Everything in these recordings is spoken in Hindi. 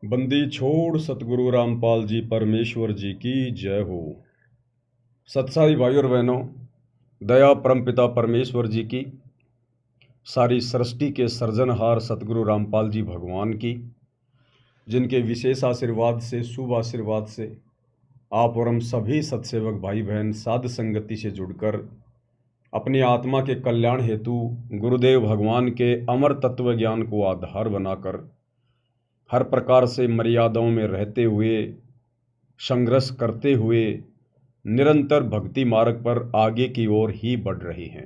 बंदी छोड़ सतगुरु रामपाल जी परमेश्वर जी की जय हो। सत्साई भाई और बहनों, दया परमपिता परमेश्वर जी की, सारी सृष्टि के सृजनहार सतगुरु रामपाल जी भगवान की, जिनके विशेष आशीर्वाद से, शुभ आशीर्वाद से आप और हम सभी सत्सेवक भाई बहन साध संगति से जुड़कर अपनी आत्मा के कल्याण हेतु गुरुदेव भगवान के अमर तत्व ज्ञान को आधार बनाकर हर प्रकार से मर्यादाओं में रहते हुए, संघर्ष करते हुए निरंतर भक्ति मार्ग पर आगे की ओर ही बढ़ रही हैं।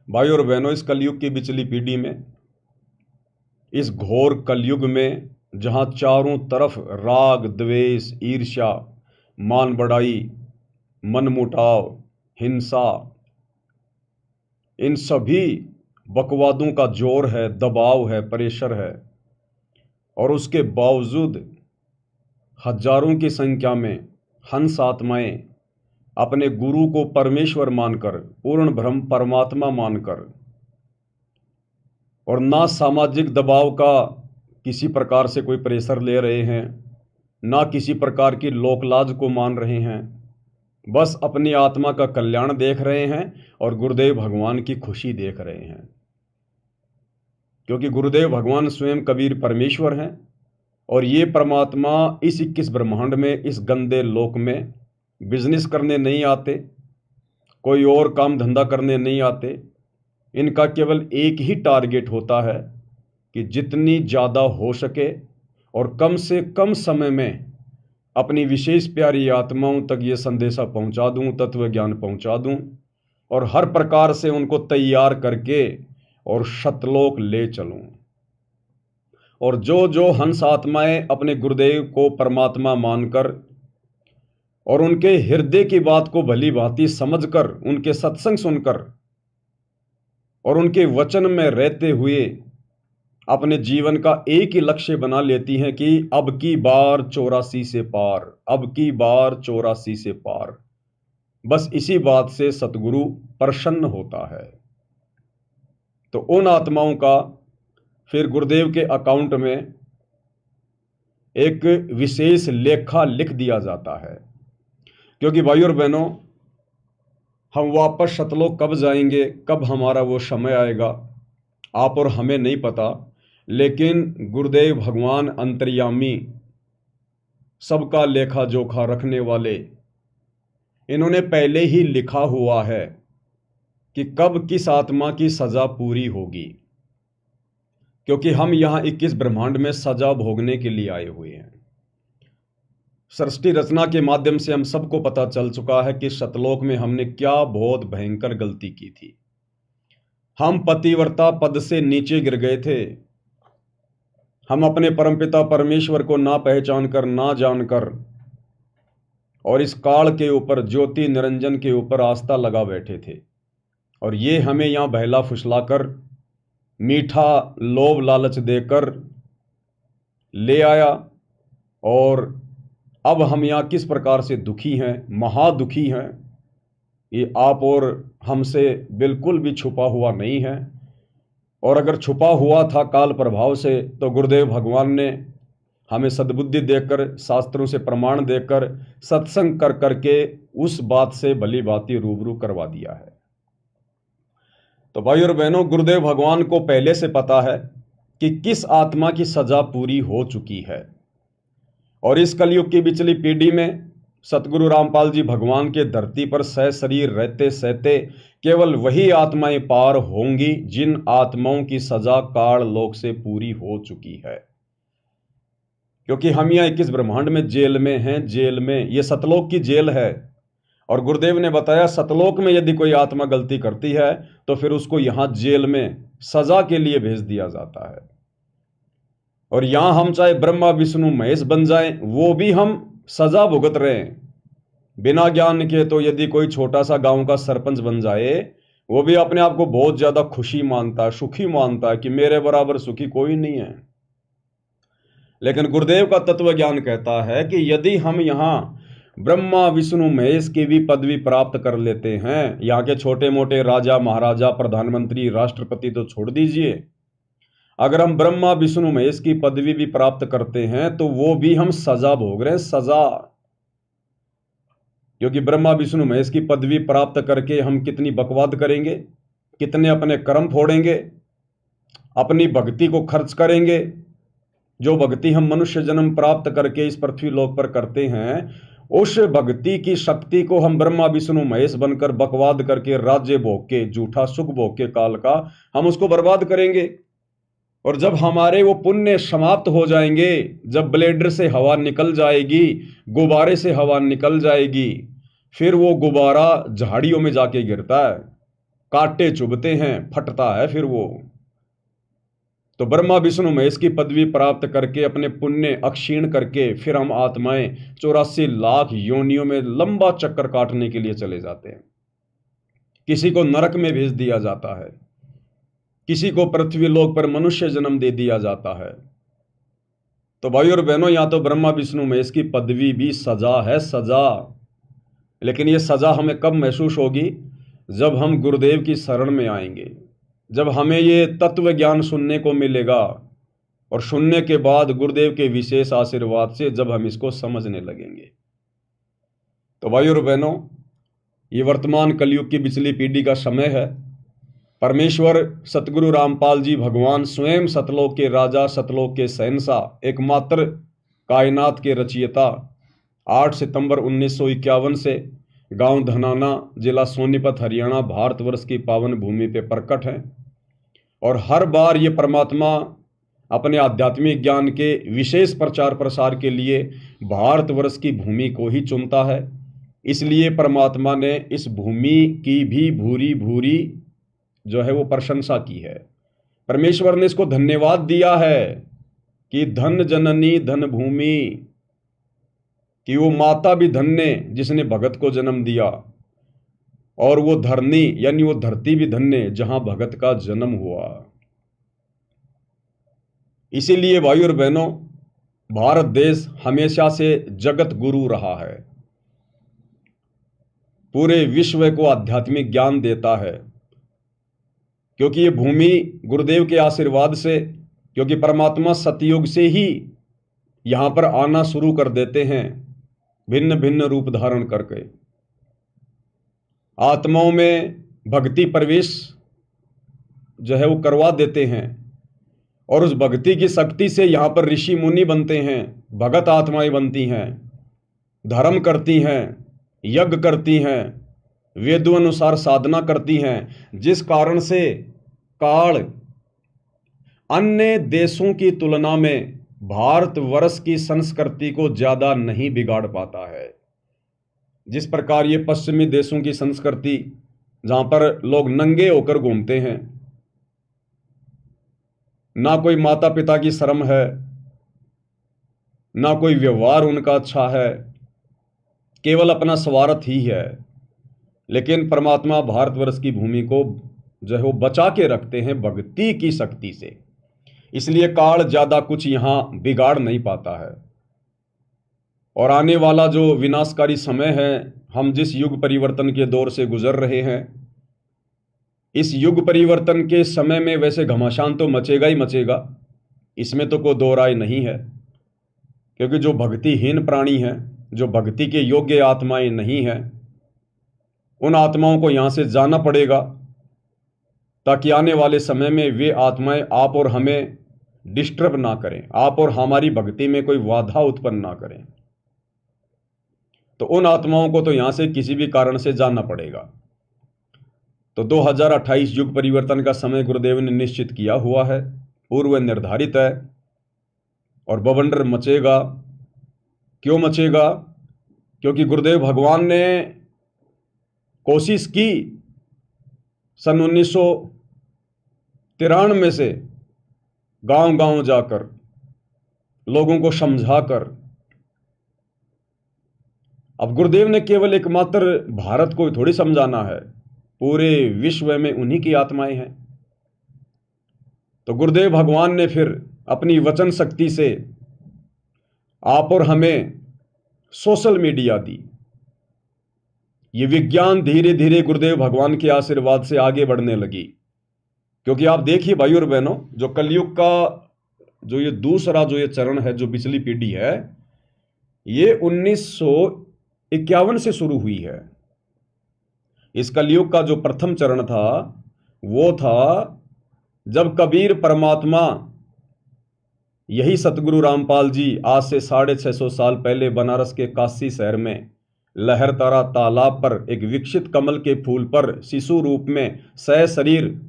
भाई और बहनों, इस कलयुग की बिचली पीढ़ी में, इस घोर कलयुग में जहां चारों तरफ राग, द्वेष, ईर्ष्या, मान बढ़ाई, मनमुटाव, हिंसा, इन सभी बकवादों का जोर है, दबाव है, प्रेशर है, और उसके बावजूद हजारों की संख्या में हंस आत्माएं अपने गुरु को परमेश्वर मानकर, पूर्ण ब्रह्म परमात्मा मानकर, और ना सामाजिक दबाव का किसी प्रकार से कोई प्रेशर ले रहे हैं, ना किसी प्रकार की लोकलाज को मान रहे हैं, बस अपनी आत्मा का कल्याण देख रहे हैं और गुरुदेव भगवान की खुशी देख रहे हैं। क्योंकि गुरुदेव भगवान स्वयं कबीर परमेश्वर हैं और ये परमात्मा इस 21 ब्रह्मांड में, इस गंदे लोक में बिजनेस करने नहीं आते, कोई और काम धंधा करने नहीं आते। इनका केवल एक ही टारगेट होता है कि जितनी ज़्यादा हो सके और कम से कम समय में अपनी विशेष प्यारी आत्माओं तक ये संदेशा पहुंचा दूं, तत्व ज्ञान पहुंचा दूं, और हर प्रकार से उनको तैयार करके और शतलोक ले चलूं। और जो जो हंस आत्माएं अपने गुरुदेव को परमात्मा मानकर और उनके हृदय की बात को भली भांति समझकर, उनके सत्संग सुनकर और उनके वचन में रहते हुए अपने जीवन का एक ही लक्ष्य बना लेती हैं कि अब की बार 84 से पार, अब की बार 84 से पार, बस इसी बात से सतगुरु प्रसन्न होता है। तो उन आत्माओं का फिर गुरुदेव के अकाउंट में एक विशेष लेखा लिख दिया जाता है। क्योंकि भाई और बहनों, हम वापस सतलोक कब जाएंगे, कब हमारा वो समय आएगा, आप और हमें नहीं पता, लेकिन गुरुदेव भगवान अंतर्यामी, सबका लेखा जोखा रखने वाले, इन्होंने पहले ही लिखा हुआ है कि कब किस आत्मा की सजा पूरी होगी। क्योंकि हम यहाँ 21 ब्रह्मांड में सजा भोगने के लिए आए हुए हैं। सृष्टि रचना के माध्यम से हम सबको पता चल चुका है कि सतलोक में हमने क्या बहुत भयंकर गलती की थी। हम पतिव्रता पद से नीचे गिर गए थे। हम अपने परमपिता परमेश्वर को ना पहचान कर, ना जानकर, और इस काल के ऊपर, ज्योति निरंजन के ऊपर आस्था लगा बैठे थे। और ये हमें यहाँ बहला फुसलाकर, मीठा लोभ लालच देकर ले आया, और अब हम यहाँ किस प्रकार से दुखी हैं, महादुखी हैं, ये आप और हमसे बिल्कुल भी छुपा हुआ नहीं है। और अगर छुपा हुआ था काल प्रभाव से, तो गुरुदेव भगवान ने हमें सद्बुद्धि देकर, शास्त्रों से प्रमाण देकर, सत्संग कर करके उस बात से भली भांति रूबरू करवा दिया है। तो भाई और बहनों, गुरुदेव भगवान को पहले से पता है कि किस आत्मा की सजा पूरी हो चुकी है। और इस कलयुग की बिचली पीढ़ी में सतगुरु रामपाल जी भगवान के धरती पर सह शरीर रहते सहते केवल वही आत्माएं पार होंगी जिन आत्माओं की सजा काल लोक से पूरी हो चुकी है। क्योंकि हम यहाँ 21 ब्रह्मांड में जेल में हैं, जेल में, ये सतलोक की जेल है। और गुरुदेव ने बताया, सतलोक में यदि कोई आत्मा गलती करती है तो फिर उसको यहाँ जेल में सजा के लिए भेज दिया जाता है। और यहां हम चाहे ब्रह्मा विष्णु महेश बन जाएं, वो भी हम सजा भुगत रहे हैं बिना ज्ञान के। तो यदि कोई छोटा सा गांव का सरपंच बन जाए, वो भी अपने आप को बहुत ज्यादा खुशी मानता है, सुखी मानता है कि मेरे बराबर सुखी कोई नहीं है। लेकिन गुरुदेव का तत्व ज्ञान कहता है कि यदि हम यहाँ ब्रह्मा विष्णु महेश की भी पदवी प्राप्त कर लेते हैं, यहाँ के छोटे मोटे राजा महाराजा, प्रधानमंत्री, राष्ट्रपति तो छोड़ दीजिए, अगर हम ब्रह्मा विष्णु महेश की पदवी भी प्राप्त करते हैं तो वो भी हम सजा भोग रहे हैं, सजा। क्योंकि ब्रह्मा विष्णु महेश की पदवी प्राप्त करके हम कितनी बकवाद करेंगे, कितने अपने कर्म फोड़ेंगे, अपनी भक्ति को खर्च करेंगे। जो भक्ति हम मनुष्य जन्म प्राप्त करके इस पृथ्वी लोक पर करते हैं, उस भक्ति की शक्ति को हम ब्रह्मा विष्णु महेश बनकर बकवाद करके, राज्य भोग के, झूठा सुख भोग के काल का, हम उसको बर्बाद करेंगे। और जब हमारे वो पुण्य समाप्त हो जाएंगे, जब ब्लेडर से हवा निकल जाएगी, गुब्बारे से हवा निकल जाएगी, फिर वो गुब्बारा झाड़ियों में जाके गिरता है, कांटे चुभते हैं, फटता है फिर वो। तो ब्रह्मा विष्णु महेश की पदवी प्राप्त करके, अपने पुण्य अक्षीण करके, फिर हम आत्माएं 84 लाख योनियों में लंबा चक्कर काटने के लिए चले जाते हैं। किसी को नरक में भेज दिया जाता है, किसी को पृथ्वी लोक पर मनुष्य जन्म दे दिया जाता है। तो भाई और बहनों, यहां तो ब्रह्मा विष्णु महेश की पदवी भी सजा है, सजा। लेकिन ये सजा हमें कब महसूस होगी? जब हम गुरुदेव की शरण में आएंगे, जब हमें ये तत्व ज्ञान सुनने को मिलेगा, और सुनने के बाद गुरुदेव के विशेष आशीर्वाद से जब हम इसको समझने लगेंगे। तो भाई और बहनों, ये वर्तमान कलयुग की पिछली पीढ़ी का समय है। परमेश्वर सतगुरु रामपाल जी भगवान स्वयं सतलोक के राजा, सतलोक के शहंशाह, एकमात्र कायनात के रचयिता, 8 सितंबर 1951 से गांव धनाना, जिला सोनीपत, हरियाणा, भारतवर्ष की पावन भूमि पे प्रकट हैं। और हर बार ये परमात्मा अपने आध्यात्मिक ज्ञान के विशेष प्रचार प्रसार के लिए भारतवर्ष की भूमि को ही चुनता है। इसलिए परमात्मा ने इस भूमि की भी भूरी भूरी जो है वो प्रशंसा की है। परमेश्वर ने इसको धन्यवाद दिया है कि धन जननी धन भूमि, कि वो माता भी धन्य जिसने भगत को जन्म दिया, और वो धरनी यानी वो धरती भी धन्य जहां भगत का जन्म हुआ। इसीलिए भाई और बहनों, भारत देश हमेशा से जगत गुरु रहा है, पूरे विश्व को आध्यात्मिक ज्ञान देता है। क्योंकि ये भूमि गुरुदेव के आशीर्वाद से, क्योंकि परमात्मा सतयुग से ही यहां पर आना शुरू कर देते हैं, भिन्न भिन्न रूप धारण करके आत्माओं में भक्ति प्रवेश जो है वो करवा देते हैं। और उस भक्ति की शक्ति से यहाँ पर ऋषि मुनि बनते हैं, भगत आत्माएं बनती हैं, धर्म करती हैं, यज्ञ करती हैं, वेदों अनुसार साधना करती हैं, जिस कारण से काल अन्य देशों की तुलना में भारतवर्ष की संस्कृति को ज़्यादा नहीं बिगाड़ पाता है। जिस प्रकार ये पश्चिमी देशों की संस्कृति, जहाँ पर लोग नंगे होकर घूमते हैं, ना कोई माता पिता की शर्म है, ना कोई व्यवहार उनका अच्छा है, केवल अपना स्वार्थ ही है। लेकिन परमात्मा भारतवर्ष की भूमि को जो है वो बचा के रखते हैं भक्ति की शक्ति से। इसलिए काल ज़्यादा कुछ यहाँ बिगाड़ नहीं पाता है। और आने वाला जो विनाशकारी समय है, हम जिस युग परिवर्तन के दौर से गुजर रहे हैं, इस युग परिवर्तन के समय में वैसे घमासान तो मचेगा ही मचेगा, इसमें तो कोई दो राय नहीं है। क्योंकि जो भक्तिहीन प्राणी हैं, जो भक्ति के योग्य आत्माएं नहीं हैं, उन आत्माओं को यहाँ से जाना पड़ेगा, ताकि आने वाले समय में वे आत्माएं आप और हमें डिस्टर्ब ना करें, आप और हमारी भक्ति में कोई बाधा उत्पन्न ना करें। तो उन आत्माओं को तो यहाँ से किसी भी कारण से जाना पड़ेगा। तो 2028 युग परिवर्तन का समय गुरुदेव ने निश्चित किया हुआ है, पूर्व निर्धारित है, और बवंडर मचेगा। क्यों मचेगा? क्योंकि गुरुदेव भगवान ने कोशिश की सन 1993 से गांव-गांव जाकर लोगों को समझाकर। अब गुरुदेव ने केवल एकमात्र भारत को थोड़ी समझाना है, पूरे विश्व में उन्हीं की आत्माएं हैं। तो गुरुदेव भगवान ने फिर अपनी वचन शक्ति से आप और हमें सोशल मीडिया दी। ये विज्ञान धीरे धीरे गुरुदेव भगवान के आशीर्वाद से आगे बढ़ने लगी, क्योंकि आप देखिए भाई और बहनों, जो कलयुग का जो ये दूसरा जो ये चरण है, जो पिछली पीढ़ी है, ये 1951 से शुरू हुई है। इस कलयुग का जो प्रथम चरण था वो था जब कबीर परमात्मा, यही सतगुरु रामपाल जी, आज से 650 साल पहले बनारस के काशी शहर में लहरतारा तालाब पर एक विकसित कमल के फूल पर शिशु रूप में सशरीर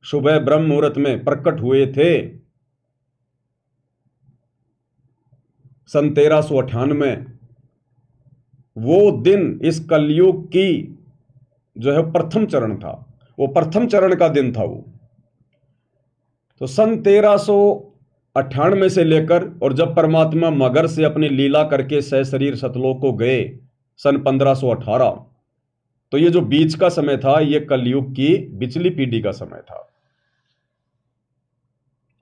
सुबह ब्रह्म मुहूर्त में प्रकट हुए थे। सन 1398 वो दिन इस कलयुग की जो है प्रथम चरण था, वो प्रथम चरण का दिन था वो। तो सन 1398 से लेकर और जब परमात्मा मगर से अपनी लीला करके सशरीर सतलोक को गए सन 1518, तो ये जो बीच का समय था ये कलयुग की पिछली पीढ़ी का समय था।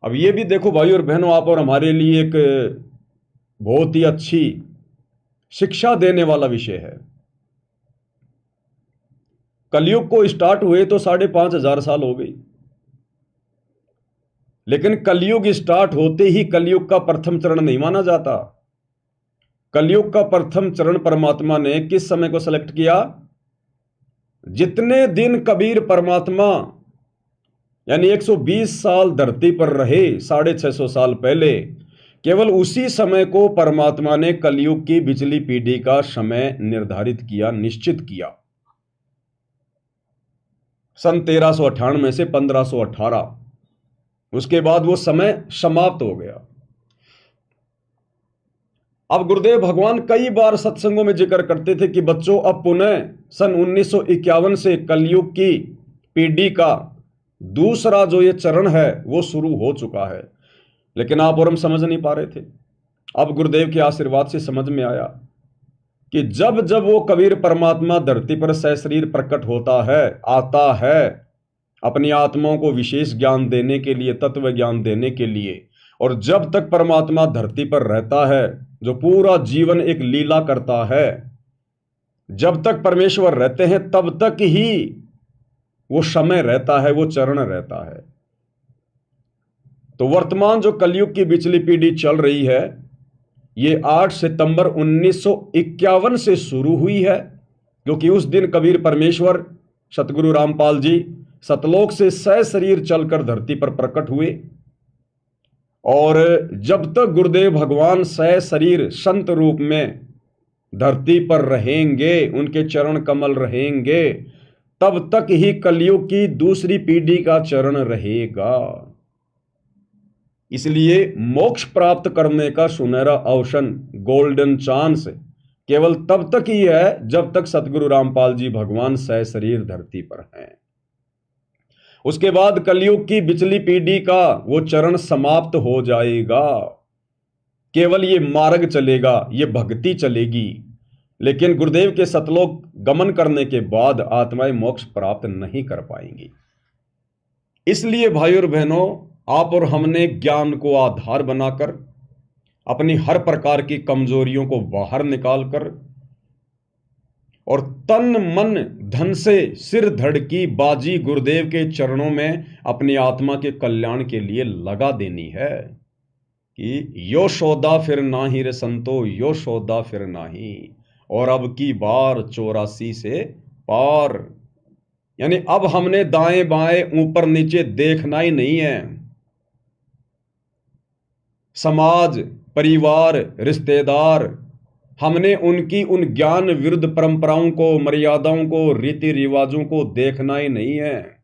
अब ये भी देखो भाई और बहनों, आप और हमारे लिए एक बहुत ही अच्छी शिक्षा देने वाला विषय है। कलयुग को स्टार्ट हुए तो 5,500 साल हो गई, लेकिन कलयुग स्टार्ट होते ही कलयुग का प्रथम चरण नहीं माना जाता। कलयुग का प्रथम चरण परमात्मा ने किस समय को सेलेक्ट किया? जितने दिन कबीर परमात्मा यानी 120 साल धरती पर रहे 650 साल पहले, केवल उसी समय को परमात्मा ने कलयुग की पिछली पीढ़ी का समय निर्धारित किया, निश्चित किया। सन 1398 से 1518, उसके बाद वो समय समाप्त हो गया। अब गुरुदेव भगवान कई बार सत्संगों में जिक्र करते थे कि बच्चों, अब पुनः सन 1951 से कलयुग की पीढ़ी का दूसरा जो ये चरण है वो शुरू हो चुका है, लेकिन आप और हम समझ नहीं पा रहे थे। अब गुरुदेव के आशीर्वाद से समझ में आया कि जब जब वो कबीर परमात्मा धरती पर सशरीर प्रकट होता है, आता है अपनी आत्माओं को विशेष ज्ञान देने के लिए, तत्व ज्ञान देने के लिए, और जब तक परमात्मा धरती पर रहता है, जो पूरा जीवन एक लीला करता है, जब तक परमेश्वर रहते हैं तब तक ही वो समय रहता है, वो चरण रहता है। तो वर्तमान जो कलयुग की पिछली पीढ़ी चल रही है, ये 8 सितंबर 1951 से शुरू हुई है, क्योंकि उस दिन कबीर परमेश्वर सतगुरु रामपाल जी सतलोक से सशरीर चलकर धरती पर प्रकट हुए। और जब तक गुरुदेव भगवान सशरीर संत रूप में धरती पर रहेंगे, उनके चरण कमल रहेंगे, तब तक ही कलयुग की दूसरी पीढ़ी का चरण रहेगा। इसलिए मोक्ष प्राप्त करने का सुनहरा अवसर, गोल्डन चांस, केवल तब तक ही है जब तक सतगुरु रामपाल जी भगवान सशरीर धरती पर हैं। उसके बाद कलयुग की पिछली पीढ़ी का वो चरण समाप्त हो जाएगा। केवल ये मार्ग चलेगा, ये भक्ति चलेगी, लेकिन गुरुदेव के सतलोक गमन करने के बाद आत्माएं मोक्ष प्राप्त नहीं कर पाएंगी। इसलिए भाई और बहनों, आप और हमने ज्ञान को आधार बनाकर अपनी हर प्रकार की कमजोरियों को बाहर निकालकर और तन मन धन से सिर धड़ की बाजी गुरुदेव के चरणों में अपनी आत्मा के कल्याण के लिए लगा देनी है कि यो सौदा फिर नाही रे संतो, यो सौदा फिर नाही, और अब की बार 84 से पार। यानी अब हमने दाएं बाएं ऊपर नीचे देखना ही नहीं है। समाज, परिवार, रिश्तेदार, हमने उनकी उन ज्ञान विरुद्ध परंपराओं को, मर्यादाओं को, रीति रिवाजों को देखना ही नहीं है।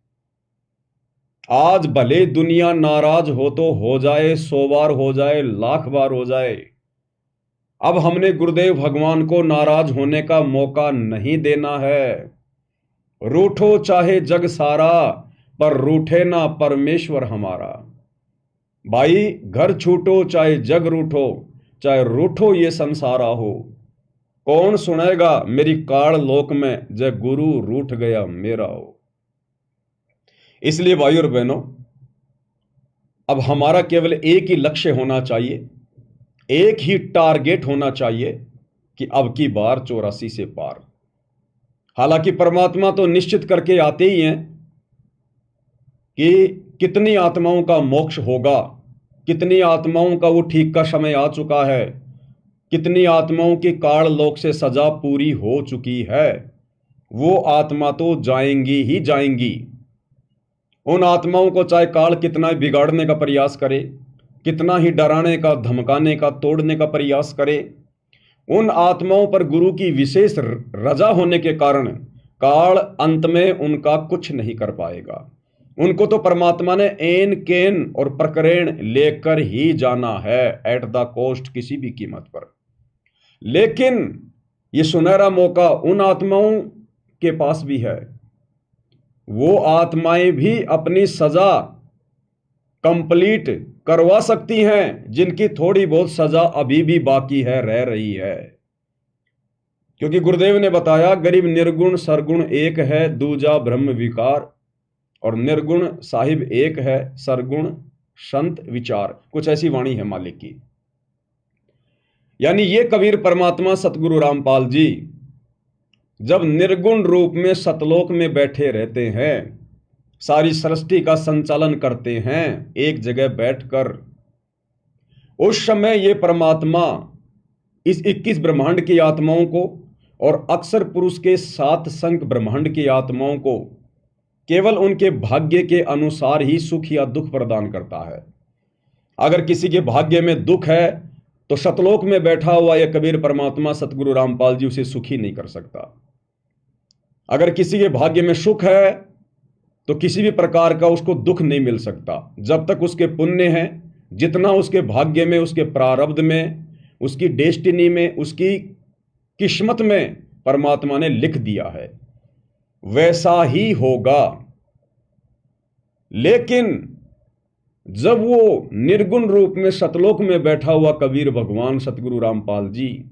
आज भले दुनिया नाराज हो तो हो जाए, 100 बार हो जाए, 1,00,000 बार हो जाए, अब हमने गुरुदेव भगवान को नाराज होने का मौका नहीं देना है। रूठो चाहे जग सारा, पर रूठे ना परमेश्वर हमारा। भाई, घर छूटो चाहे जग रूठो, चाहे रूठो ये संसारा हो, कौन सुनेगा मेरी काल लोक में, जय गुरु रूठ गया मेरा हो। इसलिए भाई और बहनों, अब हमारा केवल एक ही लक्ष्य होना चाहिए, एक ही टारगेट होना चाहिए कि अब की बार 84 से पार। हालांकि परमात्मा तो निश्चित करके आते ही हैं कि कितनी आत्माओं का मोक्ष होगा, कितनी आत्माओं का वो ठीक का समय आ चुका है, कितनी आत्माओं की काल लोक से सजा पूरी हो चुकी है। वो आत्मा तो जाएंगी ही जाएंगी। उन आत्माओं को चाहे काल कितना बिगाड़ने का प्रयास करे, कितना ही डराने का, धमकाने का, तोड़ने का प्रयास करे, उन आत्माओं पर गुरु की विशेष रजा होने के कारण काल अंत में उनका कुछ नहीं कर पाएगा। उनको तो परमात्मा ने एन केन और प्रकरण लेकर ही जाना है, एट द कॉस्ट, किसी भी कीमत पर। लेकिन ये सुनहरा मौका उन आत्माओं के पास भी है। वो आत्माएं भी अपनी सजा कंप्लीट करवा सकती हैं, जिनकी थोड़ी बहुत सजा अभी भी बाकी है, रह रही है। क्योंकि गुरुदेव ने बताया, गरीब निर्गुण सरगुण एक है, दूजा ब्रह्म विकार, और निर्गुण साहिब एक है, सरगुण संत विचार। कुछ ऐसी वाणी है मालिक की। यानी ये कबीर परमात्मा सतगुरु रामपाल जी जब निर्गुण रूप में सतलोक में बैठे रहते हैं, सारी सृष्टि का संचालन करते हैं एक जगह बैठकर, उस समय ये परमात्मा इस 21 ब्रह्मांड की आत्माओं को और अक्षर पुरुष के 7 संख्य ब्रह्मांड की आत्माओं को केवल उनके भाग्य के अनुसार ही सुख या दुख प्रदान करता है। अगर किसी के भाग्य में दुख है तो सतलोक में बैठा हुआ यह कबीर परमात्मा सतगुरु रामपाल जी उसे सुखी नहीं कर सकता। अगर किसी के भाग्य में सुख है तो किसी भी प्रकार का उसको दुख नहीं मिल सकता, जब तक उसके पुण्य हैं, जितना उसके भाग्य में, उसके प्रारब्ध में, उसकी डेस्टिनी में, उसकी किस्मत में परमात्मा ने लिख दिया है, वैसा ही होगा। लेकिन जब वो निर्गुण रूप में सतलोक में बैठा हुआ कबीर भगवान सतगुरु रामपाल जी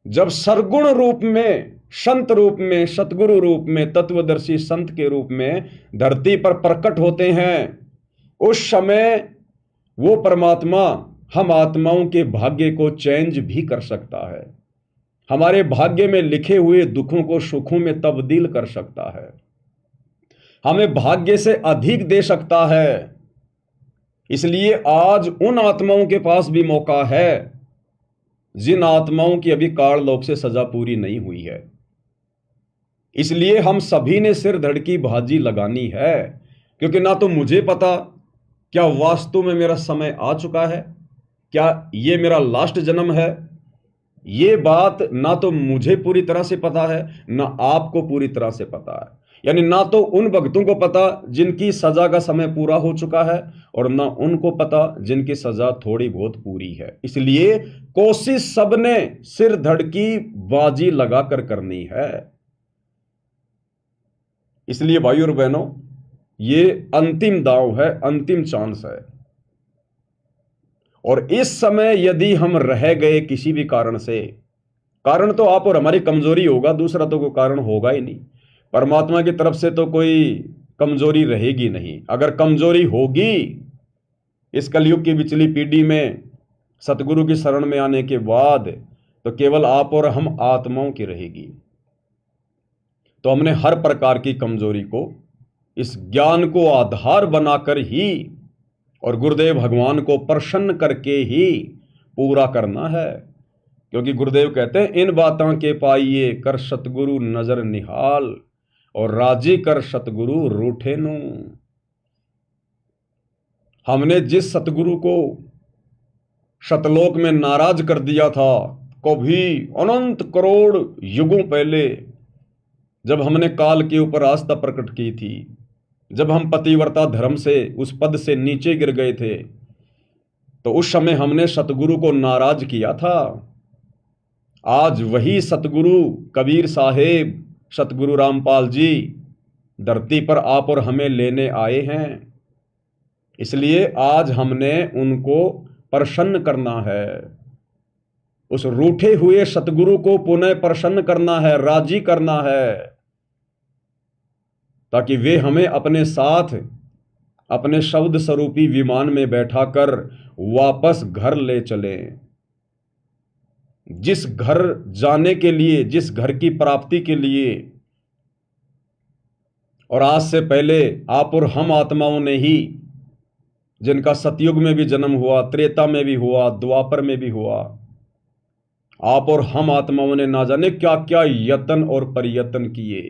जब सरगुण रूप में, संत रूप में, सतगुरु रूप में, तत्वदर्शी संत के रूप में धरती पर प्रकट होते हैं, उस समय वो परमात्मा हम आत्माओं के भाग्य को चेंज भी कर सकता है, हमारे भाग्य में लिखे हुए दुखों को सुखों में तब्दील कर सकता है, हमें भाग्य से अधिक दे सकता है। इसलिए आज उन आत्माओं के पास भी मौका है जिन आत्माओं की अभी काल लोक से सजा पूरी नहीं हुई है। इसलिए हम सभी ने सिर धड़ की बाजी लगानी है, क्योंकि ना तो मुझे पता क्या वास्तव में मेरा समय आ चुका है, क्या ये मेरा लास्ट जन्म है, ये बात ना तो मुझे पूरी तरह से पता है, ना आपको पूरी तरह से पता है। यानी ना तो उन भक्तों को पता जिनकी सजा का समय पूरा हो चुका है, और ना उनको पता जिनकी सजा थोड़ी बहुत पूरी है। इसलिए कोशिश सबने सिर धड़ की बाजी लगाकर करनी है। इसलिए भाइयों और बहनों, ये अंतिम दांव है, अंतिम चांस है। और इस समय यदि हम रह गए किसी भी कारण से, कारण तो आप और हमारी कमजोरी होगा, दूसरा तो कोई कारण होगा ही नहीं। परमात्मा की तरफ से तो कोई कमजोरी रहेगी नहीं। अगर कमजोरी होगी इस कलयुग की बिचली पीढ़ी में सतगुरु की शरण में आने के बाद, तो केवल आप और हम आत्माओं की रहेगी। तो हमने हर प्रकार की कमजोरी को इस ज्ञान को आधार बनाकर ही और गुरुदेव भगवान को प्रसन्न करके ही पूरा करना है। क्योंकि गुरुदेव कहते हैं, इन बातों के पाइए कर सतगुरु नजर निहाल, और राजी कर सतगुरु रूठे नू। हमने जिस सतगुरु को सतलोक में नाराज कर दिया था, कभी अनंत करोड़ युगों पहले, जब हमने काल के ऊपर आस्था प्रकट की थी, जब हम पतिव्रता धर्म से उस पद से नीचे गिर गए थे, तो उस समय हमने सतगुरु को नाराज किया था। आज वही सतगुरु कबीर साहेब सतगुरु रामपाल जी धरती पर आप और हमें लेने आए हैं। इसलिए आज हमने उनको प्रसन्न करना है, उस रूठे हुए सतगुरु को पुनः प्रसन्न करना है, राजी करना है, ताकि वे हमें अपने साथ अपने शब्द स्वरूपी विमान में बैठाकर वापस घर ले चलें। जिस घर जाने के लिए, जिस घर की प्राप्ति के लिए और आज से पहले आप और हम आत्माओं ने ही, जिनका सतयुग में भी जन्म हुआ, त्रेता में भी हुआ, द्वापर में भी हुआ, आप और हम आत्माओं ने ना जाने क्या क्या यत्न और प्रयत्न किए।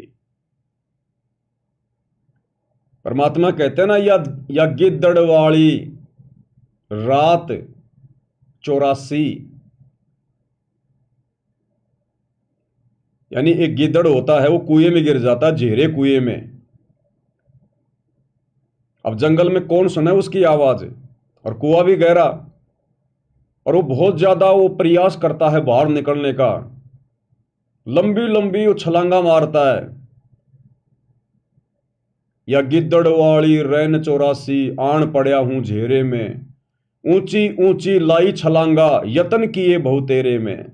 परमात्मा कहते हैं ना, या गिद्दड़ वाली रात 84, यानी एक गिद्दड़ होता है, वो कुएं में गिर जाता है, झेरे कुएं में। अब जंगल में कौन सुना है उसकी आवाज, और कुआं भी गहरा, और वो बहुत ज्यादा वो प्रयास करता है बाहर निकलने का, लंबी लंबी वो छलांगा मारता है। या गिद्दड़ वाली रैन 84, आन पड़या हूं झेरे में, ऊंची ऊंची लाई छलांगा, यतन किए बहुतेरे में।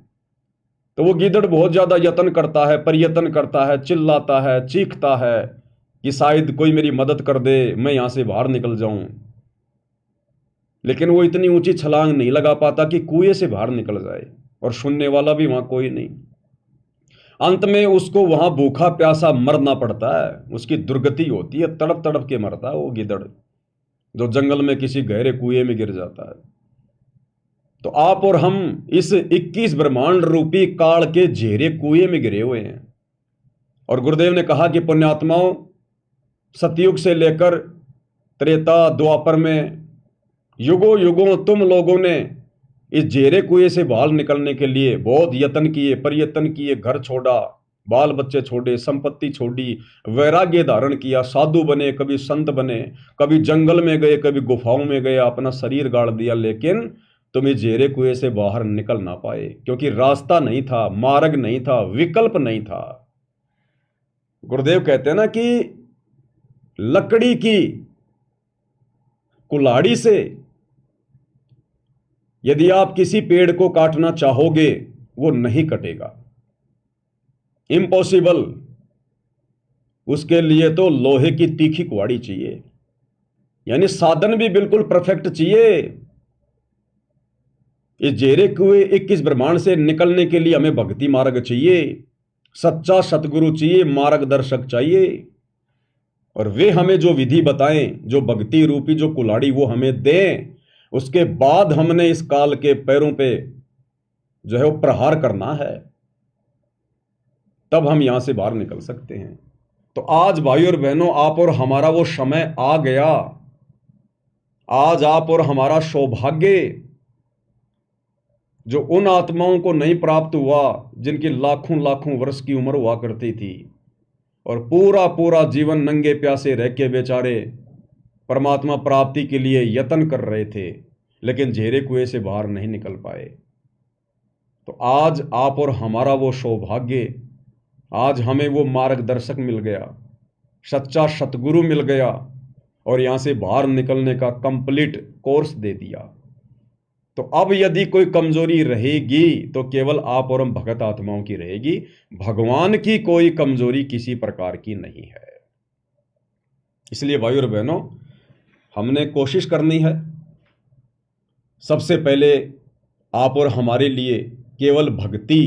तो वो गिद्दड़ बहुत ज्यादा यत्न करता है, प्रयत्न करता है, चिल्लाता है, चीखता है कि शायद कोई मेरी मदद कर दे, मैं यहां से बाहर निकल जाऊं। लेकिन वो इतनी ऊंची छलांग नहीं लगा पाता कि कुएं से बाहर निकल जाए, और सुनने वाला भी वहां कोई नहीं। अंत में उसको वहां भूखा प्यासा मरना पड़ता है, उसकी दुर्गति होती है, तड़प तड़प के मरता है वो गिद्दड़, जो जंगल में किसी गहरे कुएं में गिर जाता है। तो आप और हम इस 21 ब्रह्मांड रूपी काल के झेरे कुएं में गिरे हुए हैं। और गुरुदेव ने कहा कि पुण्यात्माओं, सतयुग से लेकर त्रेता द्वापर में युगों युगों तुम लोगों ने इस झेरे कुएं से बाहर निकलने के लिए बहुत यत्न किए, प्रयत्न किए, घर छोड़ा, बाल बच्चे छोड़े, संपत्ति छोड़ी, वैराग्य धारण किया, साधु बने, कभी संत बने, कभी जंगल में गए, कभी गुफाओं में गए, अपना शरीर गाड़ दिया, लेकिन तुम इस झेरे कुएं से बाहर निकल ना पाए, क्योंकि रास्ता नहीं था, मार्ग नहीं था, विकल्प नहीं था। गुरुदेव कहते हैं ना कि लकड़ी की कुल्हाड़ी से यदि आप किसी पेड़ को काटना चाहोगे, वो नहीं कटेगा, इम्पॉसिबल। उसके लिए तो लोहे की तीखी कुल्हाड़ी चाहिए, यानी साधन भी बिल्कुल परफेक्ट चाहिए। इस झेरे कुएं 21 ब्रह्मांड से निकलने के लिए हमें भक्ति मार्ग चाहिए, सच्चा सतगुरु चाहिए, मार्गदर्शक चाहिए, और वे हमें जो विधि बताएं, जो भक्ति रूपी जो कुल्हाड़ी वो हमें दें, उसके बाद हमने इस काल के पैरों पे जो है वो प्रहार करना है, तब हम यहां से बाहर निकल सकते हैं। तो आज भाई और बहनों, आप और हमारा वो समय आ गया। आज आप और हमारा सौभाग्य जो उन आत्माओं को नहीं प्राप्त हुआ जिनकी लाखों लाखों वर्ष की उम्र हुआ करती थी, और पूरा पूरा जीवन नंगे प्यासे रह के बेचारे परमात्मा प्राप्ति के लिए यत्न कर रहे थे, लेकिन झेरे कुएं से बाहर नहीं निकल पाए। तो आज आप और हमारा वो सौभाग्य, आज हमें वो मार्गदर्शक मिल गया, सच्चा सतगुरु मिल गया, और यहां से बाहर निकलने का कंप्लीट कोर्स दे दिया। तो अब यदि कोई कमजोरी रहेगी तो केवल आप और हम भगत आत्माओं की रहेगी, भगवान की कोई कमजोरी किसी प्रकार की नहीं है। इसलिए भाई और बहनों, हमने कोशिश करनी है सबसे पहले आप और हमारे लिए केवल भक्ति,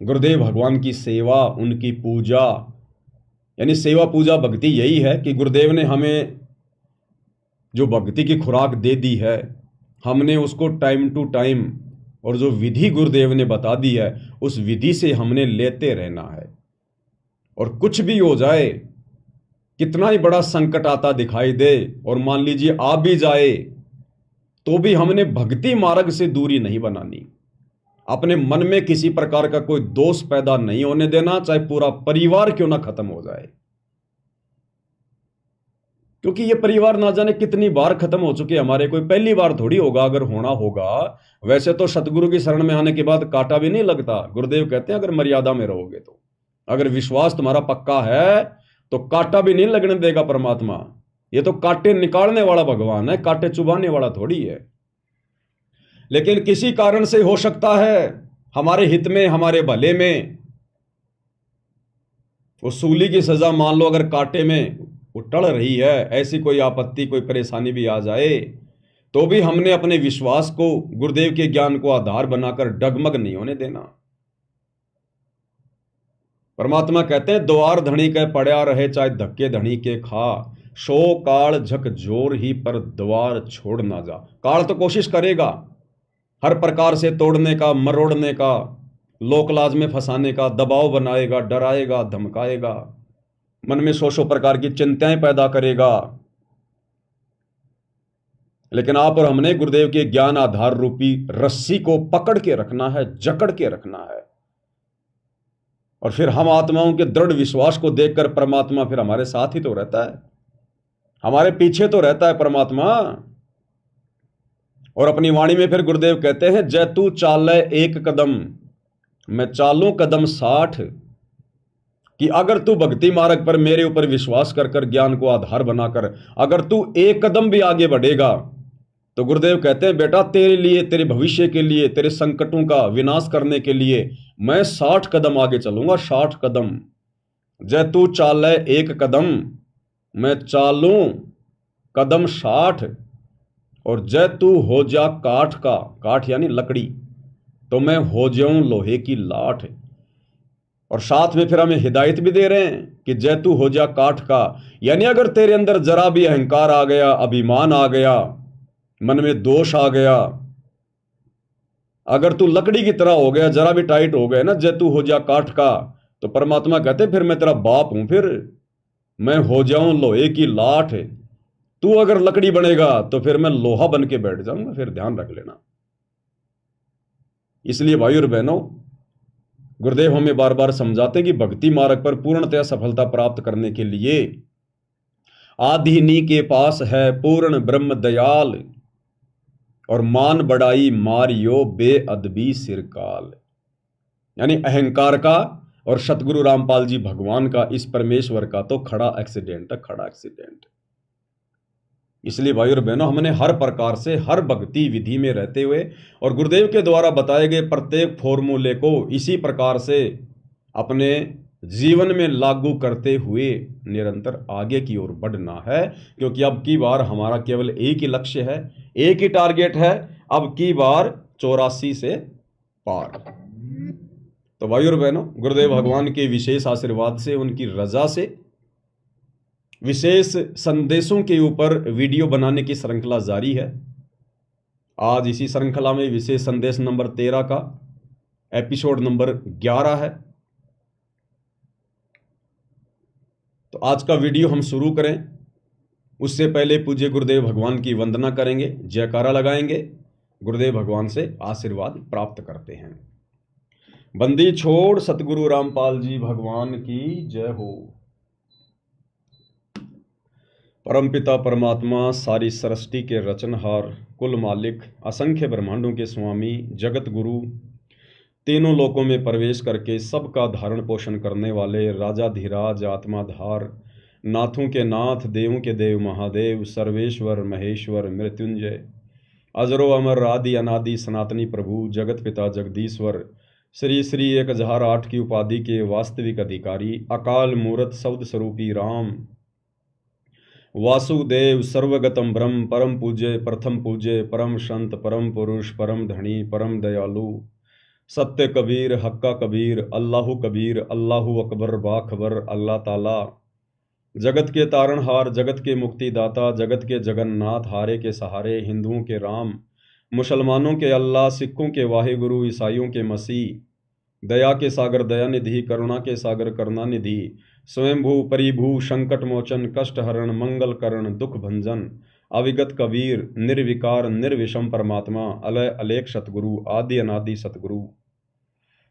गुरुदेव भगवान की सेवा, उनकी पूजा, यानी सेवा पूजा भक्ति यही है कि गुरुदेव ने हमें जो भक्ति की खुराक दे दी है, हमने उसको टाइम टू टाइम, और जो विधि गुरुदेव ने बता दी है उस विधि से हमने लेते रहना है। और कुछ भी हो जाए, कितना ही बड़ा संकट आता दिखाई दे, और मान लीजिए आ भी जाए, तो भी हमने भक्ति मार्ग से दूरी नहीं बनानी। अपने मन में किसी प्रकार का कोई दोष पैदा नहीं होने देना, चाहे पूरा परिवार क्यों ना खत्म हो जाए, क्योंकि ये परिवार ना जाने कितनी बार खत्म हो चुके हमारे, कोई पहली बार थोड़ी होगा। अगर होना होगा, वैसे तो सतगुरु की शरण में आने के बाद कांटा भी नहीं लगता। गुरुदेव कहते हैं अगर मर्यादा में रहोगे तो, अगर विश्वास तुम्हारा पक्का है तो कांटा भी नहीं लगने देगा परमात्मा। ये तो कांटे निकालने वाला भगवान है, कांटे चुभाने वाला थोड़ी है। लेकिन किसी कारण से हो सकता है हमारे हित में, हमारे भले में, वो सूली की सजा मान लो अगर कांटे में वो टल रही है, ऐसी कोई आपत्ति, कोई परेशानी भी आ जाए, तो भी हमने अपने विश्वास को, गुरुदेव के ज्ञान को आधार बनाकर डगमग नहीं होने देना। परमात्मा कहते हैं द्वार धनी के पड़या रहे चाहे धक्के धनी के खा, शो काल झक जोर ही पर द्वार छोड़ ना जा। काल तो कोशिश करेगा हर प्रकार से तोड़ने का, मरोड़ने का, लोकलाज में फंसाने का, दबाव बनाएगा, डराएगा, धमकाएगा, मन में सौ प्रकार की चिंताएं पैदा करेगा। लेकिन आप और हमने गुरुदेव के ज्ञान आधार रूपी रस्सी को पकड़ के रखना है, जकड़ के रखना है। और फिर हम आत्माओं के दृढ़ विश्वास को देखकर परमात्मा फिर हमारे साथ ही तो रहता है, हमारे पीछे तो रहता है परमात्मा। और अपनी वाणी में फिर गुरुदेव कहते हैं, जय तू चाले एक कदम मैं चालूं कदम 60, कि अगर तू भक्ति मार्ग पर मेरे ऊपर विश्वास कर कर ज्ञान को आधार बनाकर अगर तू एक कदम भी आगे बढ़ेगा तो गुरुदेव कहते हैं बेटा तेरे लिए, तेरे भविष्य के लिए, तेरे संकटों का विनाश करने के लिए मैं 60 कदम आगे चलूंगा, 60 कदम। जय तू चाले एक कदम मैं चालूं कदम 60, और जय तू हो जा काठ का, काठ यानी लकड़ी, तो मैं हो जाऊं लोहे की लाठ। और साथ में फिर हमें हिदायत भी दे रहे हैं कि जय तू हो जा काठ का, यानी अगर तेरे अंदर जरा भी अहंकार आ गया, अभिमान आ गया, मन में दोष आ गया, अगर तू लकड़ी की तरह हो गया, जरा भी टाइट हो गया ना, जय तू हो जा काठ का, तो परमात्मा कहते फिर मैं तेरा बाप हूं, फिर मैं हो जाऊं लोहे की लाठ। तू अगर लकड़ी बनेगा तो फिर मैं लोहा बन के बैठ जाऊंगा, फिर ध्यान रख लेना। इसलिए भाई और बहनों, गुरुदेव हमें बार बार समझाते हैं कि भक्ति मार्ग पर पूर्णतया सफलता प्राप्त करने के लिए आधिनी के पास है पूर्ण ब्रह्म दयाल, और मान बढ़ाई मारियो बेअदबी सिरकाल। यानी अहंकार का और सतगुरु रामपाल जी भगवान का, इस परमेश्वर का तो खड़ा एक्सीडेंट है, खड़ा एक्सीडेंट। इसलिए भाई और बहनों, हमने हर प्रकार से हर भक्ति विधि में रहते हुए और गुरुदेव के द्वारा बताए गए प्रत्येक फॉर्मूले को इसी प्रकार से अपने जीवन में लागू करते हुए निरंतर आगे की ओर बढ़ना है। क्योंकि अब की बार हमारा केवल एक ही लक्ष्य है, एक ही टारगेट है, अब की बार 84 से पार। तो भाई और बहनों, गुरुदेव भगवान के विशेष आशीर्वाद से, उनकी रजा से विशेष संदेशों के ऊपर वीडियो बनाने की श्रृंखला जारी है। आज इसी श्रृंखला में विशेष संदेश नंबर 13 का एपिसोड नंबर 11 है। तो आज का वीडियो हम शुरू करें उससे पहले पूज्य गुरुदेव भगवान की वंदना करेंगे, जयकारा लगाएंगे, गुरुदेव भगवान से आशीर्वाद प्राप्त करते हैं। बंदी छोड़ सतगुरु रामपाल जी भगवान की जय हो। परमपिता परमात्मा, सारी सृष्टि के रचनहार, कुल मालिक, असंख्य ब्रह्मांडों के स्वामी, जगत गुरु, तीनों लोकों में प्रवेश करके सबका धारण पोषण करने वाले राजाधिराज, आत्माधार, नाथों के नाथ, देवों के देव महादेव, सर्वेश्वर महेश्वर मृत्युंजय, अजरो अमर आदि अनादि सनातनी प्रभु, जगत पिता जगदीश्वर, श्री श्री 1008 की उपाधि के वास्तविक अधिकारी, अकाल मूर्त शब्द स्वरूपी राम, वासुदेव, सर्वगतम ब्रह्म, परम पूज्य, प्रथम पूज्य, परम संत, परम पुरुष, परम धनी, परम दयालु, सत्य कबीर, हक्का कबीर, अल्लाहु कबीर, अल्लाहु अकबर, बाखबर, अल्लाह ताला, जगत के तारणहार, जगत के मुक्तिदाता, जगत के जगन्नाथ, हारे के सहारे, हिंदुओं के राम, मुसलमानों के अल्लाह, सिखों के वाहिगुरु, ईसाइयों के मसीह, दया के सागर दयानिधि, करुणा के सागर करुणानिधि, स्वयंभू परिभू, संकट मोचन, कष्ट हरण, मंगल करण, दुख भंजन, अविगत कबीर, निर्विकार निर्विषम परमात्मा, अलय अलेख सतगुरु, आदि अनादि सतगुरु,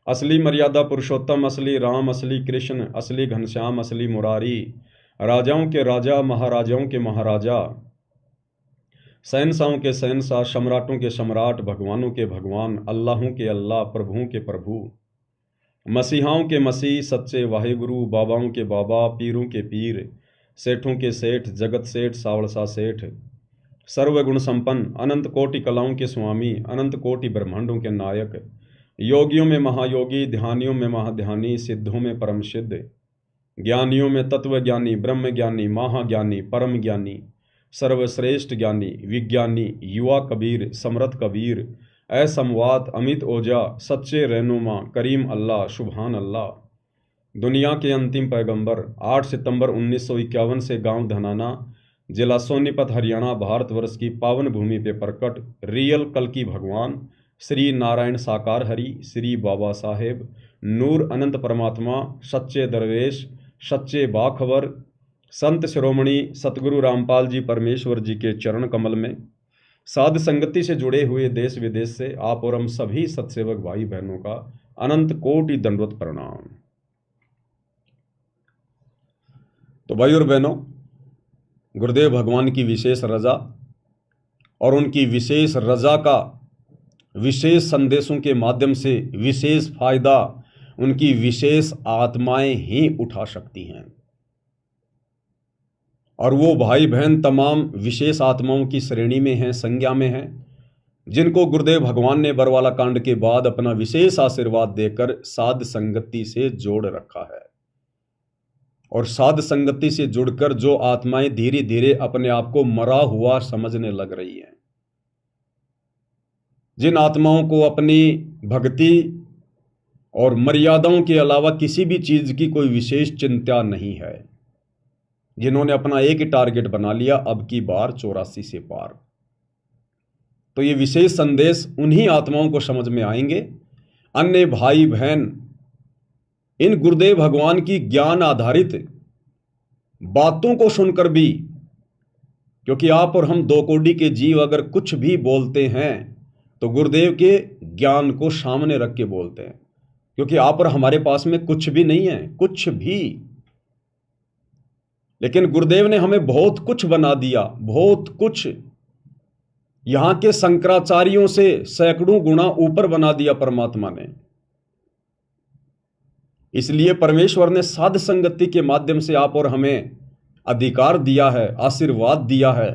असली मर्यादा पुरुषोत्तम, असली राम, असली कृष्ण, असली घनश्याम, असली मुरारी, राजाओं के राजा, महाराजाओं के महाराजा, शहंशाहों के शहंशाह, सम्राटों के सम्राट, भगवानों के भगवान, अल्लाहों के अल्लाह, प्रभुओं के प्रभु, मसीहाओं के मसीह, सच्चे वाहिगुरु, बाबाओं के बाबा, पीरों के पीर, सेठों के सेठ, जगत सेठ, सावड़सा सेठ, सर्वगुण संपन्न, अनंत कोटि कलाओं के स्वामी, अनंत कोटि ब्रह्मांडों के नायक, योगियों में महायोगी, ध्यानियों में महाध्यानी, सिद्धों में परम सिद्ध, ज्ञानियों में तत्व ज्ञानी, ब्रह्म ज्ञानी, महाज्ञानी, परम ज्ञानी, सर्वश्रेष्ठ ज्ञानी, विज्ञानी, युवा कबीर, समर्थ कबीर, असमवात, अमित ओजा, सच्चे रहनुमा, करीम अल्लाह, सुभान अल्लाह, दुनिया के अंतिम पैगंबर 8 सितंबर 1951 से गांव धनाना, जिला सोनीपत, हरियाणा, भारतवर्ष की पावन भूमि पे प्रकट रियल कल्कि भगवान श्री नारायण साकार हरि, श्री बाबा साहेब नूर अनंत परमात्मा, सच्चे दरवेश, सच्चे बाखबर, संत शिरोमणि सतगुरु रामपाल जी परमेश्वर जी के चरण कमल में साध संगति से जुड़े हुए देश विदेश से आप और हम सभी सत्सेवक भाई बहनों का अनंत कोटि दंडवत प्रणाम। तो भाई और बहनों, गुरुदेव भगवान की विशेष रजा और उनकी विशेष रजा का विशेष संदेशों के माध्यम से विशेष फायदा उनकी विशेष आत्माएं ही उठा सकती हैं। और वो भाई बहन तमाम विशेष आत्माओं की श्रेणी में हैं, संज्ञा में हैं, जिनको गुरुदेव भगवान ने बरवाला कांड के बाद अपना विशेष आशीर्वाद देकर साध संगति से जोड़ रखा है। और साध संगति से जुड़कर जो आत्माएं धीरे धीरे अपने आप को मरा हुआ समझने लग रही हैं, जिन आत्माओं को अपनी भक्ति और मर्यादाओं के अलावा किसी भी चीज की कोई विशेष चिंता नहीं है, जिन्होंने अपना एक ही टारगेट बना लिया, अब की बार 84 से पार, तो ये विशेष संदेश उन्हीं आत्माओं को समझ में आएंगे। अन्य भाई बहन इन गुरुदेव भगवान की ज्ञान आधारित बातों को सुनकर भी, क्योंकि आप और हम दो कोटि के जीव अगर कुछ भी बोलते हैं तो गुरुदेव के ज्ञान को सामने रख के बोलते हैं, क्योंकि आप और हमारे पास में कुछ भी नहीं है, कुछ भी। लेकिन गुरुदेव ने हमें बहुत कुछ बना दिया, बहुत कुछ, यहां के शंकराचार्यों से सैकड़ों गुना ऊपर बना दिया परमात्मा ने। इसलिए परमेश्वर ने साध संगति के माध्यम से आप और हमें अधिकार दिया है, आशीर्वाद दिया है,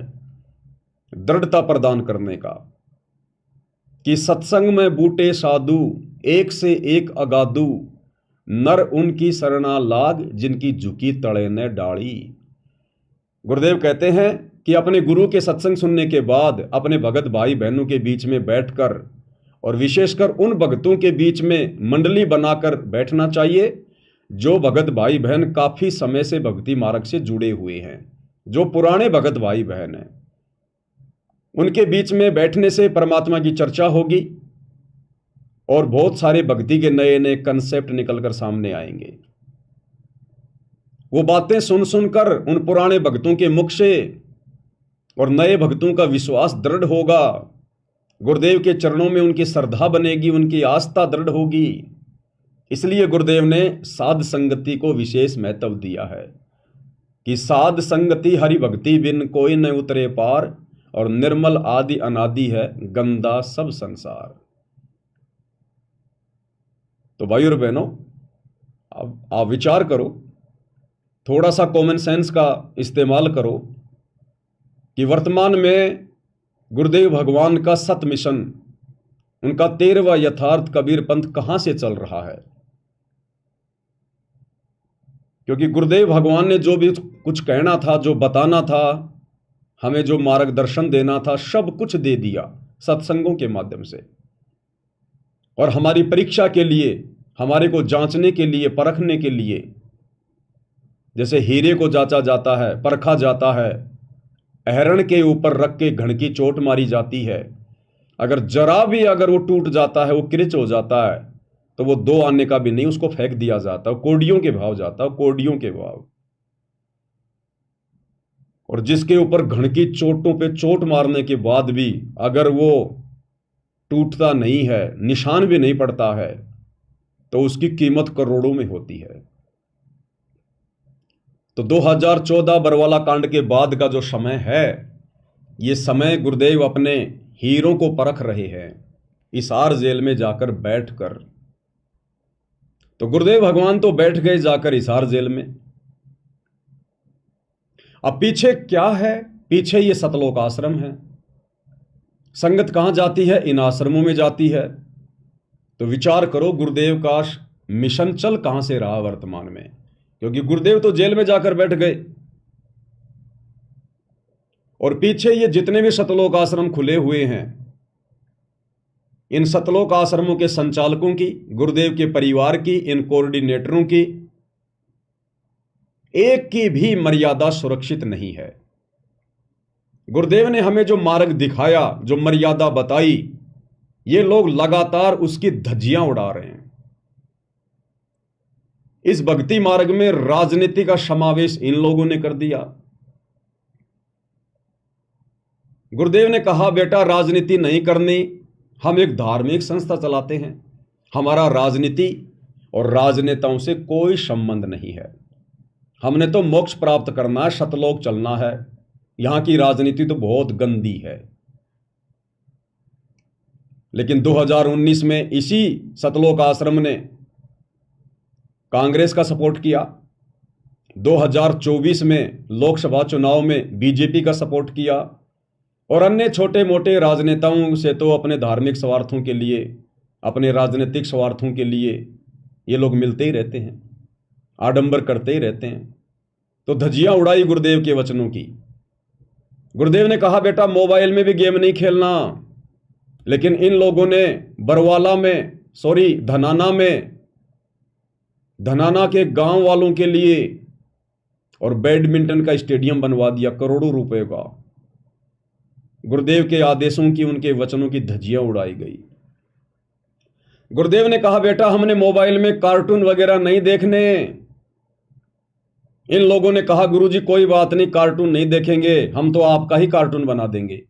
दृढ़ता प्रदान करने का, कि सत्संग में बूटे साधु एक से एक अगाधु, नर उनकी शरणा लाग जिनकी झुकी तड़े ने डाली। गुरुदेव कहते हैं कि अपने गुरु के सत्संग सुनने के बाद अपने भगत भाई बहनों के बीच में बैठकर, और विशेषकर उन भक्तों के बीच में मंडली बनाकर बैठना चाहिए जो भगत भाई बहन काफी समय से भक्ति मार्ग से जुड़े हुए हैं, जो पुराने भगत भाई बहन हैं। उनके बीच में बैठने से परमात्मा की चर्चा होगी और बहुत सारे भक्ति के नए नए कंसेप्ट निकलकर सामने आएंगे। वो बातें सुन सुनकर उन पुराने भक्तों के मुख से और नए भक्तों का विश्वास दृढ़ होगा, गुरुदेव के चरणों में उनकी श्रद्धा बनेगी, उनकी आस्था दृढ़ होगी। इसलिए गुरुदेव ने साध संगति को विशेष महत्व दिया है कि साध संगति हरि भक्ति बिन कोई न उतरे पार, और निर्मल आदि अनादि है गंदा सब संसार। तो भाई और बहनों, अब आप विचार करो, थोड़ा सा कॉमन सेंस का इस्तेमाल करो कि वर्तमान में गुरुदेव भगवान का सत मिशन, उनका 13वां यथार्थ कबीर पंथ कहां से चल रहा है। क्योंकि गुरुदेव भगवान ने जो भी कुछ कहना था, जो बताना था, हमें जो मार्गदर्शन देना था, सब कुछ दे दिया सत्संगों के माध्यम से। और हमारी परीक्षा के लिए, हमारे को जांचने के लिए, परखने के लिए, जैसे हीरे को जांचा जाता है, परखा जाता है, अहरण के ऊपर रख के घण की चोट मारी जाती है, अगर जरा भी अगर वो टूट जाता है, वो किरच हो जाता है, तो वो 2 आने का भी नहीं, उसको फेंक दिया जाता है, कोडियों के भाव जाता है, कोडियों के भाव। और जिसके ऊपर घण की चोटों पे चोट मारने के बाद भी अगर वो टूटता नहीं है, निशान भी नहीं पड़ता है, तो उसकी कीमत करोड़ों में होती है। तो 2014 बरवाला कांड के बाद का जो समय है, ये समय गुरुदेव अपने हीरों को परख रहे हैं हिसार जेल में जाकर बैठकर। तो गुरुदेव भगवान तो बैठ गए जाकर हिसार जेल में। अब पीछे क्या है? पीछे ये सतलोक आश्रम है। संगत कहां जाती है? इन आश्रमों में जाती है। तो विचार करो, गुरुदेव का मिशन चल कहां से रहा वर्तमान में, क्योंकि गुरुदेव तो जेल में जाकर बैठ गए। और पीछे ये जितने भी सतलोक आश्रम खुले हुए हैं, इन सतलोक आश्रमों के संचालकों की, गुरुदेव के परिवार की, इन कोऑर्डिनेटरों की एक की भी मर्यादा सुरक्षित नहीं है। गुरुदेव ने हमें जो मार्ग दिखाया, जो मर्यादा बताई, ये लोग लगातार उसकी धज्जियां उड़ा रहे हैं। इस भक्ति मार्ग में राजनीति का समावेश इन लोगों ने कर दिया। गुरुदेव ने कहा, बेटा राजनीति नहीं करनी, हम एक धार्मिक संस्था चलाते हैं, हमारा राजनीति और राजनेताओं से कोई संबंध नहीं है, हमने तो मोक्ष प्राप्त करना है, सतलोक चलना है, यहां की राजनीति तो बहुत गंदी है। लेकिन 2019 में इसी सतलोक आश्रम ने कांग्रेस का सपोर्ट किया, 2024 में लोकसभा चुनाव में बीजेपी का सपोर्ट किया, और अन्य छोटे मोटे राजनेताओं से तो अपने धार्मिक स्वार्थों के लिए, अपने राजनीतिक स्वार्थों के लिए ये लोग मिलते ही रहते हैं, आडंबर करते ही रहते हैं। तो धज्जियां उड़ाई गुरुदेव के वचनों की। गुरुदेव ने कहा, बेटा मोबाइल में भी गेम नहीं खेलना। लेकिन इन लोगों ने बरवाला में, धनाना के गांव वालों के लिए और बैडमिंटन का स्टेडियम बनवा दिया करोड़ों रुपए का। गुरुदेव के आदेशों की, उनके वचनों की धज्जियां उड़ाई गई। गुरुदेव ने कहा, बेटा हमने मोबाइल में कार्टून वगैरह नहीं देखने। इन लोगों ने कहा, गुरुजी कोई बात नहीं, कार्टून नहीं देखेंगे, हम तो आपका ही कार्टून बना देंगे।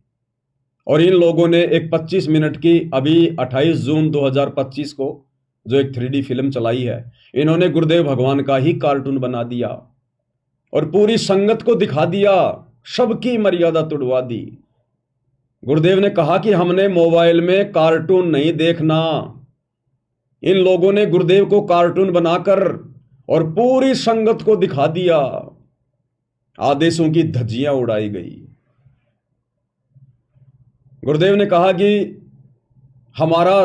और इन लोगों ने एक 25 मिनट की, अभी 28 जून 2025 को जो एक 3D फिल्म चलाई है, इन्होंने गुरुदेव भगवान का ही कार्टून बना दिया और पूरी संगत को दिखा दिया, सबकी मर्यादा तुड़वा दी। गुरुदेव ने कहा कि हमने मोबाइल में कार्टून नहीं देखना। इन लोगों ने गुरुदेव को कार्टून बनाकर और पूरी संगत को दिखा दिया। आदेशों की धज्जियां उड़ाई गई। गुरुदेव ने कहा कि हमारा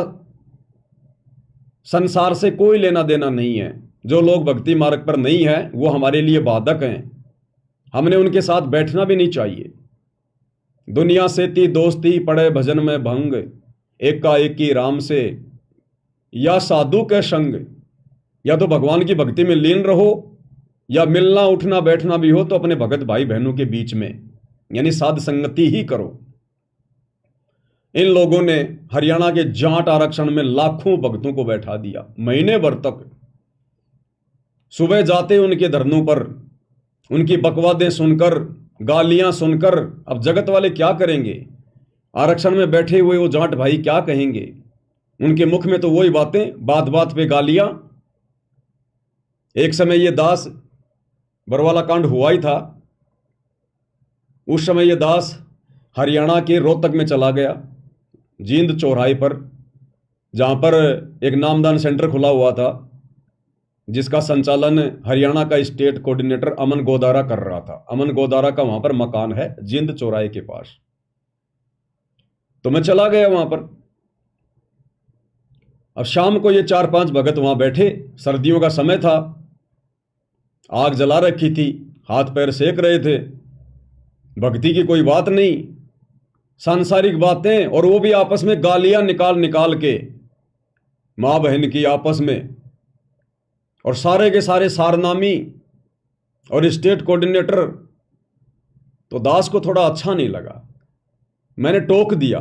संसार से कोई लेना देना नहीं है, जो लोग भक्ति मार्ग पर नहीं है वो हमारे लिए बाधक हैं, हमने उनके साथ बैठना भी नहीं चाहिए। दुनिया से ती दोस्ती, पड़े भजन में भंग, एकाएकी राम से या साधु के संग। या तो भगवान की भक्ति में लीन रहो, या मिलना उठना बैठना भी हो तो अपने भगत भाई बहनों के बीच में, यानी साध संगति ही करो। इन लोगों ने हरियाणा के जाट आरक्षण में लाखों भक्तों को बैठा दिया, महीने भर तक। सुबह जाते उनके धरनों पर, उनकी बकवादें सुनकर, गालियां सुनकर, अब जगत वाले क्या करेंगे? आरक्षण में बैठे हुए वो जाट भाई क्या कहेंगे? उनके मुख में तो वही बातें, बात बात पे गालियां। एक समय ये दास, बरवाला कांड हुआ ही था, उस समय ये दास हरियाणा के रोहतक में चला गया, जींद चौराहे पर, जहां पर एक नामदान सेंटर खुला हुआ था, जिसका संचालन हरियाणा का स्टेट कोऑर्डिनेटर अमन गोदारा कर रहा था। अमन गोदारा का वहां पर मकान है जींद चौराहे के पास। तो मैं चला गया वहां पर। अब शाम को ये 4-5 भगत वहां बैठे, सर्दियों का समय था, आग जला रखी थी, हाथ पैर सेक रहे थे, भक्ति की कोई बात नहीं, सांसारिक बातें, और वो भी आपस में गालियां निकाल निकाल के, मां बहन की आपस में, और सारे के सारे सारनामी और स्टेट कोऑर्डिनेटर। तो दास को थोड़ा अच्छा नहीं लगा, मैंने टोक दिया।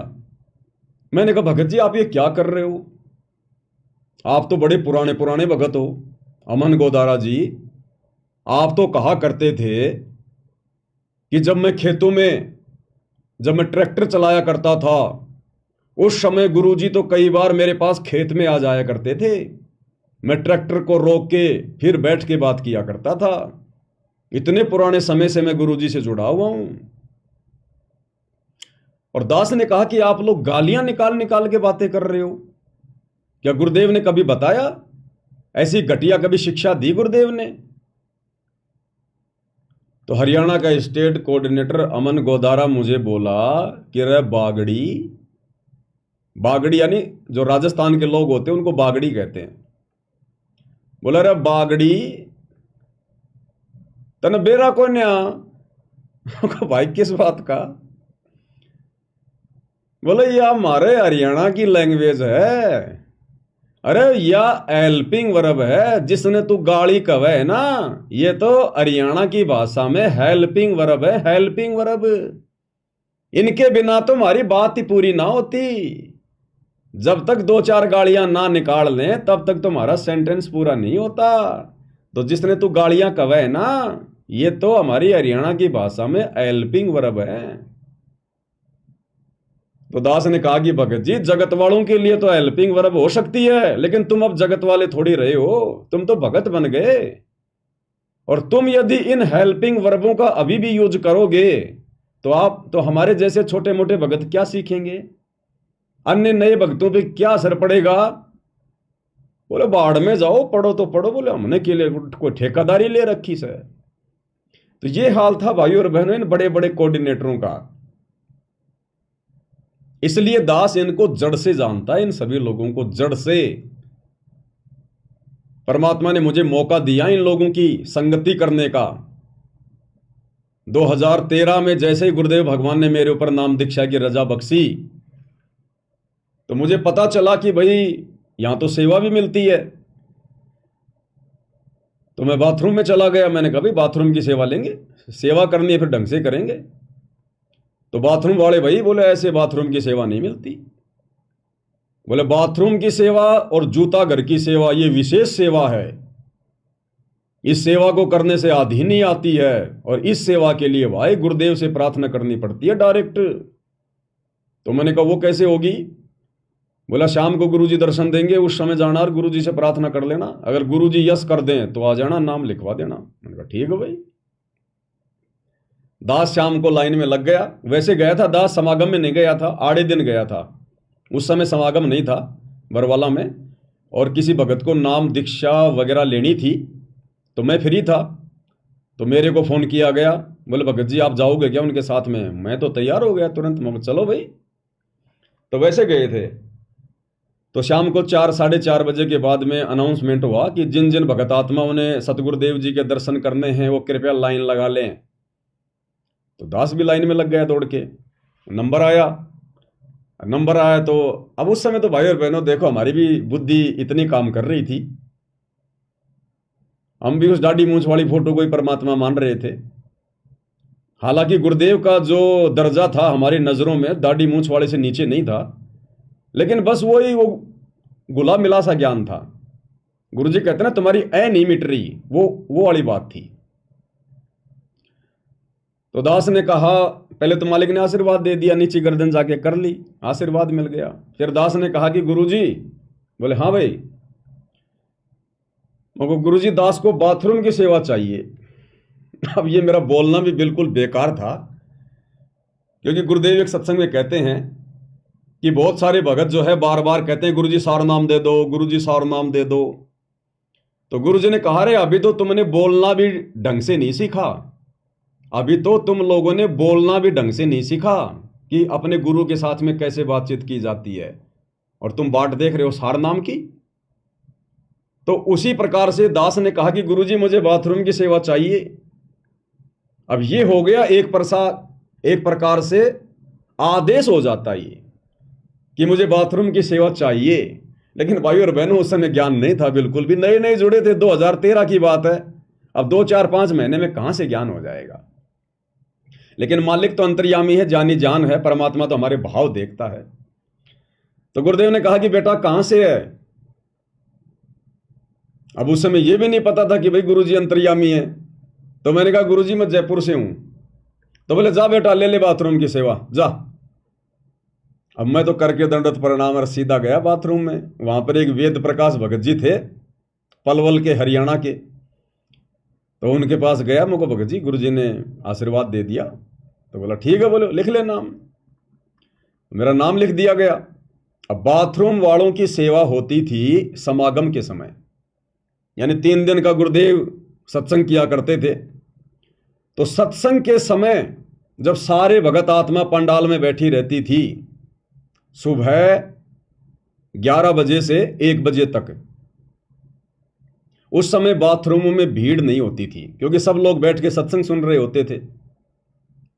मैंने कहा, भगत जी आप ये क्या कर रहे हो? आप तो बड़े पुराने पुराने भगत हो। अमन गोदारा जी, आप तो कहा करते थे कि जब मैं खेतों में, जब मैं ट्रैक्टर चलाया करता था, उस समय गुरुजी तो कई बार मेरे पास खेत में आ जाया करते थे, मैं ट्रैक्टर को रोक के फिर बैठ के बात किया करता था। इतने पुराने समय से मैं गुरुजी से जुड़ा हुआ हूं। और दास ने कहा कि आप लोग गालियां निकाल निकाल के बातें कर रहे हो, क्या गुरुदेव ने कभी बताया? ऐसी घटिया कभी शिक्षा दी गुरुदेव ने? तो हरियाणा का स्टेट कोऑर्डिनेटर अमन गोदारा मुझे बोला कि रे बागड़ी, बागड़ी यानी जो राजस्थान के लोग होते हैं उनको बागड़ी कहते हैं। बोला, रे बागड़ी तने बेरा को न्या। भाई किस बात का? बोले, ये हमारे हरियाणा की लैंग्वेज है, अरे या हेल्पिंग वर्ब है, जिसने तू गाड़ी कवे है ना, ये तो हरियाणा की भाषा में हेल्पिंग वर्ब है, हेल्पिंग वर्ब। इनके बिना तो हमारी बात ही पूरी ना होती। जब तक दो चार गाड़ियां ना निकाल लें तब तक तुम्हारा सेंटेंस पूरा नहीं होता। तो जिसने तू गाड़ियां कवे है ना, ये तो हमारी हरियाणा की भाषा में हेल्पिंग वर्ब है। तो दास ने कहा कि भगत जी, जगत वालों के लिए तो हेल्पिंग वर्ब हो सकती है, लेकिन तुम अब जगत वाले थोड़ी रहे हो, तुम तो भगत बन गए। और तुम यदि इन हेल्पिंग वर्बों का अभी भी यूज करोगे तो हमारे जैसे छोटे मोटे भगत क्या सीखेंगे, अन्य नए भक्तों पे क्या असर पड़ेगा। बोले बाढ़ में जाओ, पढ़ो तो पढ़ो, बोले हमने के लिए कोई ठेकेदारी ले रखी से। तो ये हाल था भाई और बहनों इन बड़े बड़े कोऑर्डिनेटरों का। इसलिए दास इनको जड़ से जानता है, इन सभी लोगों को जड़ से। परमात्मा ने मुझे मौका दिया इन लोगों की संगति करने का। 2013 में जैसे ही गुरुदेव भगवान ने मेरे ऊपर नाम दीक्षा की रजा बख्शी, तो मुझे पता चला कि भाई यहां तो सेवा भी मिलती है। तो मैं बाथरूम में चला गया, मैंने कहा भाई बाथरूम की सेवा लेंगे, सेवा करनी है फिर ढंग से करेंगे। तो बाथरूम वाले भाई बोले ऐसे बाथरूम की सेवा नहीं मिलती। बोले बाथरूम की सेवा और जूता घर की सेवा ये विशेष सेवा है, इस सेवा को करने से आधी नहीं आती है, और इस सेवा के लिए भाई गुरुदेव से प्रार्थना करनी पड़ती है डायरेक्ट। तो मैंने कहा वो कैसे होगी। बोला शाम को गुरुजी दर्शन देंगे, उस समय जाना और गुरुजी से प्रार्थना कर लेना, अगर गुरुजी यस कर दें तो आ जाना, नाम लिखवा देना। मैंने कहा ठीक है भाई। दास शाम को लाइन में लग गया। वैसे गया था दास, समागम में नहीं गया था, आड़े दिन गया था। उस समय समागम नहीं था बरवाला में, और किसी भगत को नाम दीक्षा वगैरह लेनी थी, तो मैं फ्री था। तो मेरे को फ़ोन किया गया, बोले भगत जी आप जाओगे क्या उनके साथ में। मैं तो तैयार हो गया तुरंत, मैं चलो भाई। तो वैसे गए थे। तो शाम को 4 साढ़े 4 बजे के बाद में अनाउंसमेंट हुआ कि जिन जिन भगत आत्माओं ने सतगुरुदेव जी के दर्शन करने हैं वो कृपया लाइन लगा लें। तो दास भी लाइन में लग गया दौड़ के। नंबर आया तो अब उस समय तो भाई और बहनों देखो हमारी भी बुद्धि इतनी काम कर रही थी, हम भी उस दाढ़ी मूंछ वाली फोटो को ही परमात्मा मान रहे थे। हालांकि गुरुदेव का जो दर्जा था हमारी नज़रों में दाढ़ी मूंछ वाले से नीचे नहीं था, लेकिन बस वो गुला मिला सा ज्ञान था। गुरुजी कहते ना तुम्हारी ऐ नहीं मिट रही, वो वाली बात थी। तो दास ने कहा, पहले तो मालिक ने आशीर्वाद दे दिया, नीचे गर्दन जाके कर ली, आशीर्वाद मिल गया। फिर दास ने कहा कि गुरुजी, बोले हाँ भाई। मगर गुरुजी दास को बाथरूम की सेवा चाहिए। अब ये मेरा बोलना भी बिल्कुल बेकार था, क्योंकि गुरुदेव एक सत्संग में कहते हैं कि बहुत सारे भगत जो है बार बार कहते हैं गुरुजी सार नाम दे दो, गुरुजी सार नाम दे दो। तो गुरुजी ने कहा रे अभी तो तुमने बोलना भी ढंग से नहीं सीखा, अभी तो तुम लोगों ने बोलना भी ढंग से नहीं सीखा कि अपने गुरु के साथ में कैसे बातचीत की जाती है, और तुम बाट देख रहे हो सार नाम की। तो उसी प्रकार से दास ने कहा कि गुरुजी मुझे बाथरूम की सेवा चाहिए। अब ये हो गया एक प्रकार से आदेश हो जाता है ये कि मुझे बाथरूम की सेवा चाहिए। लेकिन भाई और बहनों उस समय ज्ञान नहीं था, बिल्कुल भी नए नए जुड़े थे, 2013 की बात है। अब 2 4 5 महीने में कहां से ज्ञान हो जाएगा। लेकिन मालिक तो अंतर्यामी है, जानी जान है, परमात्मा तो हमारे भाव देखता है। तो गुरुदेव ने कहा कि बेटा कहां से है। अब उस समय यह भी नहीं पता था कि भाई गुरुजी अंतर्यामी है। तो मैंने कहा गुरुजी मैं जयपुर से हूं। तो बोले जा बेटा ले ले बाथरूम की सेवा जा। अब मैं तो करके दंडवत प्रणाम और सीधा गया बाथरूम में। वहां पर एक वेद प्रकाश भगत जी थे, पलवल के, हरियाणा के। तो उनके पास गया, मुझको भगत जी गुरुजी ने आशीर्वाद दे दिया। तो बोला ठीक है, बोलो लिख ले नाम। मेरा नाम लिख दिया गया। अब बाथरूम वालों की सेवा होती थी समागम के समय, यानी 3 दिन का गुरुदेव सत्संग किया करते थे। तो सत्संग के समय जब सारे भगत आत्मा पंडाल में बैठी रहती थी, सुबह 11 बजे से 1 बजे तक, उस समय बाथरूमों में भीड़ नहीं होती थी, क्योंकि सब लोग बैठ के सत्संग सुन रहे होते थे।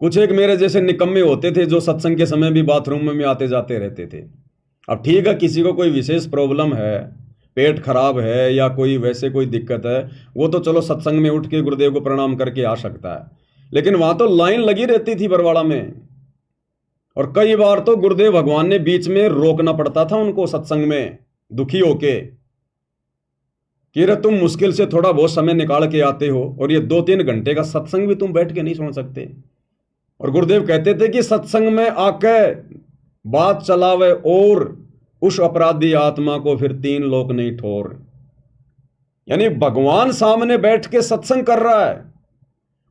कुछ एक मेरे जैसे निकम्मे होते थे जो सत्संग के समय भी बाथरूम में आते जाते रहते थे। अब ठीक है, किसी को कोई विशेष प्रॉब्लम है पेट खराब है या कोई वैसे कोई दिक्कत है, वो तो चलो सत्संग में उठ के गुरुदेव को प्रणाम करके आ सकता है, लेकिन वहां तो लाइन लगी रहती थी बरवाड़ा में। और कई बार तो गुरुदेव भगवान ने बीच में रोकना पड़ता था उनको सत्संग में, दुखी होके कि रे तुम मुश्किल से थोड़ा बहुत समय निकाल के आते हो और ये 2-3 घंटे का सत्संग भी तुम बैठ के नहीं सुन सकते। और गुरुदेव कहते थे कि सत्संग में आके बात चलावे और उस अपराधी आत्मा को फिर 3 लोक नहीं ठोर। यानी भगवान सामने बैठ के सत्संग कर रहा है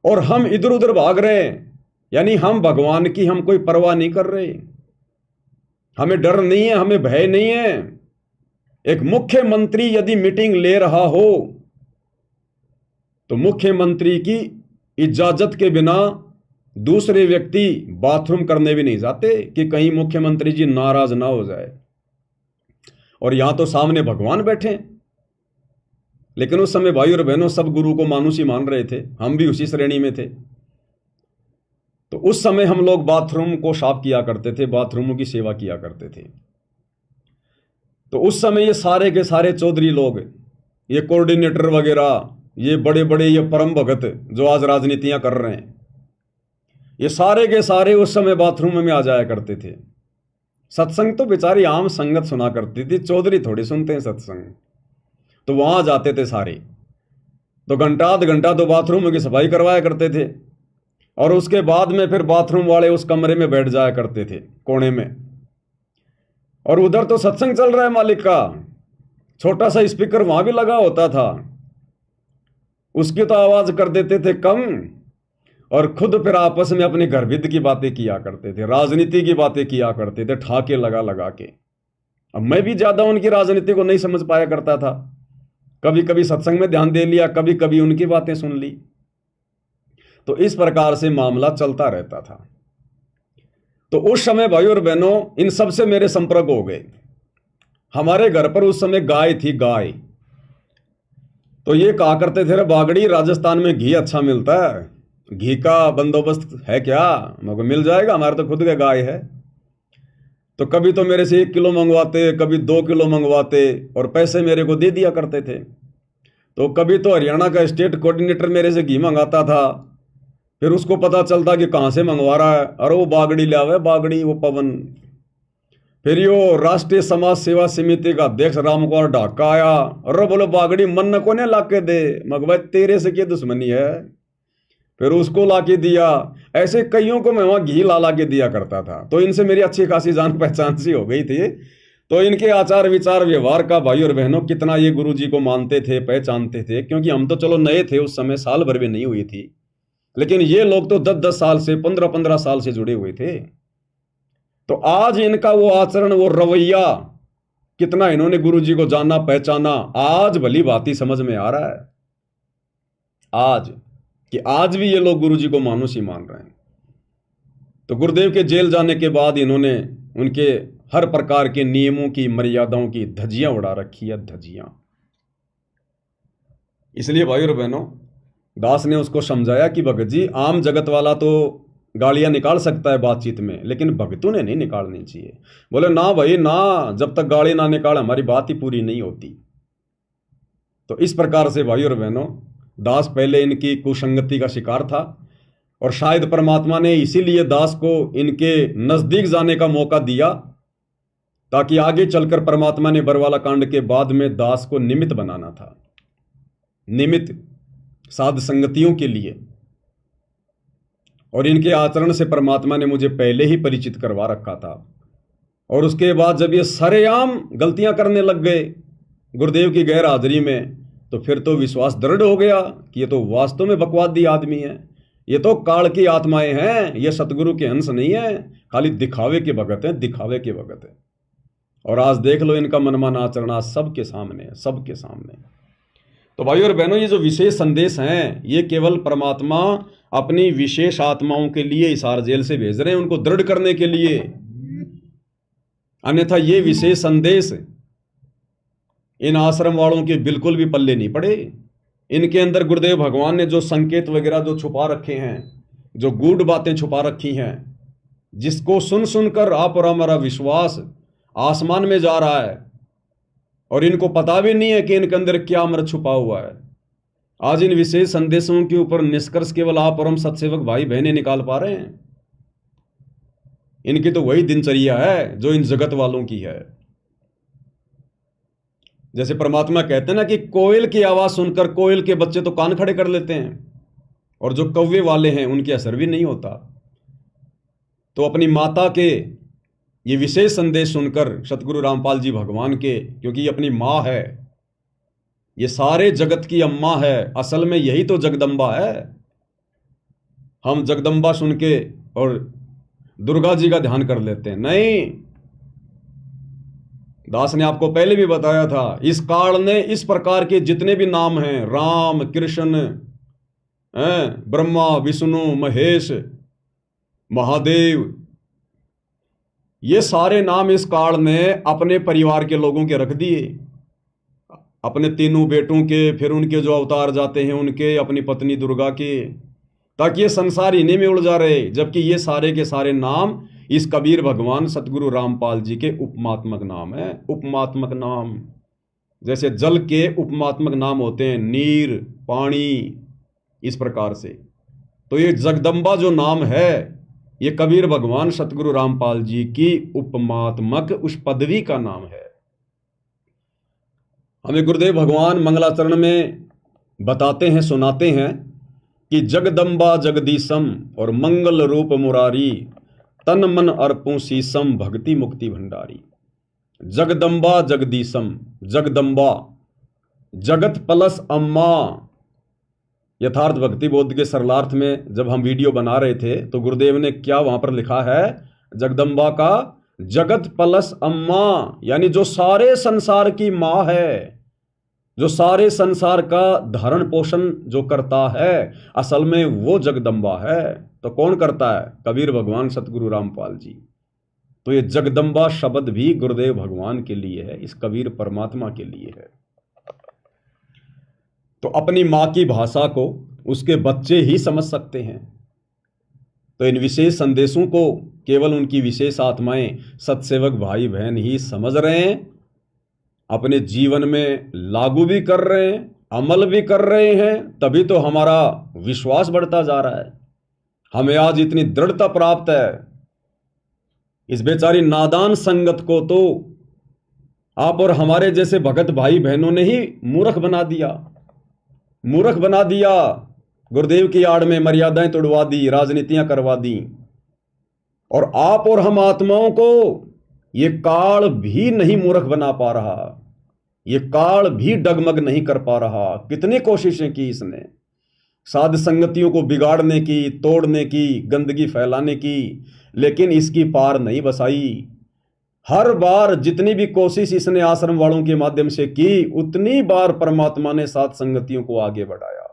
और हम इधर उधर भाग रहे हैं, यानी हम भगवान की हम कोई परवाह नहीं कर रहे, हमें डर नहीं है, हमें भय नहीं है। एक मुख्यमंत्री यदि मीटिंग ले रहा हो तो मुख्यमंत्री की इजाजत के बिना दूसरे व्यक्ति बाथरूम करने भी नहीं जाते कि कहीं मुख्यमंत्री जी नाराज ना हो जाए। और यहां तो सामने भगवान बैठे, लेकिन उस समय भाई और बहनों सब गुरु को मानुष ही मान रहे थे, हम भी उसी श्रेणी में थे। तो उस समय हम लोग बाथरूम को साफ किया करते थे, बाथरूमों की सेवा किया करते थे। तो उस समय ये सारे के सारे चौधरी लोग, ये कोऑर्डिनेटर वगैरह, ये बड़े बड़े ये परम भगत जो आज राजनीतियां कर रहे हैं, ये सारे के सारे उस समय बाथरूम में आ जाया करते थे। सत्संग तो बेचारी आम संगत सुना करती थी, चौधरी थोड़ी सुनते हैं सत्संग। तो वहां जाते थे सारे, तो घंटा आध घंटा तो बाथरूम की सफाई करवाया करते थे और उसके बाद में फिर बाथरूम वाले उस कमरे में बैठ जाया करते थे कोने में। और उधर तो सत्संग चल रहा है मालिक का, छोटा सा स्पीकर वहां भी लगा होता था, उसकी तो आवाज कर देते थे कम और खुद फिर आपस में अपने घर विद की बातें किया करते थे, राजनीति की बातें किया करते थे ठाके लगा लगा के। अब मैं भी ज्यादा उनकी राजनीति को नहीं समझ पाया करता था, कभी कभी सत्संग में ध्यान दे लिया, कभी कभी उनकी बातें सुन ली। तो इस प्रकार से मामला चलता रहता था। तो उस समय भाई और बहनों इन सब से मेरे संपर्क हो गए। हमारे घर पर उस समय गाय थी, गाय। तो ये कहा करते थे, बागड़ी राजस्थान में घी अच्छा मिलता है, घी का बंदोबस्त है क्या? मगर मिल जाएगा, हमारे तो खुद का गाय है। तो कभी तो मेरे से 1 किलो मंगवाते, कभी 2 किलो मंगवाते और पैसे मेरे को दे दिया करते थे। तो कभी तो हरियाणा का स्टेट कोऑर्डिनेटर मेरे से घी मंगाता था, फिर उसको पता चलता कि कहाँ से मंगवा रहा है, अरे वो बागड़ी ले आवे, बागड़ी वो पवन। फिर यो राष्ट्रीय समाज सेवा समिति का अध्यक्ष रामकुमार ढाका आया, अरे बोलो बागड़ी मन को ने ला के दे, मगर तेरे से क्या दुश्मनी है, फिर उसको ला के दिया। ऐसे कईयों को मैं वहां घी ला के दिया करता था। तो इनसे मेरी अच्छी खासी जान पहचान सी हो गई थी। तो इनके आचार विचार व्यवहार का भाई और बहनों कितना ये गुरु जी को मानते थे, पहचानते थे, क्योंकि हम तो चलो नए थे उस समय, साल भर भी नहीं हुई थी, लेकिन ये लोग तो 10-10 साल से, 15-15 साल से जुड़े हुए थे। तो आज इनका वो आचरण, वो रवैया, कितना इन्होंने गुरु जी को जाना पहचाना, आज भली भांति समझ में आ रहा है आज, कि आज भी ये लोग गुरु जी को मानुष ही मान रहे हैं। तो गुरुदेव के जेल जाने के बाद इन्होंने उनके हर प्रकार के नियमों की, मर्यादाओं की धज्जियां उड़ा रखी है, धज्जियां। इसलिए भाई और बहनों, दास ने उसको समझाया कि भगत जी, आम जगत वाला तो गालियां निकाल सकता है बातचीत में, लेकिन भगतों ने नहीं निकालनी चाहिए। बोले ना भाई ना, जब तक गाली ना निकाले हमारी बात ही पूरी नहीं होती। तो इस प्रकार से भाई और बहनों, दास पहले इनकी कुसंगति का शिकार था और शायद परमात्मा ने इसीलिए दास को इनके नजदीक जाने का मौका दिया, ताकि आगे चलकर परमात्मा ने बरवाला कांड के बाद में दास को निमित्त बनाना था, निमित्त साध संगतियों के लिए। और इनके आचरण से परमात्मा ने मुझे पहले ही परिचित करवा रखा था। और उसके बाद जब ये सरेआम गलतियां करने लग गए गुरुदेव की गैर हाजिरी में, तो फिर तो विश्वास दृढ़ हो गया कि ये तो वास्तव में बकवादी आदमी है, ये तो काल की आत्माएं हैं, ये सतगुरु के अंश नहीं है, खाली दिखावे के भगत हैं, दिखावे के भगत है। और आज देख लो इनका मनमाना आचरण आज सबके सामने है, सबके सामने। तो भाई और बहनों, ये जो विशेष संदेश हैं, ये केवल परमात्मा अपनी विशेष आत्माओं के लिए हिसार जेल से भेज रहे हैं, उनको दृढ़ करने के लिए। अन्यथा ये विशेष संदेश इन आश्रम वालों के बिल्कुल भी पल्ले नहीं पड़े। इनके अंदर गुरुदेव भगवान ने जो संकेत वगैरह जो छुपा रखे हैं, जो गूढ़ बातें छुपा रखी हैं, जिसको सुन सुनकर आप और हमारा विश्वास आसमान में जा रहा है, और इनको पता भी नहीं है कि इनके अंदर क्या अमृत छुपा हुआ है। आज इन विशेष संदेशों के ऊपर निष्कर्ष केवल आप और हम सत्सेवक भाई बहनें निकाल पा रहे हैं। इनकी तो वही दिनचर्या है जो इन जगत वालों की है। जैसे परमात्मा कहते हैं ना कि कोयल की आवाज सुनकर कोयल के बच्चे तो कान खड़े कर लेते हैं, और जो कौवे वाले हैं उनके असर भी नहीं होता। तो अपनी माता के ये विशेष संदेश सुनकर सतगुरु रामपाल जी भगवान के, क्योंकि ये अपनी माँ है, ये सारे जगत की अम्मा है, असल में यही तो जगदम्बा है। हम जगदम्बा सुन के और दुर्गा जी का ध्यान कर लेते हैं, नहीं। दास ने आपको पहले भी बताया था, इस काल ने इस प्रकार के जितने भी नाम हैं, राम, कृष्ण, ब्रह्मा, विष्णु, महेश, महादेव, ये सारे नाम इस काल ने अपने परिवार के लोगों के रख दिए, अपने तीनों बेटों के, फिर उनके जो अवतार जाते हैं उनके, अपनी पत्नी दुर्गा के, ताकि ये संसार इन्हीं में उलझा रहे। जबकि ये सारे के सारे नाम इस कबीर भगवान सतगुरु रामपाल जी के उपमात्मक नाम है। उपमात्मक नाम, जैसे जल के उपमात्मक नाम होते हैं, नीर, पानी, इस प्रकार से। तो ये जगदम्बा जो नाम है, ये कबीर भगवान सतगुरु रामपाल जी की उपमात्मक उस पदवी का नाम है। हमें गुरुदेव भगवान मंगलाचरण में बताते हैं, सुनाते हैं कि जगदम्बा जगदीशम और मंगल रूप मुरारी, तन मन अर्पूं शीसम भक्ति मुक्ति भंडारी। जगदम्बा जगदीशम, जगदम्बा जगत प्लस अम्मा। यथार्थ भक्ति बोध के सरलार्थ में जब हम वीडियो बना रहे थे तो गुरुदेव ने क्या वहां पर लिखा है, जगदम्बा का जगत प्लस अम्मा, यानी जो सारे संसार की मां है, जो सारे संसार का धारण पोषण जो करता है, असल में वो जगदम्बा है। तो कौन करता है? कबीर भगवान सतगुरु रामपाल जी। तो ये जगदम्बा शब्द भी गुरुदेव भगवान के लिए है, इस कबीर परमात्मा के लिए है। तो अपनी मां की भाषा को उसके बच्चे ही समझ सकते हैं। तो इन विशेष संदेशों को केवल उनकी विशेष आत्माएं, सत्सेवक भाई बहन ही समझ रहे हैं, अपने जीवन में लागू भी कर रहे हैं, अमल भी कर रहे हैं। तभी तो हमारा विश्वास बढ़ता जा रहा है, हमें आज इतनी दृढ़ता प्राप्त है। इस बेचारी नादान संगत को तो आप और हमारे जैसे भगत भाई बहनों ने ही मूर्ख बना दिया, मूर्ख बना दिया। गुरुदेव की आड़ में मर्यादाएं तोड़वा दी, राजनीतियां करवा दी, और आप और हम आत्माओं को ये काल भी नहीं मूर्ख बना पा रहा, ये काल भी डगमग नहीं कर पा रहा। कितनी कोशिशें की इसने, साध संगतियों को बिगाड़ने की, तोड़ने की, गंदगी फैलाने की, लेकिन इसकी पार नहीं बसाई। हर बार जितनी भी कोशिश इसने आश्रम वालों के माध्यम से की, उतनी बार परमात्मा ने साध संगतियों को आगे बढ़ाया।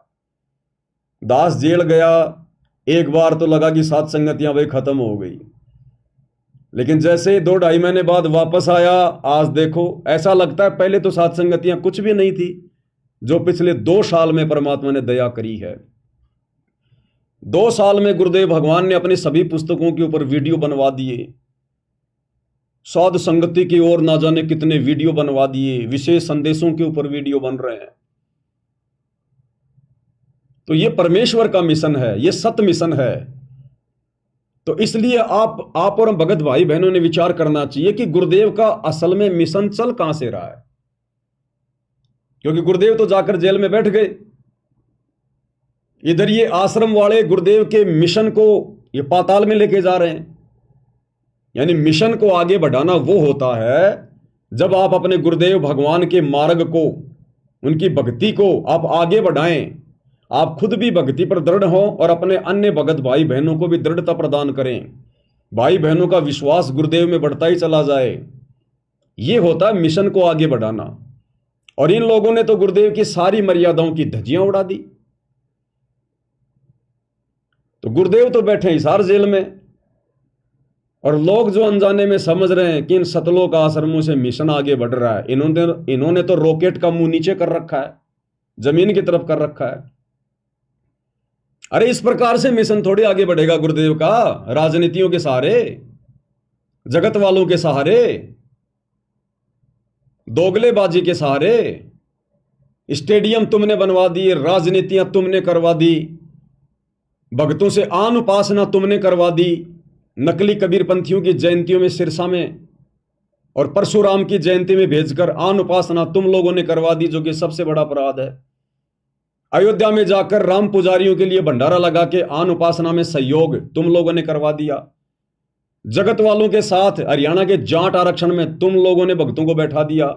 दास जेल गया, एक बार तो लगा कि साध संगतियां भाई खत्म हो गई, लेकिन जैसे 2-2.5 महीने बाद वापस आया, आज देखो ऐसा लगता है पहले तो साध संगतियां कुछ भी नहीं थी, जो पिछले 2 साल में परमात्मा ने दया करी है। 2 साल में गुरुदेव भगवान ने अपनी सभी पुस्तकों के ऊपर वीडियो बनवा दिए, साध संगति की ओर ना जाने कितने वीडियो बनवा दिए, विशेष संदेशों के ऊपर वीडियो बन रहे हैं। तो ये परमेश्वर का मिशन है, ये सत्य मिशन है। तो इसलिए आप और हम भगत भाई बहनों ने विचार करना चाहिए कि गुरुदेव का असल में मिशन चल कहां से रहा है। क्योंकि गुरुदेव तो जाकर जेल में बैठ गए, इधर ये आश्रम वाले गुरुदेव के मिशन को ये पाताल में लेके जा रहे हैं। यानी मिशन को आगे बढ़ाना वो होता है जब आप अपने गुरुदेव भगवान के मार्ग को, उनकी भक्ति को आप आगे बढ़ाएं, आप खुद भी भक्ति पर दृढ़ हो और अपने अन्य भगत भाई बहनों को भी दृढ़ता प्रदान करें, भाई बहनों का विश्वास गुरुदेव में बढ़ता ही चला जाए। ये होता है मिशन को आगे बढ़ाना। और इन लोगों ने तो गुरुदेव की सारी मर्यादाओं की धज्जियां उड़ा दी। तो गुरुदेव तो बैठे हिसार जेल में, और लोग जो अनजाने में समझ रहे हैं कि इन सतलोक आश्रमों से मिशन आगे बढ़ रहा है, इन्होंने तो रॉकेट का मुंह नीचे कर रखा है, जमीन की तरफ कर रखा है। अरे इस प्रकार से मिशन थोड़ी आगे बढ़ेगा गुरुदेव का, राजनीतियों के सहारे, जगत वालों के सहारे। दोगलेबाजी के सहारे स्टेडियम तुमने बनवा दिए, राजनीतियां तुमने करवा दी, भक्तों से आन उपासना तुमने करवा दी, नकली कबीरपंथियों की जयंतियों में सिरसा में और परशुराम की जयंती में भेजकर आन उपासना तुम लोगों ने करवा दी, जो कि सबसे बड़ा अपराध है। अयोध्या में जाकर राम पुजारियों के लिए भंडारा लगा के आन उपासना में सहयोग तुम लोगों ने करवा दिया। जगत वालों के साथ हरियाणा के जाट आरक्षण में तुम लोगों ने भक्तों को बैठा दिया।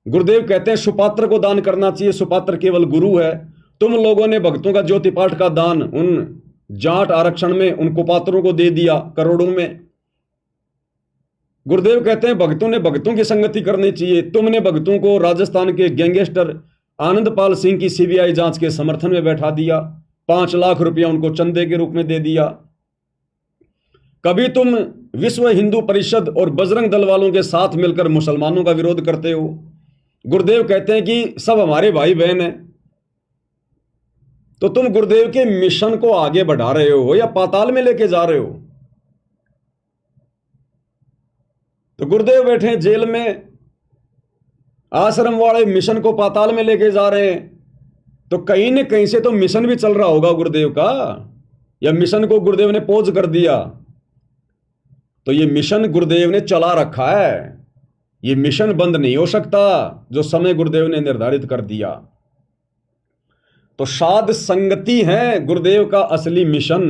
गुरुदेव कहते हैं सुपात्र को दान करना चाहिए, सुपात्र केवल गुरु है। तुम लोगों ने भक्तों का ज्योति पाठ का दान उन जाट आरक्षण में उन कुपात्रों को दे दिया करोड़ों में। गुरुदेव कहते हैं भक्तों ने भक्तों की संगति करनी चाहिए। तुमने भक्तों को राजस्थान के गैंगस्टर आनंदपाल सिंह की सीबीआई जांच के समर्थन में बैठा दिया, 5 लाख रुपया उनको चंदे के रूप में दे दिया। कभी तुम विश्व हिंदू परिषद और बजरंग दल वालों के साथ मिलकर मुसलमानों का विरोध करते हो। गुरुदेव कहते हैं कि सब हमारे भाई बहन हैं। तो तुम गुरुदेव के मिशन को आगे बढ़ा रहे हो या पाताल में लेके जा रहे हो? तो गुरुदेव बैठे जेल में, आश्रम वाले मिशन को पाताल में लेके जा रहे हैं। तो कहीं न कहीं से तो मिशन भी चल रहा होगा गुरुदेव का, या मिशन को गुरुदेव ने पॉज कर दिया। तो ये मिशन गुरुदेव ने चला रखा है, ये मिशन बंद नहीं हो सकता जो समय गुरुदेव ने निर्धारित कर दिया। तो साध संगति है गुरुदेव का असली मिशन।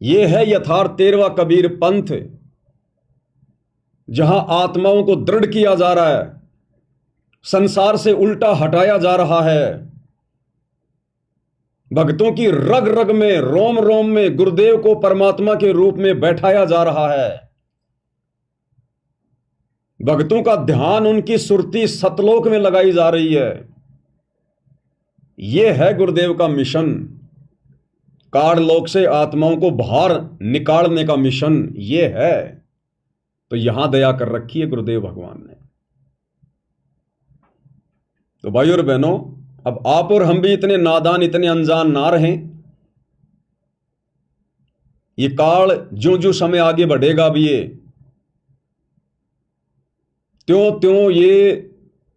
यह है यथार्थ 13वां कबीर पंथ, जहां आत्माओं को दृढ़ किया जा रहा है, संसार से उल्टा हटाया जा रहा है। भक्तों की रग रग में, रोम रोम में गुरुदेव को परमात्मा के रूप में बैठाया जा रहा है। भक्तों का ध्यान, उनकी सुरती सतलोक में लगाई जा रही है। यह है गुरुदेव का मिशन। काल लोक से आत्माओं को बाहर निकालने का मिशन यह है। तो यहां दया कर रखी है गुरुदेव भगवान ने। तो भाइयों और बहनों, अब आप और हम भी इतने नादान, इतने अनजान ना रहें। ये काल ज्यों ज्यों समय आगे बढ़ेगा, अब ये त्यों त्यों ये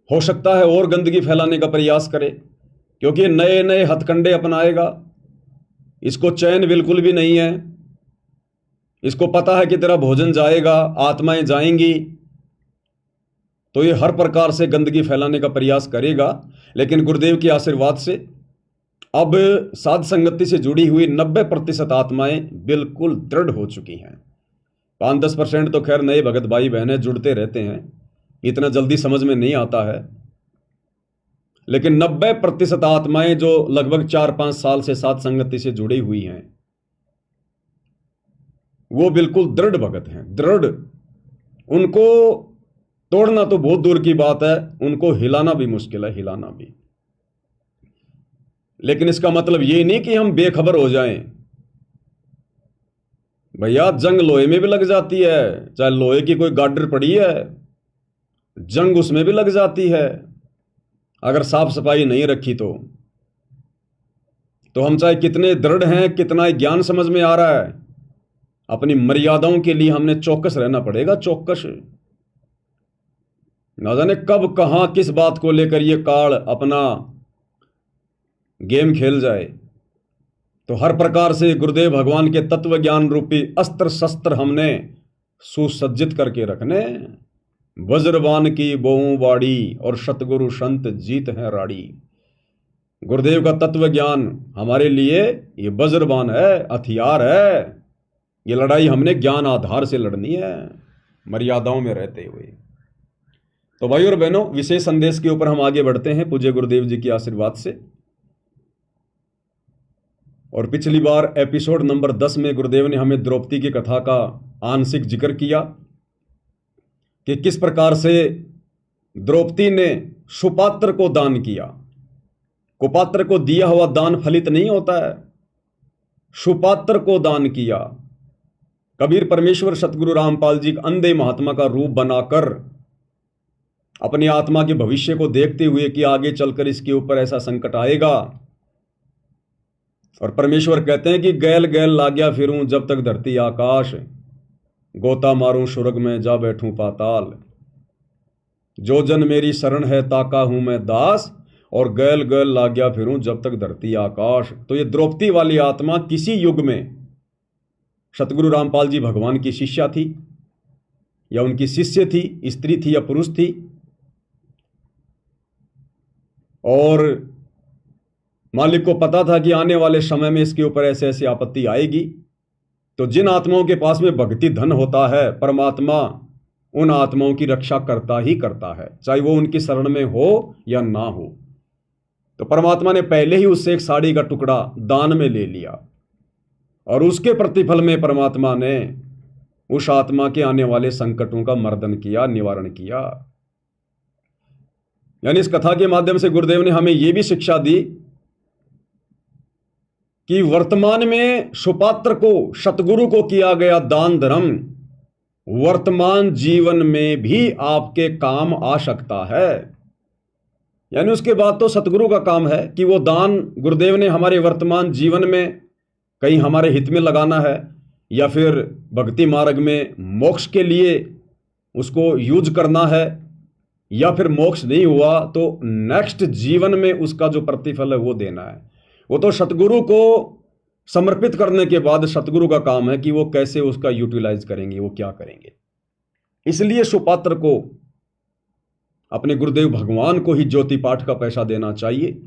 हो सकता है और गंदगी फैलाने का प्रयास करे, क्योंकि नए नए हथकंडे अपनाएगा। इसको चैन बिल्कुल भी नहीं है। इसको पता है कि तेरा भोजन जाएगा, आत्माएं जाएंगी, तो ये हर प्रकार से गंदगी फैलाने का प्रयास करेगा। लेकिन गुरुदेव के आशीर्वाद से अब साध संगति से जुड़ी हुई 90% आत्माएं बिल्कुल दृढ़ हो चुकी हैं। 5-10% तो खैर नए भगत भाई बहनें जुड़ते रहते हैं, इतना जल्दी समझ में नहीं आता है। लेकिन 90% आत्माएं जो लगभग 4-5 साल से साध संगति से जुड़ी हुई हैं, वो बिल्कुल दृढ़ भगत हैं, दृढ़। उनको तोड़ना तो बहुत दूर की बात है, उनको हिलाना भी मुश्किल है, हिलाना भी। लेकिन इसका मतलब ये नहीं कि हम बेखबर हो जाएं। भैया जंग लोहे में भी लग जाती है, चाहे लोहे की कोई गाडर पड़ी है, जंग उसमें भी लग जाती है अगर साफ सफाई नहीं रखी तो। हम चाहे कितने दृढ़ हैं, कितना ज्ञान समझ में आ रहा है, अपनी मर्यादाओं के लिए हमने चौकस रहना पड़ेगा, चौकस। ना जाने कब कहां किस बात को लेकर ये काल अपना गेम खेल जाए। तो हर प्रकार से गुरुदेव भगवान के तत्व ज्ञान रूपी अस्त्र शस्त्र हमने सुसज्जित करके रखने। वज्रबान की बोऊं बाड़ी और सतगुरु संत जीत है राड़ी। गुरुदेव का तत्व ज्ञान हमारे लिए ये वज्रबान है, हथियार है। ये लड़ाई हमने ज्ञान आधार से लड़नी है, मर्यादाओं में रहते हुए। तो भाई और बहनों, विशेष संदेश के ऊपर हम आगे बढ़ते हैं पूज्य गुरुदेव जी के आशीर्वाद से। और पिछली बार एपिसोड नंबर 10 में गुरुदेव ने हमें द्रौपदी की कथा का आंशिक जिक्र किया कि किस प्रकार से द्रौपदी ने सुपात्र को दान किया। कुपात्र को दिया हुआ दान फलित नहीं होता है, सुपात्र को दान किया। कबीर परमेश्वर सतगुरु रामपाल जी अंधे महात्मा का रूप बनाकर अपनी आत्मा के भविष्य को देखते हुए कि आगे चलकर इसके ऊपर ऐसा संकट आएगा, और परमेश्वर कहते हैं कि गैल गैल लाग्या फिरूं जब तक धरती आकाश, गोता मारूं सुरग में जा बैठूं पाताल। जो जन मेरी शरण है ताका हूं मैं दास, और गैल गैल लाग्या फिरूं जब तक धरती आकाश। तो ये द्रौपदी वाली आत्मा किसी युग में सतगुरु रामपाल जी भगवान की शिष्या थी, या उनकी शिष्य थी, स्त्री थी या पुरुष थी, और मालिक को पता था कि आने वाले समय में इसके ऊपर ऐसे ऐसी आपत्ति आएगी। तो जिन आत्माओं के पास में भक्ति धन होता है, परमात्मा उन आत्माओं की रक्षा करता ही करता है, चाहे वो उनकी शरण में हो या ना हो। तो परमात्मा ने पहले ही उससे एक साड़ी का टुकड़ा दान में ले लिया, और उसके प्रतिफल में परमात्मा ने उस आत्मा के आने वाले संकटों का मर्दन किया, निवारण किया। यानी इस कथा के माध्यम से गुरुदेव ने हमें यह भी शिक्षा दी कि वर्तमान में सुपात्र को, सतगुरु को किया गया दान धर्म वर्तमान जीवन में भी आपके काम आ सकता है। यानी उसके बाद तो सतगुरु का काम है कि वो दान गुरुदेव ने हमारे वर्तमान जीवन में कहीं हमारे हित में लगाना है, या फिर भक्ति मार्ग में मोक्ष के लिए उसको यूज करना है, या फिर मोक्ष नहीं हुआ तो नेक्स्ट जीवन में उसका जो प्रतिफल है वो देना है। वो तो सतगुरु को समर्पित करने के बाद सतगुरु का काम है कि वो कैसे उसका यूटिलाइज करेंगे, वो क्या करेंगे। इसलिए सुपात्र को अपने गुरुदेव भगवान को ही ज्योति पाठ का पैसा देना चाहिए,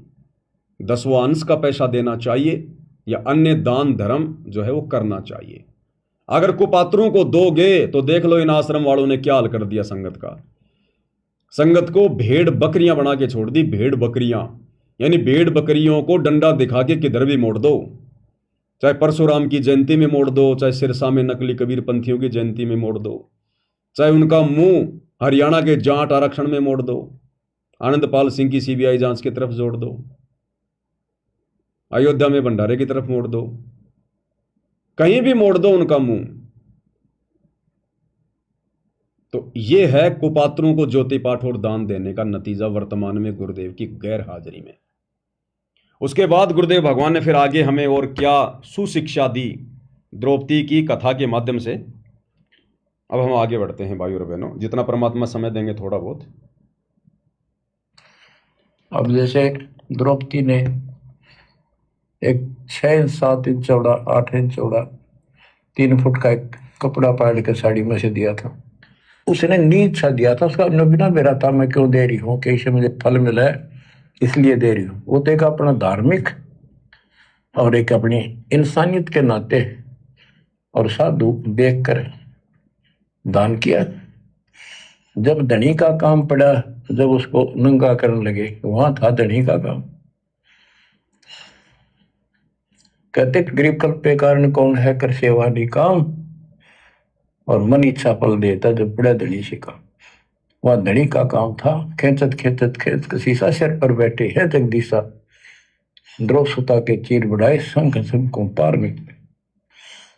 10वां अंश का पैसा देना चाहिए, या अन्य दान धर्म जो है वो करना चाहिए। अगर कुपात्रों को दोगे तो देख लो इन आश्रम वालों ने क्या हाल कर दिया संगत का। संगत को भेड़ बकरियां बना के छोड़ दी, भेड़ बकरियां। यानी भेड़ बकरियों को डंडा दिखा के किधर भी मोड़ दो, चाहे परशुराम की जयंती में मोड़ दो, चाहे सिरसा में नकली कबीर पंथियों की जयंती में मोड़ दो, चाहे उनका मुंह हरियाणा के जाट आरक्षण में मोड़ दो, आनंदपाल सिंह की सीबीआई जांच की तरफ जोड़ दो, अयोध्या में भंडारे की तरफ मोड़ दो, कहीं भी मोड़ दो उनका मुंह। तो यह है कुपात्रों को ज्योति पाठ और दान देने का नतीजा वर्तमान में गुरुदेव की गैर हाजिरी में। उसके बाद गुरुदेव भगवान ने फिर आगे हमें और क्या सुशिक्षा दी द्रौपदी की कथा के माध्यम से। अब हम आगे बढ़ते हैं भाइयों और बहनों, जितना परमात्मा समय देंगे थोड़ा बहुत। अब जैसे द्रौपदी ने एक 6 इंच 7 इंच चौड़ा 8 इंच चौड़ा 3 फुट का एक कपड़ा पाड़ के साड़ी में से दिया था। उसने नीच सा दिया था, उसका बिना मेरा था मैं क्यों दे रही हूँ, कि इससे मुझे फल मिला है इसलिए दे रही हूँ। वो तो एक अपना धार्मिक और एक अपनी इंसानियत के नाते और साधु देख कर दान किया। जब धनी का काम पड़ा, जब उसको नंगा करने लगे, वहां था धनी का काम। कहते गरीब कल्पे कारण कौन है कर सेवा निकाम, और मन इच्छा फल देता जब बड़ा धनी से काम। वह धनी का काम था। खेचत खेचत खेच शीशा सिर पर बैठे है जगदीशा, द्रौपदा के चीर बढ़ाए संग संग को पार में।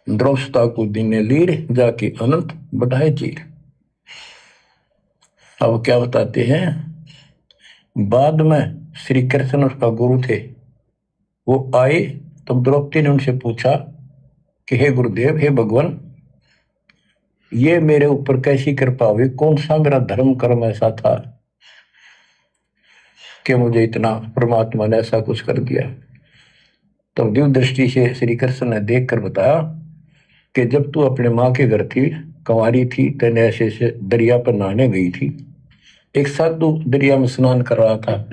द्रौपदा को दिने लीर जाके अनंत बढ़ाए चीर। अब क्या बताते हैं, बाद में श्री कृष्ण उसका गुरु थे, वो आए तब द्रौपदी ने उनसे पूछा कि हे गुरुदेव, हे भगवान, ये मेरे ऊपर कैसी कृपा हुई, कौन सा मेरा धर्म कर्म ऐसा था कि मुझे इतना परमात्मा ने ऐसा कुछ कर दिया। तब दिव्य दृष्टि से श्री कृष्ण ने देख कर बताया कि जब तू अपने माँ के घर थी, कंवारी थी, तेने ऐसे से दरिया पर नहाने गई थी। एक साधु दरिया में स्नान कर रहा था,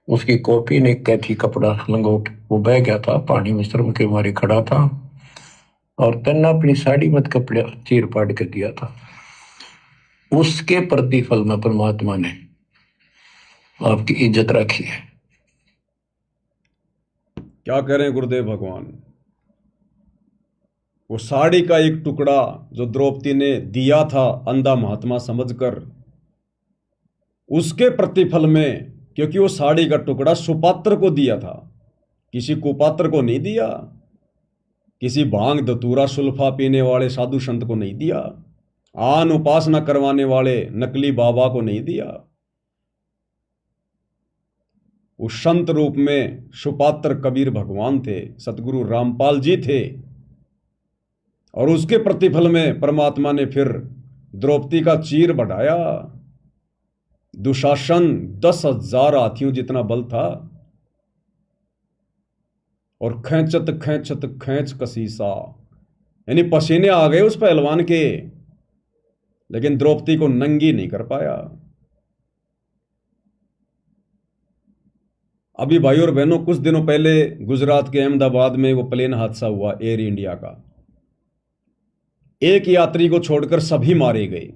उसकी कॉपी ने कैथी कपड़ा लंगोट वो बह गया था, पानी में शर्म के मारे खड़ा था, और तन्ना अपनी साड़ी मत कपड़े चीर पाड़ कर दिया था। उसके प्रतिफल में परमात्मा ने आपकी इज्जत रखी है। क्या करें गुरुदेव भगवान, वो साड़ी का एक टुकड़ा जो द्रौपदी ने दिया था अंधा महात्मा समझकर, उसके प्रतिफल में, क्योंकि वो साड़ी का टुकड़ा सुपात्र को दिया था, किसी कुपात्र को नहीं दिया, किसी भांग धतूरा सुल्फा पीने वाले साधु संत को नहीं दिया, आन उपासना करवाने वाले नकली बाबा को नहीं दिया। उस संत रूप में सुपात्र कबीर भगवान थे, सतगुरु रामपाल जी थे, और उसके प्रतिफल में परमात्मा ने फिर द्रौपदी का चीर बढ़ाया। दुशासन 10,000 हाथियों जितना बल था, और खैंचत खैंचत खैंच कसीसा, यानी पसीने आ गए उस पहलवान के, लेकिन द्रौपदी को नंगी नहीं कर पाया। अभी भाई और बहनों, कुछ दिनों पहले गुजरात के अहमदाबाद में वो प्लेन हादसा हुआ एयर इंडिया का। एक यात्री को छोड़कर सभी मारे गए।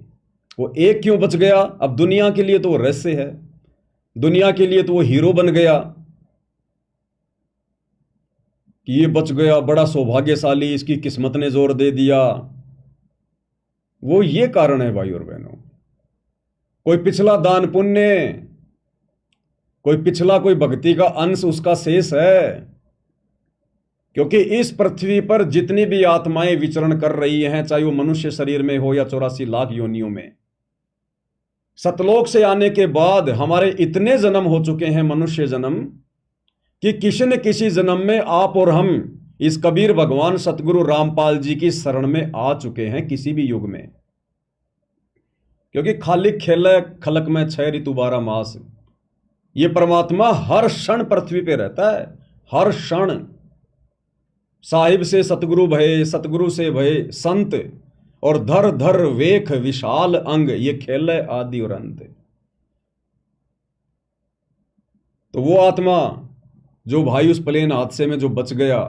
वो एक क्यों बच गया? अब दुनिया के लिए तो वो रहस्य है, दुनिया के लिए तो वो हीरो बन गया कि ये बच गया, बड़ा सौभाग्यशाली, इसकी किस्मत ने जोर दे दिया। वो ये कारण है भाई और बहनों, कोई पिछला दान पुण्य, कोई पिछला कोई भक्ति का अंश उसका शेष है। क्योंकि इस पृथ्वी पर जितनी भी आत्माएं विचरण कर रही हैं, चाहे वो मनुष्य शरीर में हो या 84 लाख योनियों में, सतलोक से आने के बाद हमारे इतने जन्म हो चुके हैं, मनुष्य जन्म, कि किसी न किसी जन्म में आप और हम इस कबीर भगवान सतगुरु रामपाल जी की शरण में आ चुके हैं, किसी भी युग में। क्योंकि खाली खेल खलक में 6 ऋतु 12 मास, ये परमात्मा हर क्षण पृथ्वी पे रहता है, हर क्षण। साहिब से सतगुरु भये, सतगुरु से भये संत, और धर धर वेख विशाल अंग, ये खेल है आदि और अंत। तो वो आत्मा जो भाई उस प्लेन हादसे में जो बच गया,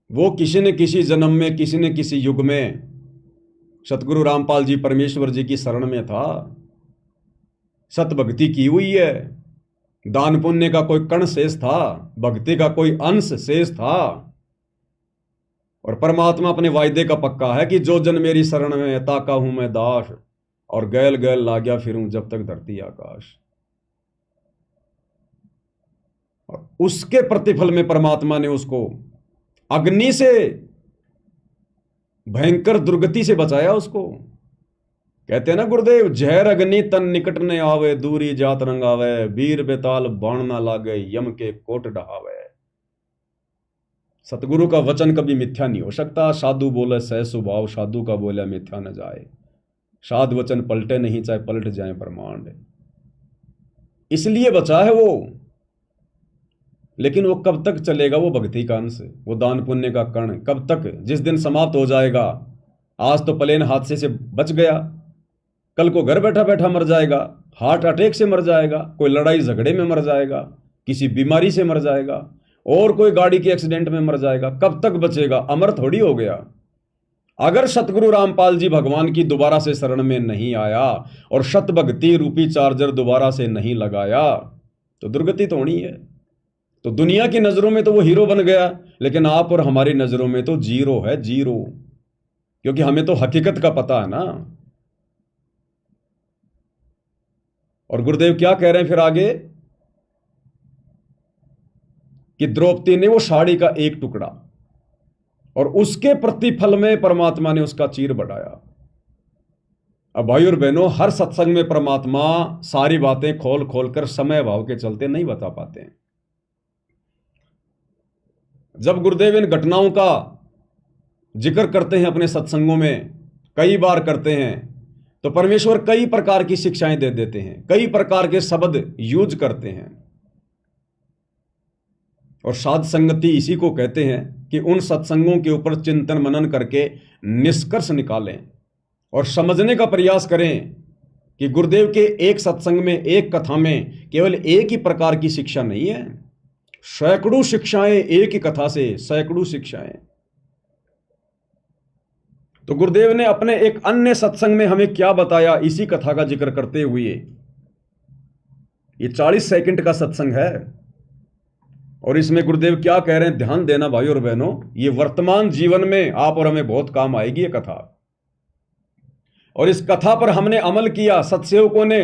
वो किसी न किसी जन्म में, किसी न किसी युग में सतगुरु रामपाल जी परमेश्वर जी की शरण में था, सत भक्ति की हुई है, दान पुण्य का कोई कण शेष था, भक्ति का कोई अंश शेष था। और परमात्मा अपने वायदे का पक्का है कि जो जन मेरी शरण में, ताका हूं मैं दास, और गैल गैल लागया फिरूं जब तक धरती आकाश। और उसके प्रतिफल में परमात्मा ने उसको अग्नि से, भयंकर दुर्गति से बचाया उसको। कहते हैं ना गुरुदेव, जहर अग्नि तन निकट ने आवे, दूरी जात रंगावे, वीर बेताल बाण ना लागे, यम के कोट डहावे। सतगुरु का वचन कभी मिथ्या नहीं हो सकता। साधु बोले सह सुभाव, साधु का बोले मिथ्या न जाए। साध वचन पलटे नहीं, चाहे पलट जाए ब्रह्मांड। इसलिए बचा है वो। लेकिन वो कब तक चलेगा? वो भक्ति का अंश, वो दान पुण्य का कण कब तक? जिस दिन समाप्त हो जाएगा। आज तो प्लेन हादसे से बच गया, कल को घर बैठा बैठा मर जाएगा, हार्ट अटैक से मर जाएगा, कोई लड़ाई झगड़े में मर जाएगा, किसी बीमारी से मर जाएगा, और कोई गाड़ी के एक्सीडेंट में मर जाएगा। कब तक बचेगा? अमर थोड़ी हो गया। अगर सतगुरु रामपाल जी भगवान की दोबारा से शरण में नहीं आया और सत भक्ति रूपी चार्जर दोबारा से नहीं लगाया, तो दुर्गति तो होनी है। तो दुनिया की नजरों में तो वो हीरो बन गया, लेकिन आप और हमारी नजरों में तो जीरो है, जीरो। क्योंकि हमें तो हकीकत का पता है ना। और गुरुदेव क्या कह रहे हैं फिर आगे, कि द्रौपदी ने वो साड़ी का एक टुकड़ा, और उसके प्रतिफल में परमात्मा ने उसका चीर बढ़ाया। अब भाई और बहनों, हर सत्संग में परमात्मा सारी बातें खोल खोल कर समय भाव के चलते नहीं बता पाते हैं। जब गुरुदेव इन घटनाओं का जिक्र करते हैं अपने सत्संगों में, कई बार करते हैं, तो परमेश्वर कई प्रकार की शिक्षाएं दे देते हैं, कई प्रकार के शब्द यूज करते हैं। और साध संगति इसी को कहते हैं कि उन सत्संगों के ऊपर चिंतन मनन करके निष्कर्ष निकालें और समझने का प्रयास करें कि गुरुदेव के एक सत्संग में, एक कथा में केवल एक ही प्रकार की शिक्षा नहीं है, सैकड़ों शिक्षाएं एक ही कथा से, सैकड़ों शिक्षाएं। तो गुरुदेव ने अपने एक अन्य सत्संग में हमें क्या बताया, इसी कथा का जिक्र करते हुए। ये 40 सेकंड का सत्संग है, और इसमें गुरुदेव क्या कह रहे हैं, ध्यान देना भाई और बहनों। ये वर्तमान जीवन में आप और हमें बहुत काम आएगी ये कथा। और इस कथा पर हमने अमल किया सत्सेवकों ने,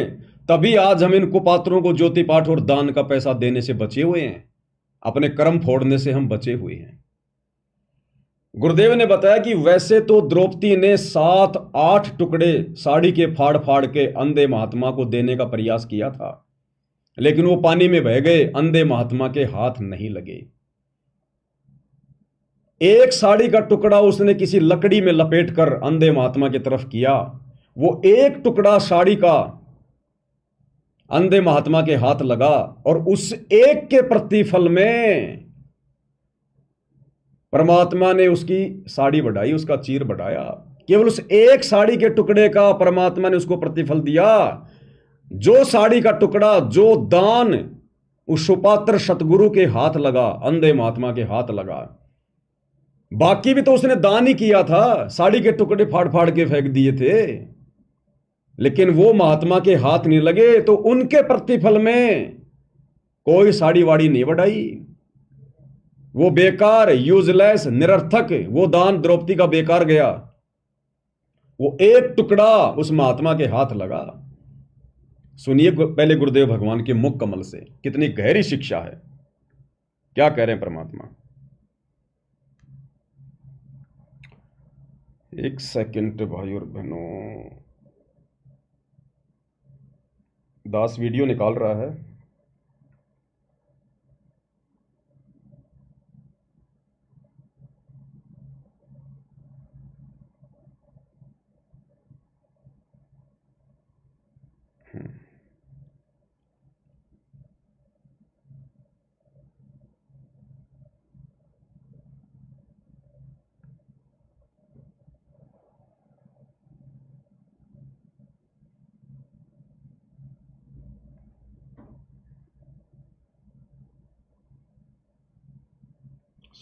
तभी आज हम इन कुपात्रों को ज्योति पाठ और दान का पैसा देने से बचे हुए हैं, अपने कर्म फोड़ने से हम बचे हुए हैं। गुरुदेव ने बताया कि वैसे तो द्रौपदी ने 7-8 टुकड़े साड़ी के फाड़ फाड़ के अंधे महात्मा को देने का प्रयास किया था, लेकिन वो पानी में बह गए, अंधे महात्मा के हाथ नहीं लगे। एक साड़ी का टुकड़ा उसने किसी लकड़ी में लपेटकर अंधे महात्मा की तरफ किया। वो एक टुकड़ा साड़ी का अंधे महात्मा के हाथ लगा और उस एक के प्रतिफल में परमात्मा ने उसकी साड़ी बढ़ाई, उसका चीर बढ़ाया। केवल उस एक साड़ी के टुकड़े का परमात्मा ने उसको प्रतिफल दिया। जो साड़ी का टुकड़ा, जो दान उस सुपात्र सतगुरु के हाथ लगा, अंधे महात्मा के हाथ लगा, बाकी भी तो उसने दान ही किया था, साड़ी के टुकड़े फाड़ फाड़ के फेंक दिए थे, लेकिन वो महात्मा के हाथ नहीं लगे तो उनके प्रतिफल में कोई साड़ी वाड़ी नहीं बढ़ाई। वो बेकार, यूजलेस, निरर्थक वो दान द्रौपदी का बेकार गया। वो एक टुकड़ा उस महात्मा के हाथ लगा। सुनिए पहले गुरुदेव भगवान के मुख कमल से, कितनी गहरी शिक्षा है। क्या कह रहे हैं परमात्मा। एक सेकंड भाई और बहनों, दास वीडियो निकाल रहा है।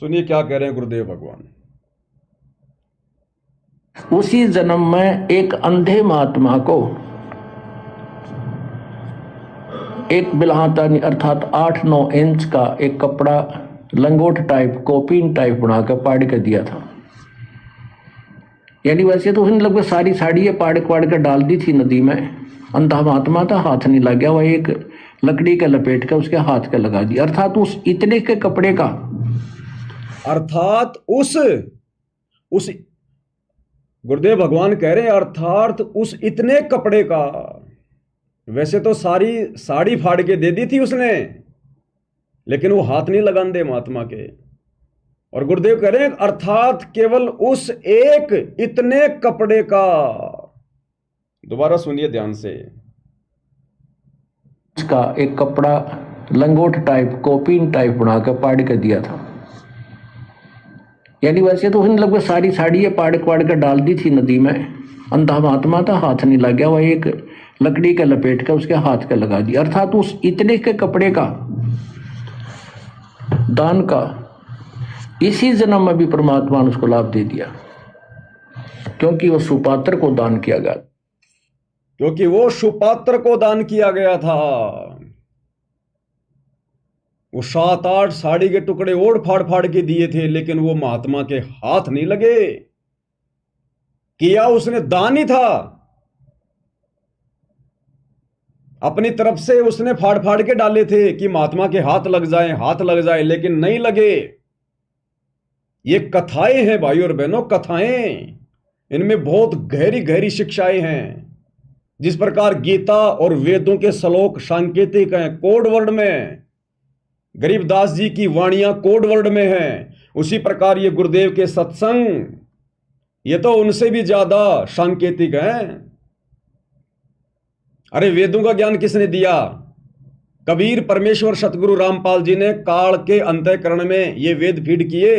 सुनिए क्या कह रहे हैं गुरुदेव भगवान। उसी जन्म में एक अंधे महात्मा को एक बिल्हातानी अर्थात 8-9 इंच का एक कपड़ा लंगोट टाइप, कोपीन टाइप बनाकर पाड़ के दिया था। यानी वैसे तो उसने लगभग सारी साड़ी पाड़ कर डाल दी थी नदी में। अंधा महात्मा था, हाथ नहीं लग गया, वह एक लकड़ी के लपेट के उसके हाथ के लगा दिया। अर्थात उस इतने के कपड़े का, अर्थात उस गुरुदेव भगवान कह रहे हैं अर्थात उस इतने कपड़े का। वैसे तो सारी साड़ी फाड़ के दे दी थी उसने, लेकिन वो हाथ नहीं लगांदे महात्मा के। और गुरुदेव कह रहे हैं अर्थात केवल उस एक इतने कपड़े का। दोबारा सुनिए ध्यान से। उसका एक कपड़ा लंगोट टाइप, कोपीन टाइप बनाकर पाड़ के दिया था। यानी वैसे तो उसने लगभग सारी साड़ी पाड़ कर डाल दी थी नदी में। अंधा महात्मा था, हाथ नहीं लग गया, वह एक लकड़ी के लपेट के उसके हाथ के लगा दिया। अर्थात उस इतने के कपड़े का दान का इसी जन्म में भी परमात्मा ने उसको लाभ दे दिया, क्योंकि वो सुपात्र को दान किया गया, क्योंकि वो सुपात्र को दान किया गया था। वो 7-8 साड़ी के टुकड़े ओढ़ फाड़ फाड़ के दिए थे, लेकिन वो महात्मा के हाथ नहीं लगे। किया उसने दान ही था, अपनी तरफ से उसने फाड़ फाड़ के डाले थे कि महात्मा के हाथ लग जाए, लेकिन नहीं लगे। ये कथाएं हैं भाई और बहनों, कथाएं। इनमें बहुत गहरी गहरी शिक्षाएं हैं। जिस प्रकार गीता और वेदों के श्लोक सांकेतिक हैं, कोड वर्ड में, गरीबदास जी की वाणियां कोड वर्ड में हैं, उसी प्रकार ये गुरुदेव के सत्संग, ये तो उनसे भी ज्यादा सांकेतिक हैं। अरे वेदों का ज्ञान किसने दिया? कबीर, परमेश्वर, सतगुरु रामपाल जी ने काल के अंतःकरण में ये वेद फीड किए।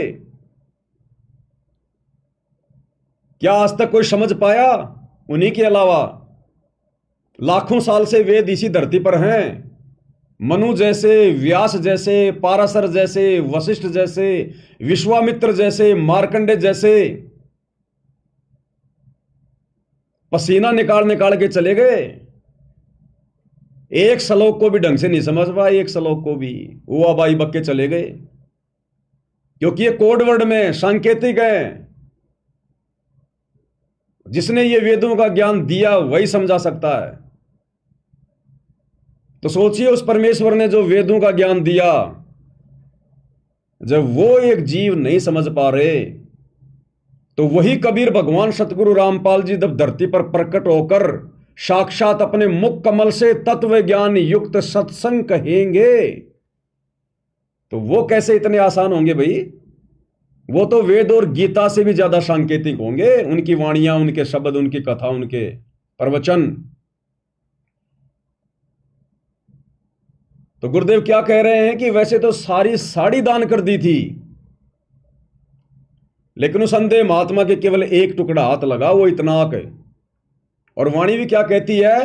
क्या आज तक कोई समझ पाया? उन्हीं के अलावा लाखों साल से वेद इसी धरती पर हैं। मनु जैसे, व्यास जैसे, पाराशर जैसे, वशिष्ठ जैसे, विश्वामित्र जैसे, मार्कंडे जैसे पसीना निकाल निकाल के चले गए। एक श्लोक को भी ढंग से नहीं समझ पाए, एक श्लोक को भी वो अबाई बक के चले गए, क्योंकि ये कोड वर्ड में सांकेतिक है। जिसने ये वेदों का ज्ञान दिया वही समझा सकता है। तो सोचिए, उस परमेश्वर ने जो वेदों का ज्ञान दिया, जब वो एक जीव नहीं समझ पा रहे, तो वही कबीर भगवान सतगुरु रामपाल जी जब धरती पर प्रकट होकर साक्षात अपने मुख कमल से तत्व ज्ञान युक्त सत्संग कहेंगे, तो वो कैसे इतने आसान होंगे भाई? वो तो वेद और गीता से भी ज्यादा सांकेतिक होंगे। उनकी वाणियां, उनके शब्द, उनकी कथा, उनके प्रवचन। तो गुरुदेव क्या कह रहे हैं कि वैसे तो सारी साड़ी दान कर दी थी, लेकिन उस अंधे महात्मा के केवल एक टुकड़ा हाथ लगा, वो इतनाक है। और वाणी भी क्या कहती है,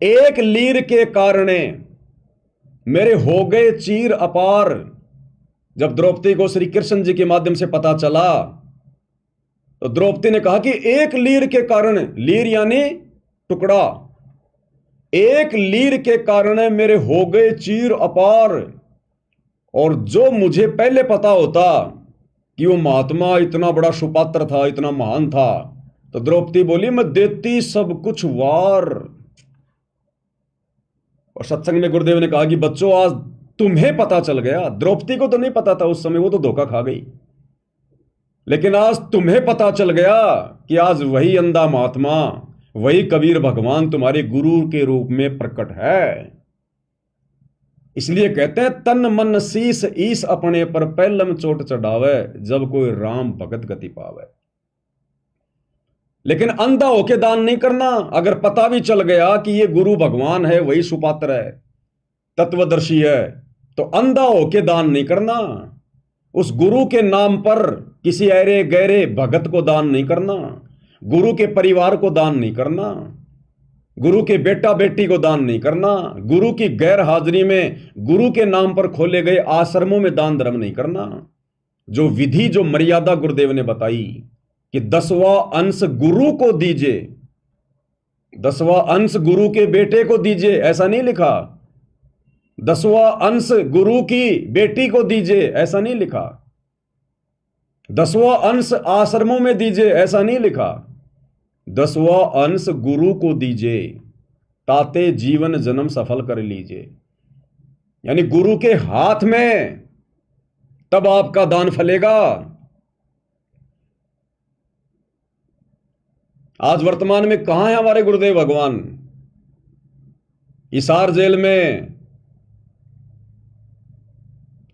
एक लीर के कारणे मेरे हो गए चीर अपार। जब द्रौपदी को श्री कृष्ण जी के माध्यम से पता चला तो द्रौपदी ने कहा कि एक लीर के कारण, लीर यानी टुकड़ा, एक लीर के कारण मेरे हो गए चीर अपार। और जो मुझे पहले पता होता कि वो महात्मा इतना बड़ा सुपात्र था, इतना महान था, तो द्रौपदी बोली मैं देती सब कुछ वार। और सत्संग में गुरुदेव ने कहा कि बच्चों आज तुम्हें पता चल गया, द्रौपदी को तो नहीं पता था उस समय, वो तो धोखा खा गई, लेकिन आज तुम्हें पता चल गया कि आज वही अंधा महात्मा, वही कबीर भगवान तुम्हारे गुरु के रूप में प्रकट है। इसलिए कहते हैं तन मन शीस ईस अपने पर पहलम चोट चढ़ावे, जब कोई राम भगत गति पावे। लेकिन अंधा होके दान नहीं करना। अगर पता भी चल गया कि ये गुरु भगवान है, वही सुपात्र है, तत्वदर्शी है, तो अंधा होके दान नहीं करना। उस गुरु के नाम पर किसी ऐरे गहरे भगत को दान नहीं करना, गुरु के परिवार को दान नहीं करना, गुरु के बेटा बेटी को दान नहीं करना, गुरु की गैर हाजिरी में गुरु के नाम पर खोले गए आश्रमों में दान धर्म नहीं करना। जो विधि, जो मर्यादा गुरुदेव ने बताई कि 10वां अंश गुरु को दीजिए, 10वां अंश गुरु के बेटे को दीजिए, ऐसा नहीं लिखा। 10वां अंश गुरु की बेटी को दीजिए, ऐसा नहीं लिखा। 10वां अंश आश्रमों में दीजिए, ऐसा नहीं लिखा। 10वां अंश गुरु को दीजिए, ताते जीवन जन्म सफल कर लीजिए। यानी गुरु के हाथ में, तब आपका दान फलेगा। आज वर्तमान में कहां है हमारे गुरुदेव भगवान? हिसार जेल में।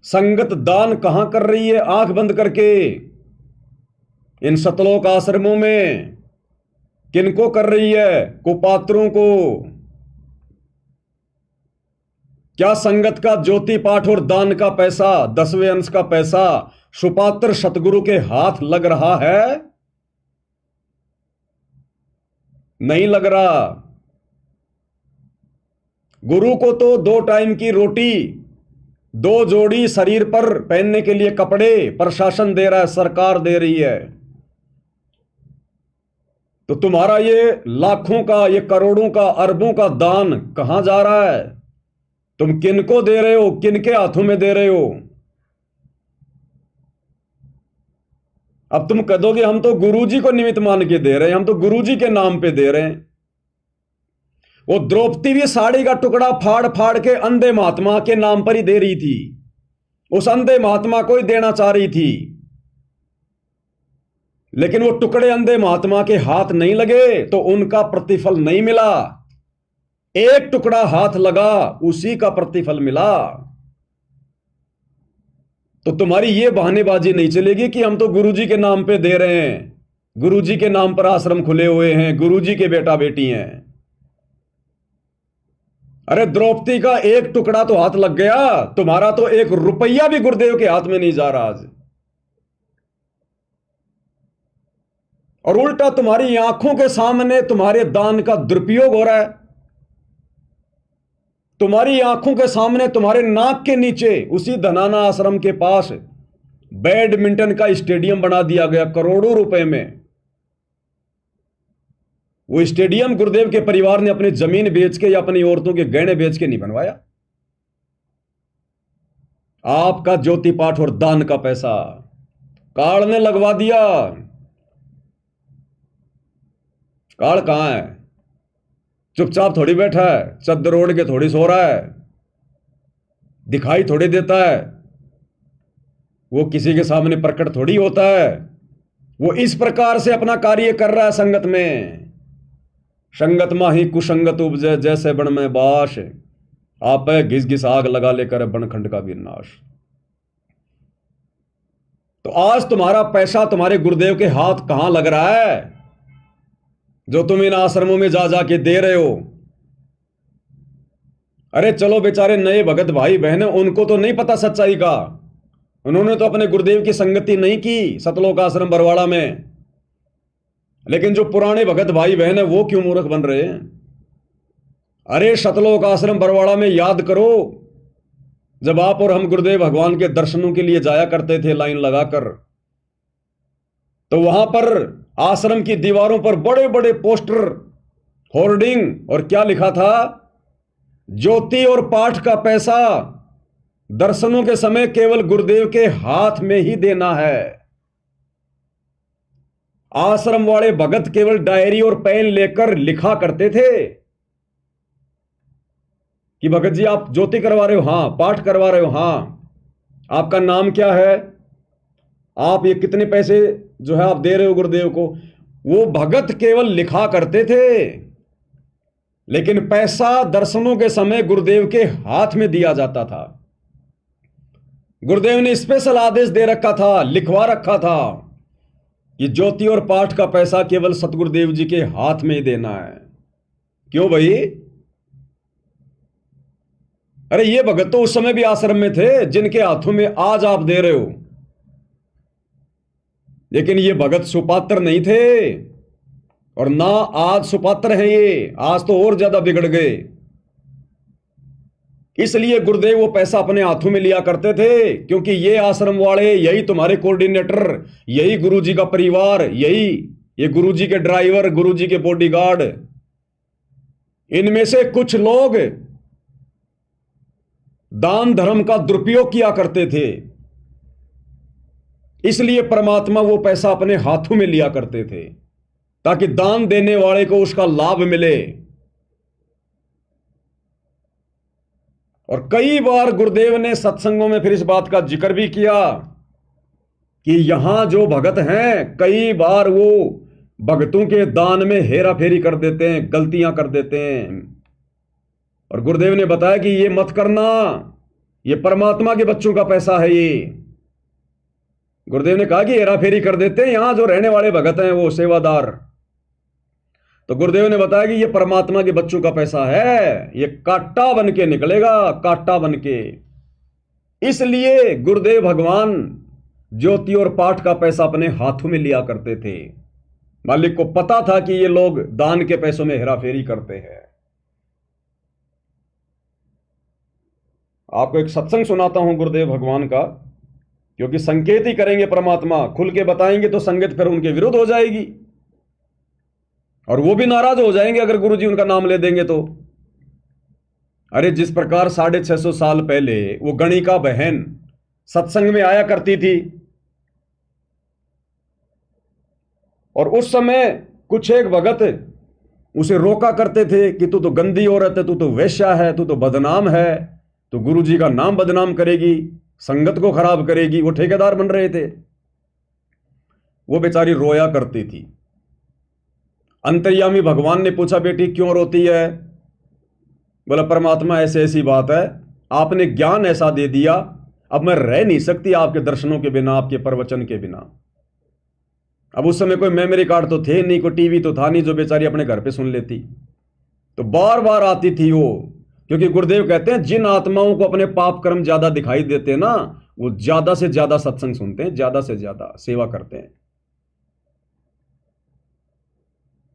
संगत दान कहां कर रही है आंख बंद करके? इन सतलोक आश्रमों में। किनको कर रही है? कुपात्रों को। क्या संगत का ज्योति पाठ और दान का पैसा, 10वें अंश का पैसा सुपात्र सतगुरु के हाथ लग रहा है? नहीं लग रहा। गुरु को तो 2 टाइम की रोटी, 2 जोड़ी शरीर पर पहनने के लिए कपड़े प्रशासन दे रहा है, सरकार दे रही है। तो तुम्हारा ये लाखों का, ये करोड़ों का, अरबों का दान कहां जा रहा है? तुम किनको दे रहे हो? किनके हाथों में दे रहे हो? अब तुम कह दोगे हम तो गुरुजी को निमित्त मान के दे रहे हैं, हम तो गुरुजी के नाम पे दे रहे हैं। वो द्रौपदी भी साड़ी का टुकड़ा फाड़ फाड़ के अंधे महात्मा के नाम पर ही दे रही थी। उस अंधे महात्मा को ही देना चाह रही थी, लेकिन वो टुकड़े अंधे महात्मा के हाथ नहीं लगे तो उनका प्रतिफल नहीं मिला। एक टुकड़ा हाथ लगा, उसी का प्रतिफल मिला। तो तुम्हारी ये बहानेबाजी नहीं चलेगी कि हम तो गुरुजी के नाम पे दे रहे हैं, गुरुजी के नाम पर आश्रम खुले हुए हैं, गुरुजी के बेटा बेटी हैं। अरे द्रौपदी का एक टुकड़ा तो हाथ लग गया, तुम्हारा तो 1 रुपया भी गुरुदेव के हाथ में नहीं जा रहा आज। और उल्टा तुम्हारी आंखों के सामने तुम्हारे दान का दुरुपयोग हो रहा है। तुम्हारी आंखों के सामने, तुम्हारे नाक के नीचे, उसी धनाना आश्रम के पास बैडमिंटन का स्टेडियम बना दिया गया करोड़ों रुपए में। वो स्टेडियम गुरुदेव के परिवार ने अपनी जमीन बेच के या अपनी औरतों के गहने बेच के नहीं बनवाया। आपका ज्योति पाठ और दान का पैसा काल ने लगवा दिया। काल कहां है? चुपचाप थोड़ी बैठा है, चद्दर ओढ़ के थोड़ी सो रहा है, दिखाई थोड़ी देता है, वो किसी के सामने प्रकट थोड़ी होता है। वो इस प्रकार से अपना कार्य कर रहा है संगत में। संगत माही कुसंगत उपजे, जैसे बन में बाश, आप घिस घिस आग लगा लेकर बनखंड का विनाश। तो आज तुम्हारा पैसा तुम्हारे गुरुदेव के हाथ कहां लग रहा है, जो तुम इन आश्रमों में जा जा के दे रहे हो? अरे चलो बेचारे नए भगत भाई बहन हैं, उनको तो नहीं पता सच्चाई का। उन्होंने तो अपने गुरुदेव की संगति नहीं की सतलोक आश्रम बरवाड़ा में। लेकिन जो पुराने भगत भाई बहन है वो क्यों मूर्ख बन रहे हैं? अरे सतलोक आश्रम बरवाड़ा में याद करो, जब आप और हम गुरुदेव भगवान के दर्शनों के लिए जाया करते थे लाइन लगाकर, तो वहां पर आश्रम की दीवारों पर बड़े बड़े पोस्टर, होर्डिंग, और क्या लिखा था? ज्योति और पाठ का पैसा दर्शनों के समय केवल गुरुदेव के हाथ में ही देना है। आश्रम वाले भगत केवल डायरी और पेन लेकर लिखा करते थे कि भगत जी आप ज्योति करवा रहे हो, हां। पाठ करवा रहे हो, हां। आपका नाम क्या है? आप ये कितने पैसे जो है आप दे रहे हो गुरुदेव को? वो भगत केवल लिखा करते थे, लेकिन पैसा दर्शनों के समय गुरुदेव के हाथ में दिया जाता था। गुरुदेव ने स्पेशल आदेश दे रखा था, लिखवा रखा था कि ज्योति और पाठ का पैसा केवल सतगुरुदेव जी के हाथ में ही देना है। क्यों भाई? अरे ये भगत तो उस समय भी आश्रम में थे जिनके हाथों में आज आप दे रहे हो, लेकिन ये भगत सुपात्र नहीं थे, और ना आज सुपात्र हैं ये, आज तो और ज्यादा बिगड़ गए। इसलिए गुरुदेव वो पैसा अपने हाथों में लिया करते थे, क्योंकि ये आश्रम वाले, यही तुम्हारे कोऑर्डिनेटर, यही गुरुजी का परिवार, यही ये गुरुजी के ड्राइवर, गुरुजी के बॉडीगार्ड, इनमें से कुछ लोग दान धर्म का दुरुपयोग किया करते थे। इसलिए परमात्मा वो पैसा अपने हाथों में लिया करते थे ताकि दान देने वाले को उसका लाभ मिले। और कई बार गुरुदेव ने सत्संगों में फिर इस बात का जिक्र भी किया कि यहां जो भगत हैं, कई बार वो भगतों के दान में हेरा फेरी कर देते हैं, गलतियां कर देते हैं। और गुरुदेव ने बताया कि ये मत करना, ये परमात्मा के बच्चों का पैसा है। ये गुरुदेव ने कहा कि हेरा फेरी कर देते हैं यहां जो रहने वाले भगत हैं, वो सेवादार। तो गुरुदेव ने बताया कि ये परमात्मा के बच्चों का पैसा है, ये कांटा बन के निकलेगा, कांटा बन के। इसलिए गुरुदेव भगवान ज्योति और पाठ का पैसा अपने हाथों में लिया करते थे। मालिक को पता था कि ये लोग दान के पैसों में हेराफेरी करते हैं। आपको एक सत्संग सुनाता हूं गुरुदेव भगवान का, क्योंकि संकेत ही करेंगे परमात्मा, खुल के बताएंगे तो संगत फिर उनके विरुद्ध हो जाएगी, और वो भी नाराज हो जाएंगे अगर गुरुजी उनका नाम ले देंगे तो। अरे जिस प्रकार 650 साल पहले वो गणिका बहन सत्संग में आया करती थी, और उस समय कुछ एक भगत उसे रोका करते थे कि तू तो गंदी औरत है, तू तो वेश्या है, तू तो बदनाम है, तो गुरुजी का नाम बदनाम करेगी, संगत को खराब करेगी। वो ठेकेदार बन रहे थे। वो बेचारी रोया करती थी। अंतर्यामी भगवान ने पूछा, बेटी क्यों रोती है? बोला, परमात्मा ऐसे ऐसी बात है, आपने ज्ञान ऐसा दे दिया, अब मैं रह नहीं सकती आपके दर्शनों के बिना, आपके प्रवचन के बिना। अब उस समय कोई मेमोरी कार्ड तो थे नहीं, कोई टीवी तो था नहीं जो बेचारी अपने घर पे सुन लेती। तो बार बार आती थी वो, क्योंकि गुरुदेव कहते हैं जिन आत्माओं को अपने पाप कर्म ज्यादा दिखाई देते हैं ना, वो ज्यादा से ज्यादा सत्संग सुनते हैं, ज्यादा से ज्यादा सेवा करते हैं।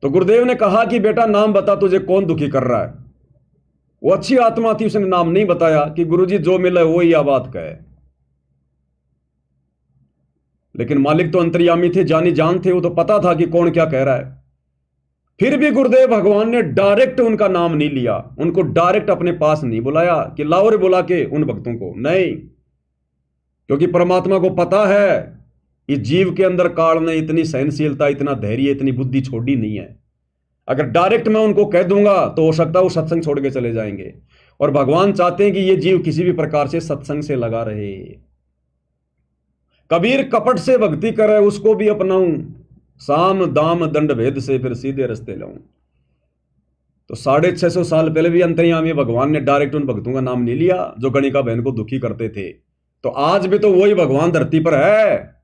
तो गुरुदेव ने कहा कि बेटा नाम बता, तुझे कौन दुखी कर रहा है? वो अच्छी आत्मा थी, उसने नाम नहीं बताया कि गुरुजी जो मिला वो ही बात कहे। लेकिन मालिक तो अंतर्यामी थे, जानी जान थे, वो तो पता था कि कौन क्या कह रहा है। फिर भी गुरुदेव भगवान ने डायरेक्ट उनका नाम नहीं लिया, उनको डायरेक्ट अपने पास नहीं बुलाया कि लाओ रे बुला के उन भक्तों को, नहीं। क्योंकि परमात्मा को पता है कि जीव के अंदर काल ने इतनी सहनशीलता, इतना धैर्य, इतनी बुद्धि छोड़ी नहीं है। अगर डायरेक्ट मैं उनको कह दूंगा तो हो सकता है वो सत्संग छोड़ के चले जाएंगे। और भगवान चाहते हैं कि ये जीव किसी भी प्रकार से सत्संग से लगा रहे। कबीर कपट से भक्ति करे उसको भी अपनाऊं, साम दाम दंड भेद से फिर सीधे रास्ते लाऊं। तो 650 साल पहले भी अंतर्यामी भगवान ने डायरेक्ट उन भक्तों का नाम नहीं लिया जो गणिका बहन को दुखी करते थे। तो आज भी तो वही भगवान धरती पर है,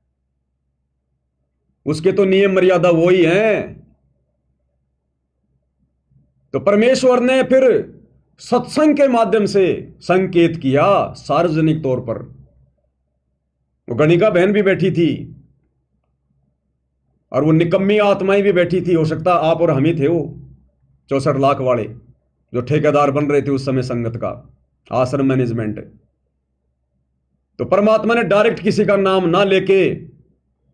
उसके तो नियम मर्यादा वही हैं। तो परमेश्वर ने फिर सत्संग के माध्यम से संकेत किया सार्वजनिक तौर पर। वो गणिका बहन भी बैठी थी और वो निकम्मी आत्माएं भी बैठी थी। हो सकता आप और हम ही थे वो 64 लाख वाले जो ठेकेदार बन रहे थे उस समय संगत का, आश्रम मैनेजमेंट। तो परमात्मा ने डायरेक्ट किसी का नाम ना लेके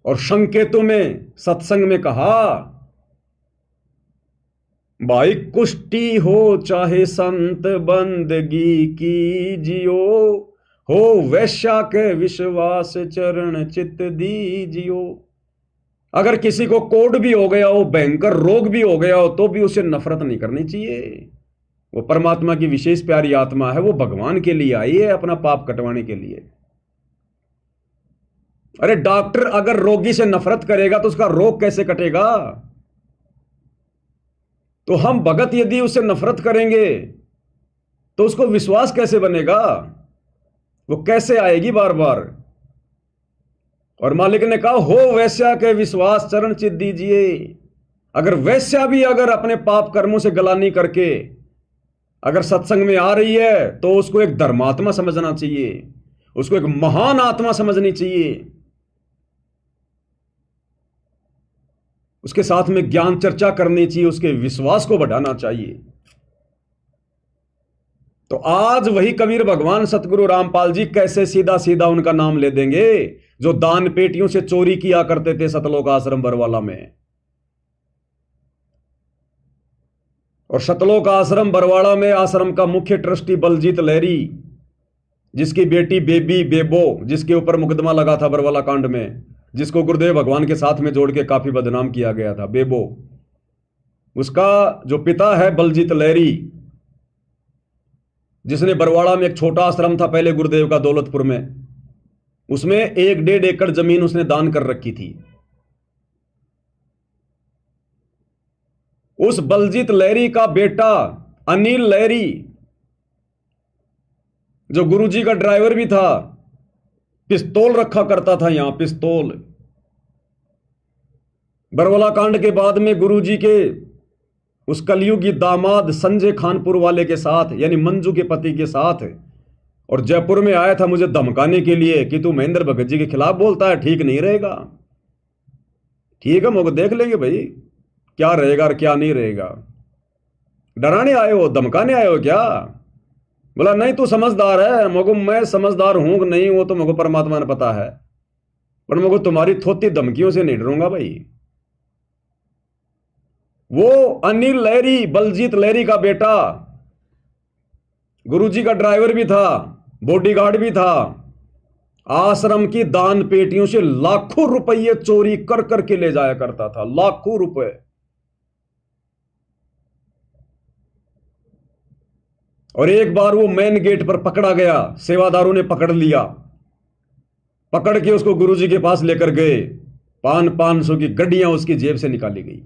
और संकेतों में सत्संग में कहा, भाई कुष्टी हो चाहे संत बंदगी की जियो, हो वैश्या के विश्वास चरण चित्त दीजियो। अगर किसी को कोढ़ भी हो गया हो, भयंकर रोग भी हो गया हो, तो भी उसे नफरत नहीं करनी चाहिए। वो परमात्मा की विशेष प्यारी आत्मा है, वो भगवान के लिए आई है, अपना पाप कटवाने के लिए। अरे डॉक्टर अगर रोगी से नफरत करेगा तो उसका रोग कैसे कटेगा? तो हम भगत यदि उससे नफरत करेंगे तो उसको विश्वास कैसे बनेगा? वो कैसे आएगी बार बार? और मालिक ने कहा, हो वैश्या के विश्वास चरण चित दीजिए। अगर वैश्या भी अगर अपने पाप कर्मों से गलानी करके अगर सत्संग में आ रही है तो उसको एक धर्मात्मा समझना चाहिए, उसको एक महान आत्मा समझनी चाहिए, उसके साथ में ज्ञान चर्चा करनी चाहिए, उसके विश्वास को बढ़ाना चाहिए। तो आज वही कबीर भगवान सतगुरु रामपाल जी कैसे सीधा सीधा उनका नाम ले देंगे जो दान पेटियों से चोरी किया करते थे सतलोक आश्रम बरवाला में। और सतलोक आश्रम बरवाड़ा में आश्रम का मुख्य ट्रस्टी बलजीत लहरी, जिसकी बेटी बेबी बेबो, जिसके ऊपर मुकदमा लगा था बरवाला कांड में, जिसको गुरुदेव भगवान के साथ में जोड़ के काफी बदनाम किया गया था, बेबो, उसका जो पिता है बलजीत लहरी, जिसने बरवाड़ा में एक छोटा आश्रम था पहले गुरुदेव का दौलतपुर में, उसमें 1-1.5 एकड़ जमीन उसने दान कर रखी थी। उस बलजीत लहरी का बेटा अनिल लहरी, जो गुरुजी का ड्राइवर भी था, पिस्तौल रखा करता था यहां, पिस्तौल। बरवाला कांड के बाद में गुरुजी के उस कलयुगी दामाद संजय खानपुर वाले के साथ, यानी मंजू के पति के साथ, और जयपुर में आया था मुझे धमकाने के लिए कि तू महेंद्र भगत जी के खिलाफ बोलता है, ठीक नहीं रहेगा। ठीक है, मौका देख लेंगे भाई क्या रहेगा और क्या नहीं रहेगा। डराने आए हो, धमकाने आए हो क्या? बोला नहीं तू समझदार है। मगो मैं समझदार हूं कि नहीं वो तो मगो परमात्मा ने पता है, पर मगो तुम्हारी थोती धमकियों से नहीं डरूंगा भाई। वो अनिल लहरी, बलजीत लहरी का बेटा, गुरुजी का ड्राइवर भी था, बॉडीगार्ड भी था, आश्रम की दान पेटियों से लाखों रुपये चोरी कर करके ले जाया करता था, लाखों रुपए। और एक बार वो मेन गेट पर पकड़ा गया, सेवादारों ने पकड़ लिया, पकड़ के उसको गुरुजी के पास लेकर गए, 500 की गड्डियां उसकी जेब से निकाली गई।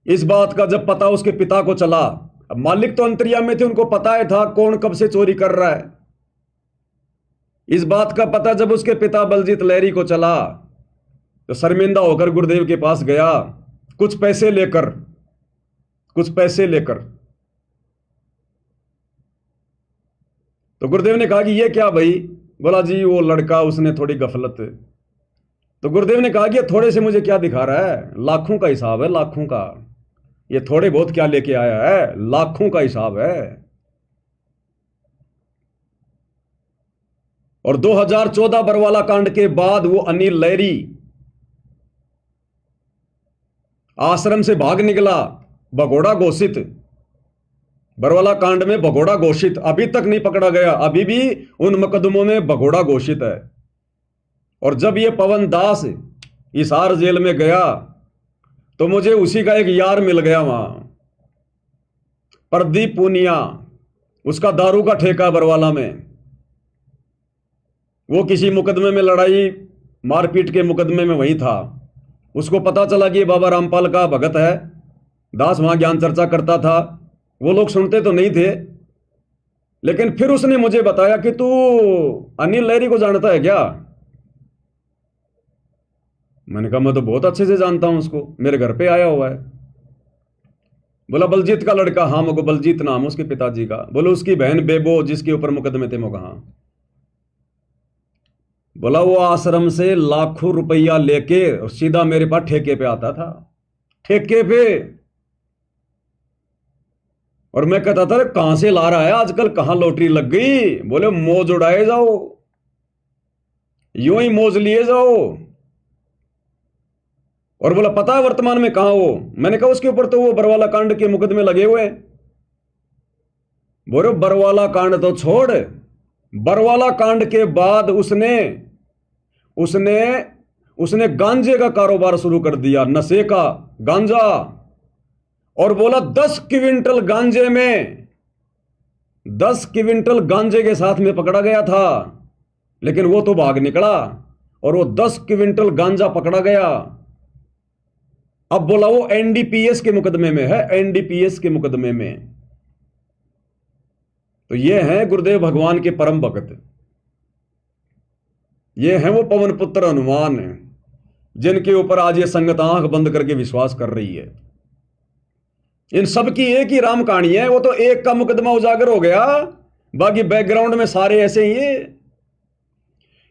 इस बात का जब पता उसके पिता को चला, अब मालिक तो अंतर्यामी में थे, उनको पता है था कौन कब से चोरी कर रहा है। इस बात का पता जब उसके पिता बलजीत लहरी को चला तो शर्मिंदा होकर गुरुदेव के पास गया, कुछ पैसे लेकर, कुछ पैसे लेकर। तो गुरुदेव ने कहा कि ये क्या भाई? बोला जी वो लड़का, उसने थोड़ी गफलत। तो गुरुदेव ने कहा कि ये थोड़े से मुझे क्या दिखा रहा है? लाखों का हिसाब है, लाखों का। ये थोड़े बहुत क्या लेके आया है? लाखों का हिसाब है। और 2014 बरवाला कांड के बाद वो अनिल लहरी आश्रम से भाग निकला, भगोड़ा घोषित। बरवाला कांड में भगोड़ा घोषित, अभी तक नहीं पकड़ा गया, अभी भी उन मुकदमों में भगोड़ा घोषित है। और जब ये पवन दास हिसार जेल में गया तो मुझे उसी का एक यार मिल गया वहां, प्रदीप पूनिया, उसका दारू का ठेका बरवाला में। वो किसी मुकदमे में, लड़ाई मारपीट के मुकदमे में वही था। उसको पता चला कि बाबा रामपाल का भगत है, दास वहां ज्ञान चर्चा करता था। वो लोग सुनते तो नहीं थे, लेकिन फिर उसने मुझे बताया कि तू अनिल लहरी को जानता है क्या? मैंने कहा मैं तो बहुत अच्छे से जानता हूं उसको, मेरे घर पे आया हुआ है। बोला बलजीत का लड़का, हाँ मगो बलजीत नाम उसके पिताजी का। बोलो उसकी बहन बेबो जिसके ऊपर मुकदमे थे मगो, हाँ। बोला वो आश्रम से लाखों रुपया लेके और सीधा मेरे पास ठेके पे आता था, ठेके पे। और मैं कहता था कहां से ला रहा है आजकल, कहां लॉटरी लग गई? बोले मौज उड़ाए जाओ, यूं ही मौज लिए जाओ। और बोला पता है वर्तमान में कहां वो? मैंने कहा उसके ऊपर तो वो बरवाला कांड के मुकदमे लगे हुए हैं। बोले बरवाला कांड तो छोड़, बरवाला कांड के बाद उसने उसने उसने गांजे का कारोबार शुरू कर दिया, नशे का, गांजा। और बोला 10 क्विंटल गांजे में, 10 क्विंटल गांजे के साथ में पकड़ा गया था, लेकिन वो तो भाग निकला और वो 10 क्विंटल गांजा पकड़ा गया। अब बोला वो एनडीपीएस के मुकदमे में है, एनडीपीएस के मुकदमे में। तो ये हैं गुरुदेव भगवान के परम भक्त, ये हैं वो पवन पुत्र हनुमान, जिनके ऊपर आज ये संगत आंख बंद करके विश्वास कर रही है। इन सब की एक ही राम कहानी है। वो तो एक का मुकदमा उजागर हो गया, बाकी बैकग्राउंड में सारे ऐसे ही है।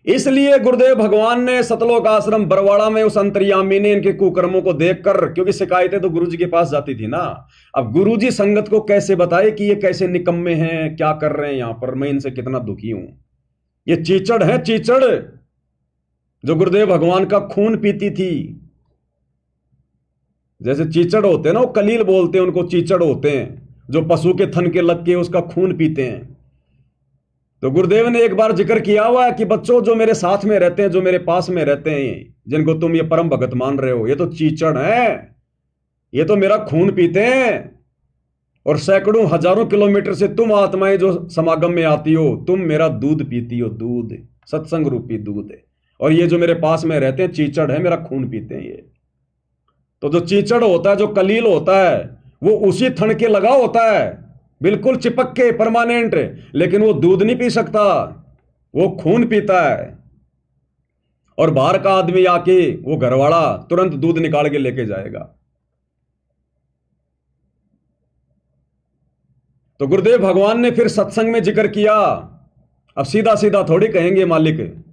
इसलिए गुरुदेव भगवान ने सतलोक आश्रम बरवाड़ा में उस अंतर्यामी ने इनके कुकर्मों को देखकर, क्योंकि शिकायतें तो गुरुजी के पास जाती थी ना, अब गुरुजी संगत को कैसे बताए कि ये कैसे निकम्मे हैं, क्या कर रहे हैं यहां पर, मैं इनसे कितना दुखी हूं। ये चीचड़ है, चीचड़, जो गुरुदेव भगवान का खून पीती थी। जैसे चीचड़ होते हैं ना, वो कलील बोलते हैं उनको, चीचड़ होते हैं जो पशु के थन के लग के उसका खून पीते हैं। तो गुरुदेव ने एक बार जिक्र किया हुआ है कि बच्चों जो मेरे साथ में रहते हैं, जो मेरे पास में रहते हैं, जिनको तुम ये परम भगत मान रहे हो, ये तो चीचड़ हैं, ये तो मेरा खून पीते हैं। और सैकड़ों हजारों किलोमीटर से तुम आत्माएं जो समागम में आती हो, तुम मेरा दूध पीती हो, दूध, सत्संग रूपी दूध। और ये जो मेरे पास में रहते हैं चीचड़ है, मेरा खून पीते हैं ये। तो जो चीचड़ होता है, जो कलील होता है, वो उसी थन के लगा होता है, बिल्कुल चिपक के, परमानेंट, लेकिन वो दूध नहीं पी सकता, वो खून पीता है। और बाहर का आदमी आके, वो घरवाला तुरंत दूध निकाल के लेके जाएगा। तो गुरुदेव भगवान ने फिर सत्संग में जिक्र किया। अब सीधा सीधा थोड़ी कहेंगे मालिक,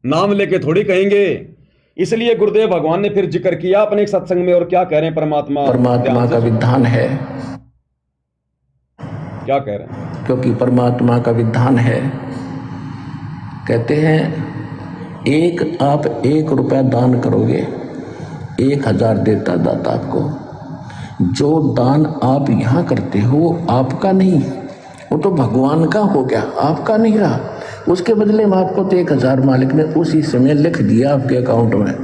नाम लेके थोड़ी कहेंगे। इसलिए गुरुदेव भगवान ने फिर जिक्र किया अपने एक सत्संग में। और क्या कह रहे हैं? परमात्मा का विधान है। क्या कह रहे हैं? क्योंकि परमात्मा का विधान है, कहते हैं एक आप 1 रुपया दान करोगे, 1000 देता दाता आपको। जो दान आप यहाँ करते हो वो आपका नहीं, वो तो भगवान का हो गया, आपका नहीं रहा। उसके बदले में आपको तो 1000 मालिक ने उसी समय लिख दिया आपके अकाउंट में,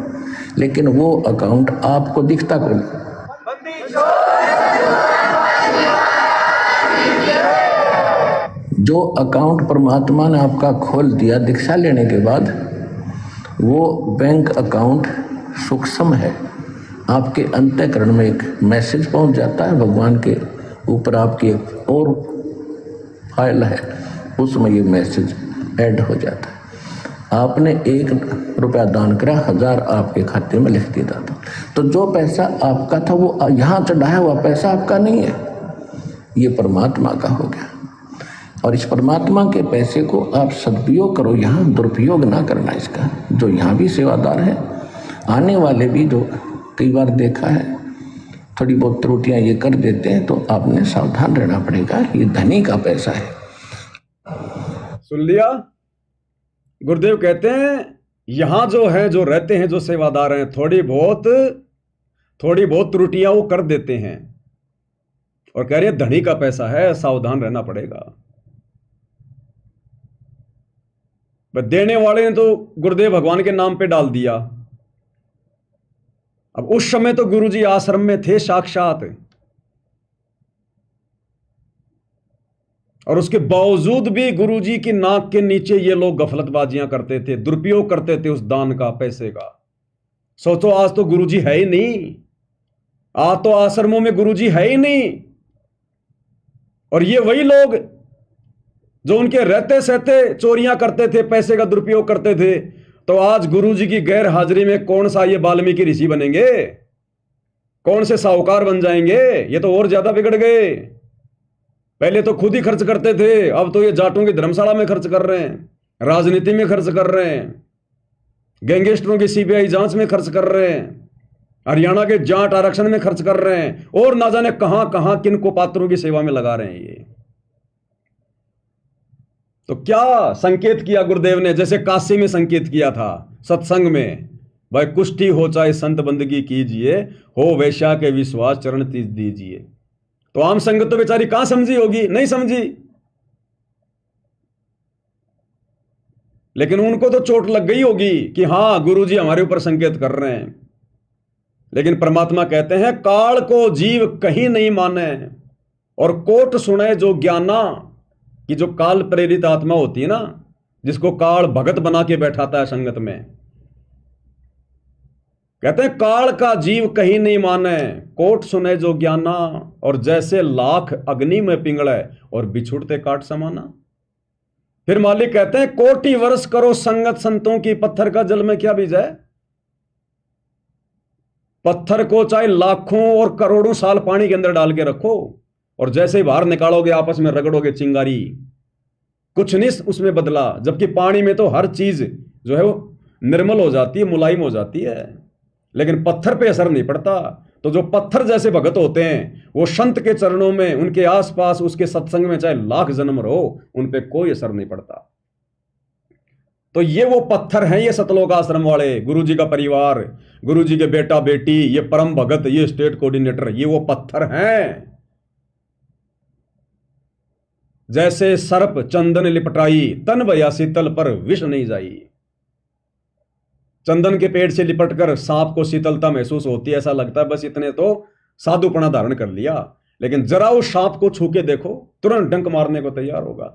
लेकिन वो अकाउंट आपको दिखता कौन? जो अकाउंट परमात्मा ने आपका खोल दिया दीक्षा लेने के बाद, वो बैंक अकाउंट सूक्ष्म है। आपके अंतःकरण में एक मैसेज पहुंच जाता है, भगवान के ऊपर आपकी एक और फाइल है, उसमें ये मैसेज ऐड हो जाता है। आपने 1 रुपया दान करा, 1000 आपके खाते में लिख दिया था। तो जो पैसा आपका था वो यहाँ चढ़ाया हुआ पैसा आपका नहीं है, ये परमात्मा का हो गया। और इस परमात्मा के पैसे को आप सदुपयोग करो, यहाँ दुरुपयोग ना करना इसका। जो यहाँ भी सेवादार है, आने वाले भी जो कई बार देखा है थोड़ी बहुत त्रुटियाँ ये कर देते हैं, तो आपने सावधान रहना पड़ेगा, ये धनी का पैसा है। सुन लिया? गुरुदेव कहते हैं यहां जो है, जो रहते हैं, जो सेवादार हैं, थोड़ी बहुत त्रुटियां वो कर देते हैं। और कह रहे हैं धनी का पैसा है, सावधान रहना पड़ेगा। देने वाले ने तो गुरुदेव भगवान के नाम पे डाल दिया। अब उस समय तो गुरुजी आश्रम में थे साक्षात, और उसके बावजूद भी गुरुजी की नाक के नीचे ये लोग गफलतबाजियां करते थे, दुरुपयोग करते थे उस दान का, पैसे का। सोचो आज तो गुरुजी है ही नहीं, आज तो आश्रमों में गुरुजी है ही नहीं। और ये वही लोग जो उनके रहते सहते चोरियां करते थे, पैसे का दुरुपयोग करते थे, तो आज गुरुजी की गैर हाजिरी में कौन सा ये वाल्मीकि ऋषि बनेंगे? कौन से साहूकार बन जाएंगे, ये तो और ज्यादा बिगड़ गए। पहले तो खुद ही खर्च करते थे, अब तो ये जाटों की धर्मशाला में खर्च कर रहे हैं, राजनीति में खर्च कर रहे हैं, गैंगस्टरों की सीबीआई जांच में खर्च कर रहे हैं, हरियाणा के जाट आरक्षण में खर्च कर रहे हैं, और ना जाने कहां कहां किन को पात्रों की सेवा में लगा रहे हैं ये। तो क्या संकेत किया गुरुदेव ने, जैसे काशी में संकेत किया था सत्संग में, भाई कुष्ठी हो चाहे संत बंदगी कीजिए, हो वैश्या के विश्वास चरण तीज दीजिए। तो आम संगत तो बेचारी कहां समझी होगी, नहीं समझी, लेकिन उनको तो चोट लग गई होगी कि हां गुरुजी हमारे ऊपर संकेत कर रहे हैं। लेकिन परमात्मा कहते हैं काल को जीव कहीं नहीं माने और कोट सुने जो ज्ञाना, कि जो काल प्रेरित आत्मा होती है ना, जिसको काल भगत बना के बैठाता है संगत में, कहते हैं काल का जीव कहीं नहीं माने, कोट सुने जो ज्ञाना, और जैसे लाख अग्नि में पिंगले और बिछुड़ते काट समाना। फिर मालिक कहते हैं कोटि वर्ष करो संगत संतों की, पत्थर का जल में क्या बीज है। पत्थर को चाहे लाखों और करोड़ों साल पानी के अंदर डाल के रखो, और जैसे ही बाहर निकालोगे आपस में रगड़ोगे चिंगारी, कुछ नहीं उसमें बदला। जबकि पानी में तो हर चीज जो है वो निर्मल हो जाती है, मुलायम हो जाती है, लेकिन पत्थर पे असर नहीं पड़ता। तो जो पत्थर जैसे भगत होते हैं वो संत के चरणों में, उनके आसपास, उसके सत्संग में चाहे लाख जन्म रहो, उन पे कोई असर नहीं पड़ता। तो ये वो पत्थर हैं, ये सतलोक आश्रम वाले, गुरुजी का परिवार, गुरुजी के बेटा बेटी, ये परम भगत, ये स्टेट कोऑर्डिनेटर, ये वो पत्थर हैं। जैसे सर्प चंदन लिपटाई, तन भया शीतल पर विष नहीं जाई। चंदन के पेड़ से लिपटकर सांप को शीतलता महसूस होती है, ऐसा लगता है बस इतने तो साधुपना धारण कर लिया, लेकिन जरा उस सांप को छू के देखो, तुरंत डंक मारने को तैयार होगा।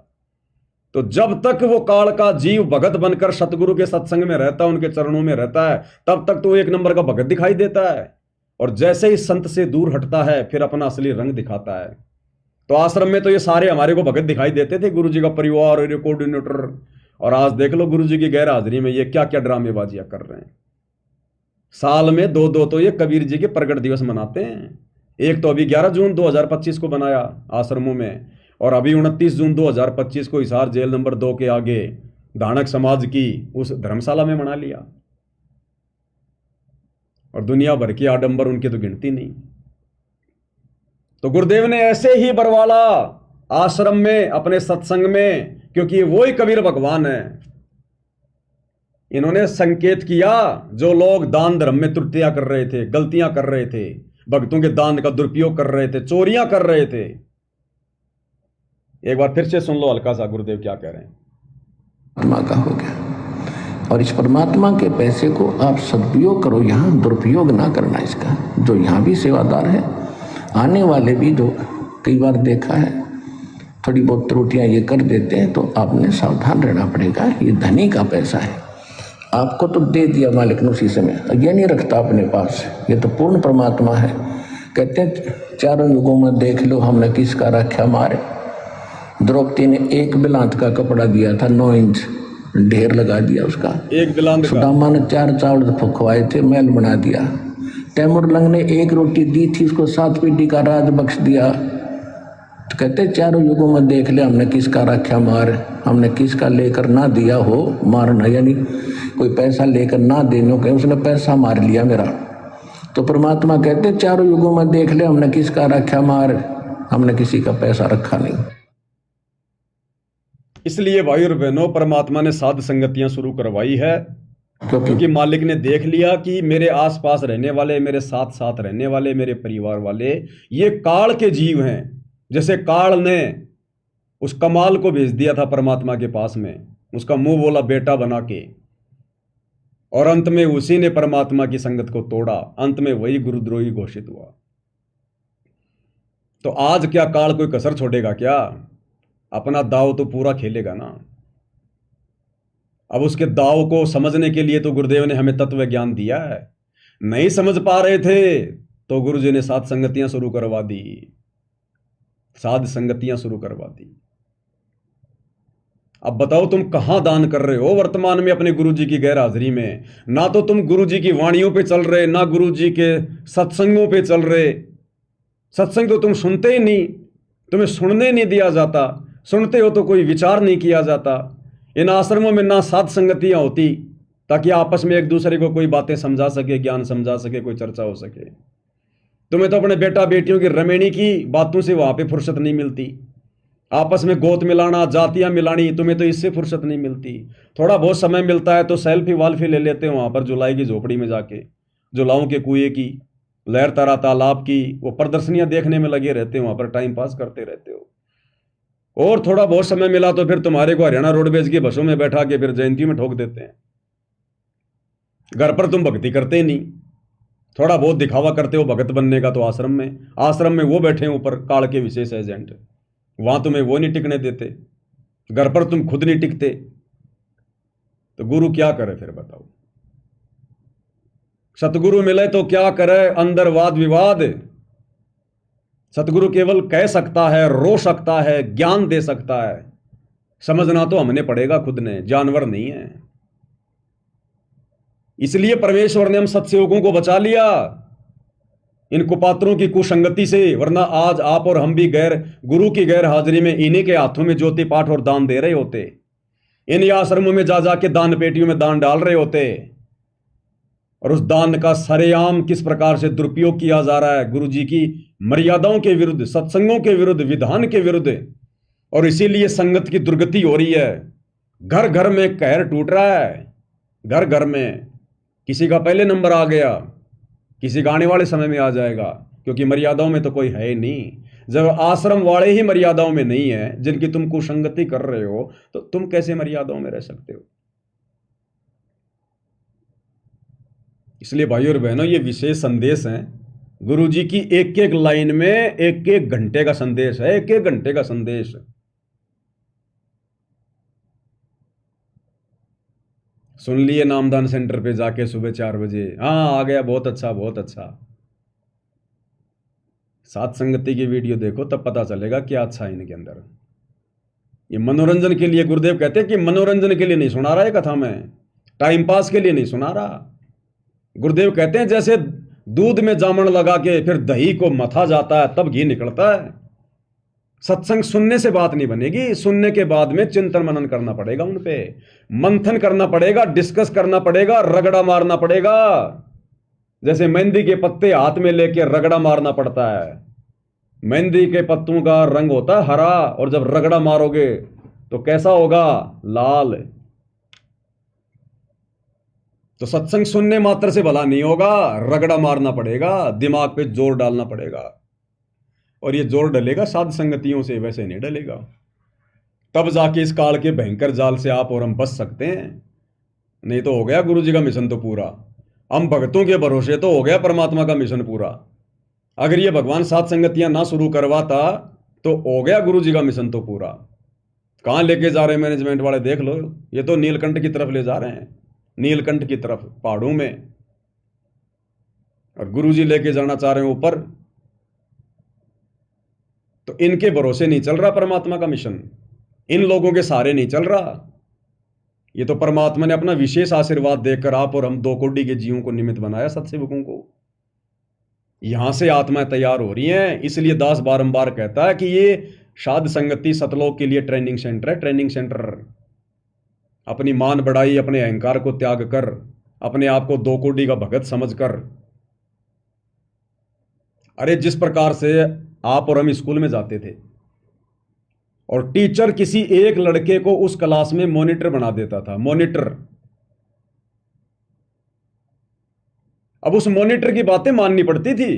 तो जब तक वो काल का जीव भगत बनकर सतगुरु के सत्संग में रहता है, उनके चरणों में रहता है, तब तक तो एक नंबर का भगत दिखाई देता है। और जैसे ही संत से दूर हटता है फिर अपना असली रंग दिखाता है। तो आश्रम में तो ये सारे हमारे को भगत दिखाई देते थे, गुरुजी का परिवार और कोऑर्डिनेटर, और आज देख लो गुरुजी की गैर हाजिरी में ये क्या क्या ड्रामेबाजियां कर रहे हैं। साल में दो दो तो ये कबीर जी के प्रगट दिवस मनाते हैं। एक तो अभी 11 जून 2025 को बनाया आश्रमों में, और अभी 29 जून 2025 को हिसार जेल नंबर 2 के आगे धानक समाज की उस धर्मशाला में मना लिया। और दुनिया भर की आडंबर उनकी तो गिनती नहीं। तो गुरुदेव ने ऐसे ही बरवाला आश्रम में, अपने सत्संग में, क्योंकि वो ही कबीर भगवान है, इन्होंने संकेत किया जो लोग दान धर्म में त्रुटियां कर रहे थे, गलतियां कर रहे थे, भक्तों के दान का दुरुपयोग कर रहे थे, चोरियां कर रहे थे। एक बार फिर से सुन लो हल्का सा गुरुदेव क्या कह रहे हैं। परमात्मा का हो गया, और इस परमात्मा के पैसे को आप सदुपयोग करो, यहाँ दुरुपयोग ना करना इसका। जो यहाँ भी सेवादार है, आने वाले भी जो कई बार देखा है थोड़ी बहुत त्रुटियां ये कर देते हैं, तो आपने सावधान रहना पड़ेगा। ये धनी का पैसा है, आपको तो दे दिया मालिक ने उसी समय, ये नहीं रखता अपने पास। ये तो पूर्ण परमात्मा है। कहते हैं चारों युगों में देख लो हमने किसका रक्षा मारे। द्रौपदी ने एक बिलांत का कपड़ा दिया था, 9 इंच ढेर लगा दिया उसका। एक बिलांत सुदामा ने 4 चावल फुकवाए थे, महल बना दिया। तैमूरलंग ने 1 रोटी दी थी, उसको 7 पीढ़ी का राज बख्श दिया। तो कहते चारों युगों में देख ले हमने किसका रक्षा मार, हमने किसका लेकर ना दिया हो मारना, यानी कोई पैसा लेकर ना देने के उसने पैसा मार लिया मेरा। तो परमात्मा कहते चारों युगों में देख ले हमने किसका रक्षा मार, हमने किसी का पैसा रखा नहीं। इसलिए भाई और बहनों, परमात्मा ने साध संगतियां शुरू करवाई है, क्योंकि मालिक ने देख लिया कि मेरे आसपास रहने वाले, मेरे साथ साथ रहने वाले, मेरे परिवार वाले, ये काल के जीव हैं। जैसे काल ने उस कमाल को भेज दिया था परमात्मा के पास में, उसका मुंह बोला बेटा बना के, और अंत में उसी ने परमात्मा की संगत को तोड़ा, अंत में वही गुरुद्रोही घोषित हुआ। तो आज क्या काल कोई कसर छोड़ेगा क्या? अपना दाव तो पूरा खेलेगा ना। अब उसके दाव को समझने के लिए तो गुरुदेव ने हमें तत्व ज्ञान दिया है। नहीं समझ पा रहे थे तो गुरुजी ने साध संगतियां शुरू करवा दी, साध संगतियां शुरू करवा दी। अब बताओ तुम कहाँ दान कर रहे हो वर्तमान में अपने गुरुजी की गैर हाजिरी में? ना तो तुम गुरुजी की वाणियों पे चल रहे, ना गुरुजी के सत्संगों पे चल रहे। सत्संग तो तुम सुनते ही नहीं, तुम्हें सुनने नहीं दिया जाता। सुनते हो तो कोई विचार नहीं किया जाता। इन आश्रमों में ना साध संगतियां होती ताकि आपस में एक दूसरे को कोई बातें समझा सके, ज्ञान समझा सके, कोई चर्चा हो सके। तुम्हें तो अपने बेटा बेटियों की रमेणी की बातों से वहां पे फुर्सत नहीं मिलती। आपस में गोत मिलाना, जातियां मिलानी, तुम्हें तो इससे फुर्सत नहीं मिलती। थोड़ा बहुत समय मिलता है तो सेल्फी वाल्फी ले लेते हो वहां पर जुलाई की झोपड़ी में जाके, जुलाओं के कुएं की, लहर तारा तालाब की, वो प्रदर्शनियां देखने में लगे रहते हो, वहां पर टाइम पास करते रहते हो। और थोड़ा बहुत समय मिला तो फिर तुम्हारे को हरियाणा रोडवेज की बसों में बैठा के फिर जयंती में ठोक देते हैं। घर पर तुम भक्ति करते ही नहीं। थोड़ा बहुत दिखावा करते हो भगत बनने का तो आश्रम में वो बैठे हैं ऊपर काल के विशेष एजेंट, वहां तुम्हें वो नहीं टिकने देते। घर पर तुम खुद नहीं टिकते तो गुरु क्या करे फिर बताओ? सतगुरु मिले तो क्या करे? अंदर वाद विवाद। सतगुरु केवल कह सकता है, रो सकता है, ज्ञान दे सकता है। समझना तो हमने पड़ेगा खुद ने, जानवर नहीं है। इसलिए परमेश्वर ने हम सत्सेवकों को बचा लिया इन कुपात्रों की कुसंगति से, वरना आज आप और हम भी गुरु की गैर हाजिरी में इन्हीं के हाथों में ज्योति पाठ और दान दे रहे होते। इन्हीं आश्रमों में जा जाके दान पेटियों में दान डाल रहे होते। और उस दान का सरेआम किस प्रकार से दुरुपयोग किया जा रहा है, गुरु जी की मर्यादाओं के विरुद्ध, सत्संगों के विरुद्ध, विधान के विरुद्ध। और इसीलिए संगत की दुर्गति हो रही है। घर घर में कहर टूट रहा है। घर घर में किसी का पहले नंबर आ गया, किसी का आने वाले समय में आ जाएगा, क्योंकि मर्यादाओं में तो कोई है ही नहीं। जब आश्रम वाले ही मर्यादाओं में नहीं है, जिनकी तुम कुसंगति कर रहे हो, तो तुम कैसे मर्यादाओं में रह सकते हो? इसलिए भाइयों और बहनों, ये विशेष संदेश है गुरु जी की। एक एक लाइन में एक एक घंटे का संदेश है, एक एक घंटे का संदेश। सुन लिए नामदान सेंटर पे जाके सुबह 4 बजे, हाँ आ गया, बहुत अच्छा बहुत अच्छा। सात संगति की वीडियो देखो तब पता चलेगा क्या अच्छा है इनके अंदर। ये मनोरंजन के लिए, गुरुदेव कहते हैं कि मनोरंजन के लिए नहीं सुना रहा है कथा में, टाइम पास के लिए नहीं सुना रहा। गुरुदेव कहते हैं जैसे दूध में जामन लगा के फिर दही को मथा जाता है तब घी निकलता है। सत्संग सुनने से बात नहीं बनेगी, सुनने के बाद में चिंतन मनन करना पड़ेगा, उन पे मंथन करना पड़ेगा, डिस्कस करना पड़ेगा, रगड़ा मारना पड़ेगा। जैसे मेहंदी के पत्ते हाथ में लेके रगड़ा मारना पड़ता है। मेहंदी के पत्तों का रंग होता है हरा, और जब रगड़ा मारोगे तो कैसा होगा? लाल। तो सत्संग सुनने मात्र से भला नहीं होगा, रगड़ा मारना पड़ेगा, दिमाग पे जोर डालना पड़ेगा। और ये जोर डलेगा साध संगतियों से, वैसे नहीं डलेगा। तब जाके इस काल के भयंकर जाल से आप और हम बच सकते हैं। नहीं तो हो गया गुरु जी का मिशन तो पूरा। हम भक्तों के भरोसे तो हो गया परमात्मा का मिशन पूरा। अगर ये भगवान साध संगतियां ना शुरू करवाता तो हो गया गुरु जी का मिशन तो पूरा। कहां लेके जा रहे हैं मैनेजमेंट वाले देख लो, ये तो नीलकंठ की तरफ ले जा रहे हैं, नीलकंठ की तरफ, पहाड़ों में। और गुरु जी लेके जाना चाह रहे हैं ऊपर। तो इनके भरोसे नहीं चल रहा परमात्मा का मिशन, इन लोगों के सहारे नहीं चल रहा। ये तो परमात्मा ने अपना विशेष आशीर्वाद देकर आप और हम 2 कोटि के जीवों को निमित्त बनाया, सत्सेवकों को। यहां से आत्माएं तैयार हो रही हैं। इसलिए दास बारंबार कहता है कि ये साध संगति सतलोक के लिए ट्रेनिंग सेंटर है, ट्रेनिंग सेंटर। अपनी मान बढ़ाई, अपने अहंकार को त्याग कर, अपने आप को 2 कोटि का भगत समझकर। अरे जिस प्रकार से आप और हम स्कूल में जाते थे और टीचर किसी एक लड़के को उस क्लास में मॉनिटर बना देता था, मॉनिटर। अब उस मॉनिटर की बातें माननी पड़ती थी।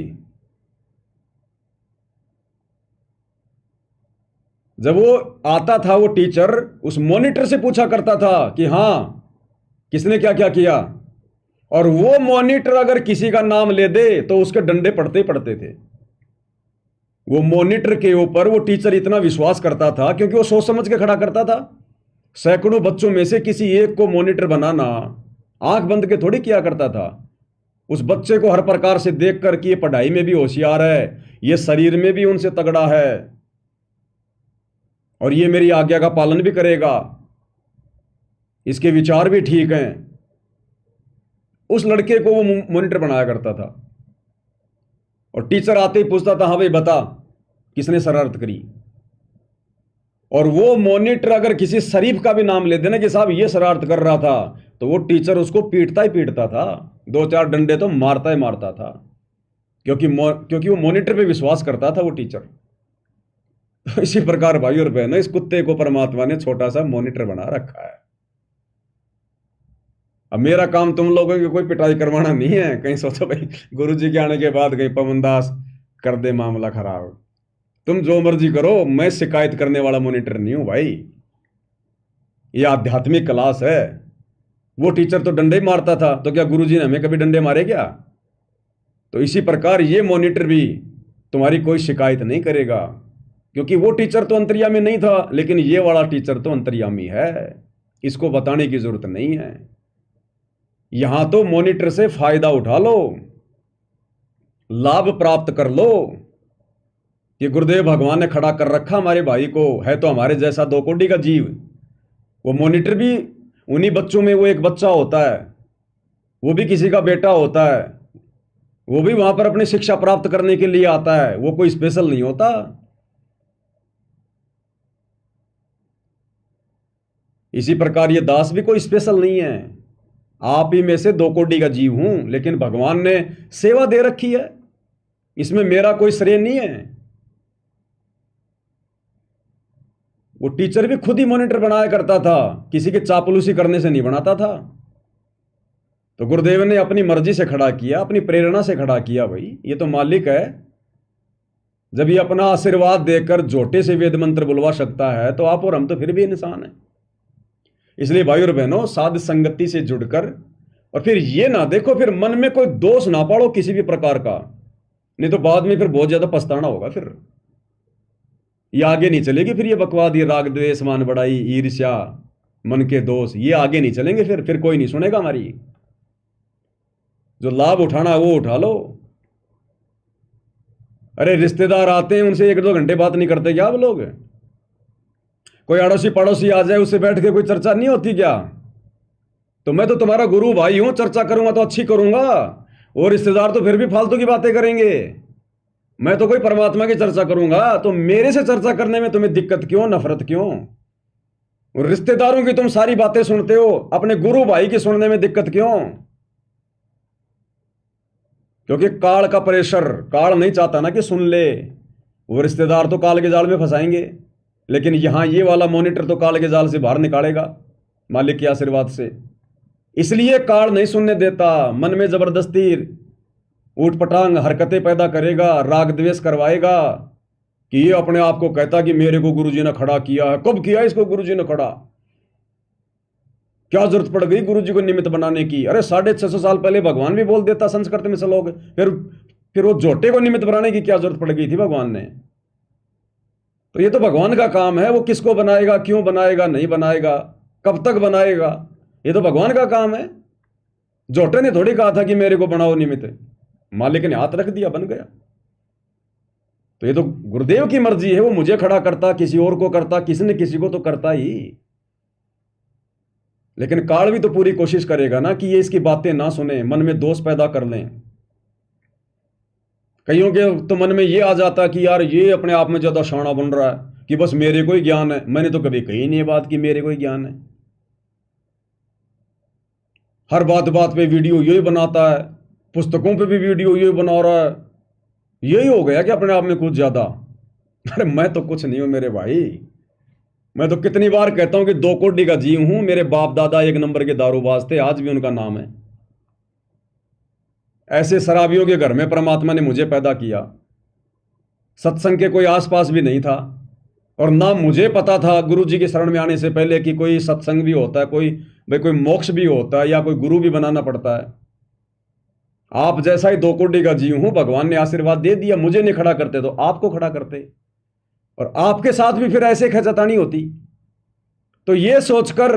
जब वो आता था वो टीचर, उस मॉनिटर से पूछा करता था कि हां किसने क्या क्या किया, और वो मॉनिटर अगर किसी का नाम ले दे तो उसके डंडे पड़ते ही पड़ते थे। वो मॉनिटर के ऊपर वो टीचर इतना विश्वास करता था क्योंकि वो सोच समझ के खड़ा करता था। सैकड़ों बच्चों में से किसी एक को मॉनिटर बनाना आंख बंद के थोड़ी किया करता था। उस बच्चे को हर प्रकार से देखकर कि ये पढ़ाई में भी होशियार है, ये शरीर में भी उनसे तगड़ा है, और ये मेरी आज्ञा का पालन भी करेगा, इसके विचार भी ठीक हैं। उस लड़के को वो मॉनिटर बनाया करता था और टीचर आते ही पूछता था, हाँ भाई बता किसने शरारत करी। और वो मॉनिटर अगर किसी शरीफ का भी नाम ले देना कि साहब ये शरारत कर रहा था, तो वो टीचर उसको पीटता ही पीटता था, 2-4 डंडे तो मारता ही मारता था, क्योंकि वो मॉनिटर पे विश्वास करता था वो टीचर। तो इसी प्रकार भाई और बहनों, इस कुत्ते को परमात्मा ने छोटा सा मॉनिटर बना रखा है। अब मेरा काम तुम लोगों की कोई पिटाई करवाना नहीं है, कहीं सोचो भाई गुरुजी के आने के बाद कहीं पवन दास कर दे मामला खराब। तुम जो मर्जी करो, मैं शिकायत करने वाला मॉनिटर नहीं हूं भाई। ये आध्यात्मिक क्लास है। वो टीचर तो डंडे ही मारता था, तो क्या गुरुजी ने हमें कभी डंडे मारे क्या? तो इसी प्रकार ये मॉनिटर भी तुम्हारी कोई शिकायत नहीं करेगा, क्योंकि वो टीचर तो अंतर्यामी नहीं था, लेकिन ये वाला टीचर तो अंतर्यामी है। इसको बताने की जरूरत नहीं है। यहां तो मॉनिटर से फायदा उठा लो, लाभ प्राप्त कर लो कि गुरुदेव भगवान ने खड़ा कर रखा हमारे भाई को, है तो हमारे जैसा 2 कोटि का जीव। वो मॉनिटर भी उन्हीं बच्चों में वो एक बच्चा होता है, वो भी किसी का बेटा होता है, वो भी वहां पर अपनी शिक्षा प्राप्त करने के लिए आता है, वो कोई स्पेशल नहीं होता। इसी प्रकार ये दास भी कोई स्पेशल नहीं है। आप ही में से 2 कोटि का जीव हूं, लेकिन भगवान ने सेवा दे रखी है, इसमें मेरा कोई श्रेय नहीं है। वो टीचर भी खुद ही मॉनिटर बनाया करता था, किसी के चापलूसी करने से नहीं बनाता था। तो गुरुदेव ने अपनी मर्जी से खड़ा किया, अपनी प्रेरणा से खड़ा किया। भाई ये तो मालिक है, जब ये अपना आशीर्वाद देकर झोटे से वेद मंत्र बुलवा सकता है, तो आप और हम तो फिर भी इंसान हैं। इसलिए भाई और बहनों, साध संगति से जुड़कर, और फिर ये ना देखो, फिर मन में कोई दोष ना पाड़ो किसी भी प्रकार का, नहीं तो बाद में फिर बहुत ज्यादा पछताना होगा। फिर ये आगे नहीं चलेगी। फिर ये बकवाद, ये राग द्वेष मान बढ़ाई, ईर्ष्या, मन के दोष, ये आगे नहीं चलेंगे। फिर कोई नहीं सुनेगा हमारी। जो लाभ उठाना है वो उठा लो। अरे रिश्तेदार आते हैं, उनसे 1-2 घंटे बात नहीं करते क्या आप लोग? कोई अड़ोसी पड़ोसी आ जाए, उससे बैठ के कोई चर्चा नहीं होती क्या? तो मैं तो तुम्हारा गुरु भाई हूं, चर्चा करूंगा तो अच्छी करूंगा, और रिश्तेदार तो फिर भी फालतू की बातें करेंगे। मैं तो कोई परमात्मा की चर्चा करूंगा, तो मेरे से चर्चा करने में तुम्हें दिक्कत क्यों, नफरत क्यों? और रिश्तेदारों की तुम सारी बातें सुनते हो, अपने गुरु भाई की सुनने में दिक्कत क्यों? क्योंकि काल का प्रेशर, काल नहीं चाहता ना कि सुन ले। वो रिश्तेदार तो काल के जाल में फंसाएंगे, लेकिन यहां ये वाला मॉनिटर तो काल के जाल से बाहर निकालेगा मालिक के आशीर्वाद से। इसलिए काल नहीं सुनने देता, मन में जबरदस्ती ऊटपटांग हरकतें पैदा करेगा, राग द्वेष करवाएगा कि ये अपने आप को कहता कि मेरे को गुरुजी ने खड़ा किया है। कब किया इसको गुरुजी ने खड़ा? क्या जरूरत पड़ गई गुरुजी को निमित्त बनाने की? अरे 650 साल पहले भगवान भी बोल देता संस्कृत में से लोग, फिर वो जोटे को निमित्त बनाने की क्या जरूरत पड़ गई थी भगवान ने? तो ये तो भगवान का काम है, वो किसको बनाएगा, क्यों बनाएगा, नहीं बनाएगा, कब तक बनाएगा, ये तो भगवान का काम है। जोटे ने थोड़ी कहा था कि मेरे को बनाओ निमित्त, मालिक ने हाथ रख दिया, बन गया। तो ये तो गुरुदेव की मर्जी है, वो मुझे खड़ा करता, किसी और को करता, किसी न किसी को तो करता ही। लेकिन काल भी तो पूरी कोशिश करेगा ना कि ये इसकी बातें ना सुने, मन में दोष पैदा कर लें। कईयों के तो मन में ये आ जाता कि यार ये अपने आप में ज्यादा शाना बन रहा है कि बस मेरे को ही ज्ञान है। मैंने तो कभी कही नहीं ये बात कि मेरे को ही ज्ञान है। हर बात बात पे वीडियो यही बनाता है, पुस्तकों पे भी वीडियो यही बना रहा है। यही हो गया कि अपने आप में कुछ ज्यादा। अरे मैं तो कुछ नहीं हूं मेरे भाई। मैं तो कितनी बार कहता हूं कि 2 कोटि का जीव हूं। मेरे बाप दादा 1 नंबर के दारूबाज थे, आज भी उनका नाम है। ऐसे शराबियों के घर में परमात्मा ने मुझे पैदा किया। सत्संग के कोई आसपास भी नहीं था, और ना मुझे पता था गुरुजी की शरण में आने से पहले कि कोई सत्संग भी होता है, कोई मोक्ष भी होता है, या कोई गुरु भी बनाना पड़ता है। आप जैसा ही 2 कोटि का जीव हूं, भगवान ने आशीर्वाद दे दिया। मुझे नहीं खड़ा करते तो आपको खड़ा करते, और आपके साथ भी फिर ऐसे खचातानी होती। तो ये सोचकर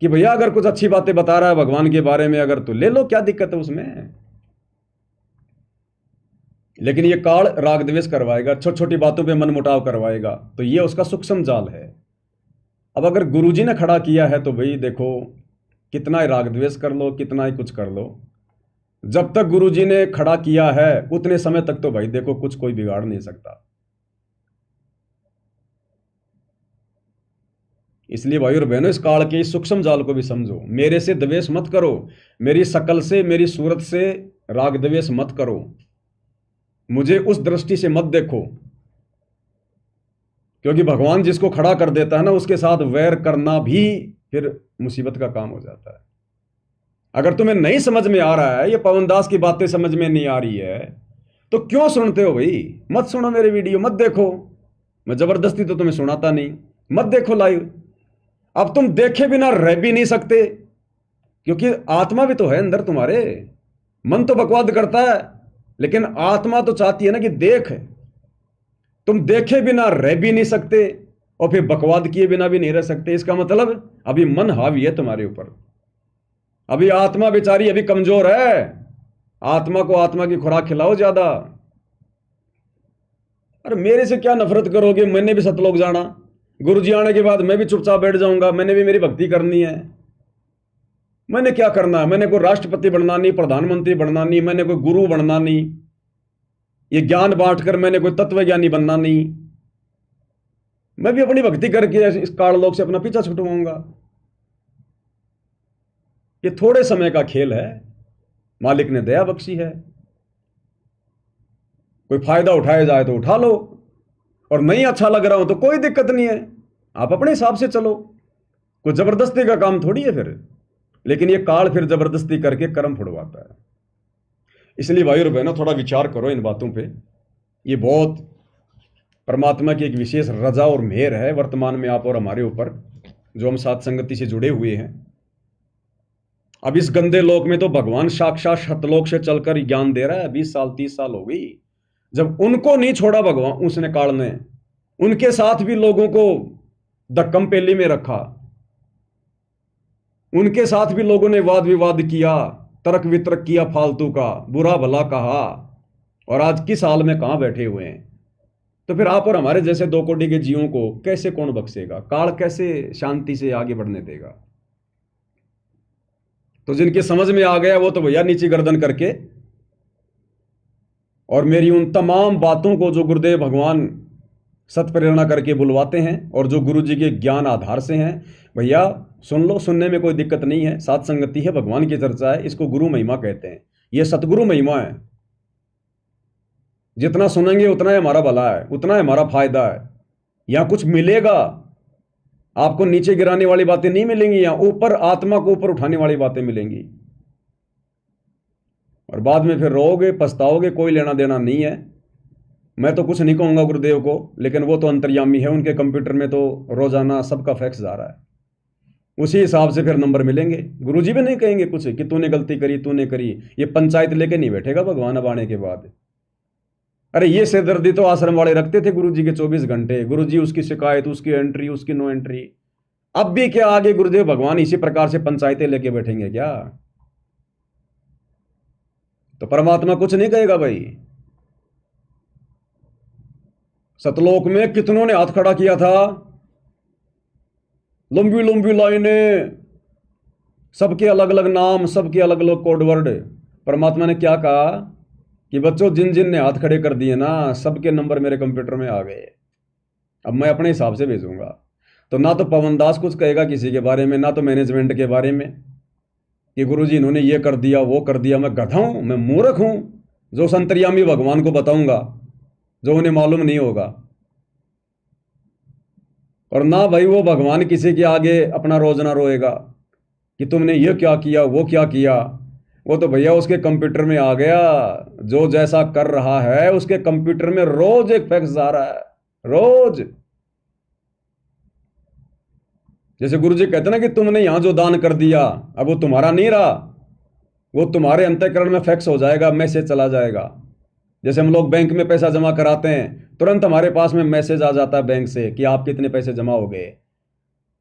कि भैया अगर कुछ अच्छी बातें बता रहा है भगवान के बारे में, अगर तो ले लो, क्या दिक्कत है उसमें। लेकिन ये काल राग द्वेष करवाएगा, छोटी छोटी बातों पे मन मुटाव करवाएगा, तो ये उसका सूक्ष्म जाल है। अब अगर गुरुजी ने खड़ा किया है तो भाई देखो, कितना ही राग द्वेष कर लो, कितना ही कुछ कर लो, जब तक गुरुजी ने खड़ा किया है उतने समय तक तो भाई देखो कुछ कोई बिगाड़ नहीं सकता। इसलिए भाई और बहनों, इस काल के इस सूक्ष्म जाल को भी समझो। मेरे से द्वेष मत करो, मेरी शकल से, मेरी सूरत से राग द्वेष मत करो, मुझे उस दृष्टि से मत देखो, क्योंकि भगवान जिसको खड़ा कर देता है ना, उसके साथ वैर करना भी फिर मुसीबत का काम हो जाता है। अगर तुम्हें नहीं समझ में आ रहा है, ये पवन दास की बातें समझ में नहीं आ रही है, तो क्यों सुनते हो भाई? मत सुनो मेरे वीडियो, मत देखो। मैं जबरदस्ती तो तुम्हें सुनाता नहीं, मत देखो लाइव। अब तुम देखे बिना रह भी नहीं सकते, क्योंकि आत्मा भी तो है अंदर तुम्हारे। मन तो बकवाद करता है, लेकिन आत्मा तो चाहती है ना कि देख। तुम देखे बिना रह भी नहीं सकते और फिर बकवाद किए बिना भी नहीं रह सकते। इसका मतलब अभी मन हावी है तुम्हारे ऊपर, अभी आत्मा बेचारी अभी कमजोर है। आत्मा को आत्मा की खुराक खिलाओ ज्यादा। अरे मेरे से क्या नफरत करोगे? मैंने भी सतलोक जाना, गुरुजी आने के बाद मैं भी चुपचाप बैठ जाऊंगा। मैंने भी मेरी भक्ति करनी है। मैंने क्या करना है? मैंने कोई राष्ट्रपति बनना नहीं, प्रधानमंत्री बनना नहीं, मैंने कोई गुरु बनना नहीं, ये ज्ञान बांटकर मैंने कोई तत्वज्ञानी बनना नहीं। मैं भी अपनी भक्ति करके इस काललोक से अपना पीछा छुटवाऊंगा। ये थोड़े समय का खेल है, मालिक ने दया बख्शी है। कोई फायदा उठाया जाए तो उठा लो, और नहीं अच्छा लग रहा हो तो कोई दिक्कत नहीं है, आप अपने हिसाब से चलो। कोई जबरदस्ती का काम थोड़ी है फिर। लेकिन ये काल फिर जबरदस्ती करके कर्म फुड़वाता है। इसलिए भाई और बहनों, थोड़ा विचार करो इन बातों पे। ये बहुत परमात्मा की एक विशेष रजा और मेहर है वर्तमान में आप और हमारे ऊपर, जो हम साथ संगति से जुड़े हुए हैं। अब इस गंदे लोक में तो भगवान साक्षात सतलोक से चलकर ज्ञान दे रहा है। 20 साल 30 साल हो गई जब उनको नहीं छोड़ा भगवान, उसने काल ने, उनके साथ भी लोगों को धक्कम पेली में रखा, उनके साथ भी लोगों ने वाद विवाद किया, तर्क वितर्क किया, फालतू का बुरा भला कहा, और आज किस हाल में कहां बैठे हुए हैं। तो फिर आप और हमारे जैसे 2 कोटि के जीवों को कैसे कौन बख्शेगा? काल कैसे शांति से आगे बढ़ने देगा? तो जिनके समझ में आ गया वो तो भैया नीची गर्दन करके, और मेरी उन तमाम बातों को जो गुरुदेव भगवान सत्प्रेरणा करके बुलवाते हैं और जो गुरु जी के ज्ञान आधार से हैं, भैया सुन लो, सुनने में कोई दिक्कत नहीं है। सात संगति है, भगवान की चर्चा है, इसको गुरु महिमा कहते हैं। यह सतगुरु महिमा है। जितना सुनेंगे उतना ही हमारा भला है, उतना ही हमारा फायदा है। यहां कुछ मिलेगा आपको, नीचे गिराने वाली बातें नहीं मिलेंगी, यहां ऊपर आत्मा को ऊपर उठाने वाली बातें मिलेंगी। और बाद में फिर रोओगे, पछताओगे, कोई लेना देना नहीं है। मैं तो कुछ नहीं कहूंगा गुरुदेव को, लेकिन वो तो अंतर्यामी है, उनके कंप्यूटर में तो रोजाना सबका फैक्स जा रहा है, उसी हिसाब से फिर नंबर मिलेंगे। गुरुजी भी नहीं कहेंगे कुछ कि तूने गलती करी, तूने करी। ये पंचायत लेके नहीं बैठेगा भगवान अब आने के बाद। अरे ये सिरदर्दी तो आश्रम वाले रखते थे गुरुजी के 24 घंटे। गुरुजी उसकी शिकायत, उसकी एंट्री, उसकी नो एंट्री। अब भी क्या आगे गुरुदेव भगवान इसी प्रकार से पंचायतें लेके बैठेंगे क्या? तो परमात्मा कुछ नहीं कहेगा भाई। सतलोक में कितनों ने हाथ खड़ा किया था, लंबी लंबी लाइनें, सबके अलग अलग नाम, सबके अलग अलग कोडवर्ड। परमात्मा ने क्या कहा कि बच्चों, जिन जिन ने हाथ खड़े कर दिए ना, सबके नंबर मेरे कंप्यूटर में आ गए। अब मैं अपने हिसाब से भेजूंगा। तो ना तो पवन दास कुछ कहेगा किसी के बारे में, ना तो मैनेजमेंट के बारे में कि गुरुजी इन्होंने ये कर दिया, वो कर दिया। मैं गधा हूं, मैं मूर्ख हूं जो संतर्यामी भगवान को बताऊंगा जो उन्हें मालूम नहीं होगा। और ना भाई वो भगवान किसी के आगे अपना रोज ना रोएगा कि तुमने ये क्या किया, वो क्या किया। वो तो भैया उसके कंप्यूटर में आ गया, जो जैसा कर रहा है उसके कंप्यूटर में रोज एक फैक्स आ रहा है, रोज। जैसे गुरुजी कहते ना कि तुमने यहां जो दान कर दिया, अब वो तुम्हारा नहीं रहा, वो तुम्हारे अंतःकरण में फैक्स हो जाएगा, मैसेज चला जाएगा। जैसे हम लोग बैंक में पैसा जमा कराते हैं, तुरंत हमारे पास में मैसेज आ जाता है बैंक से कि आपके इतने पैसे जमा हो गए।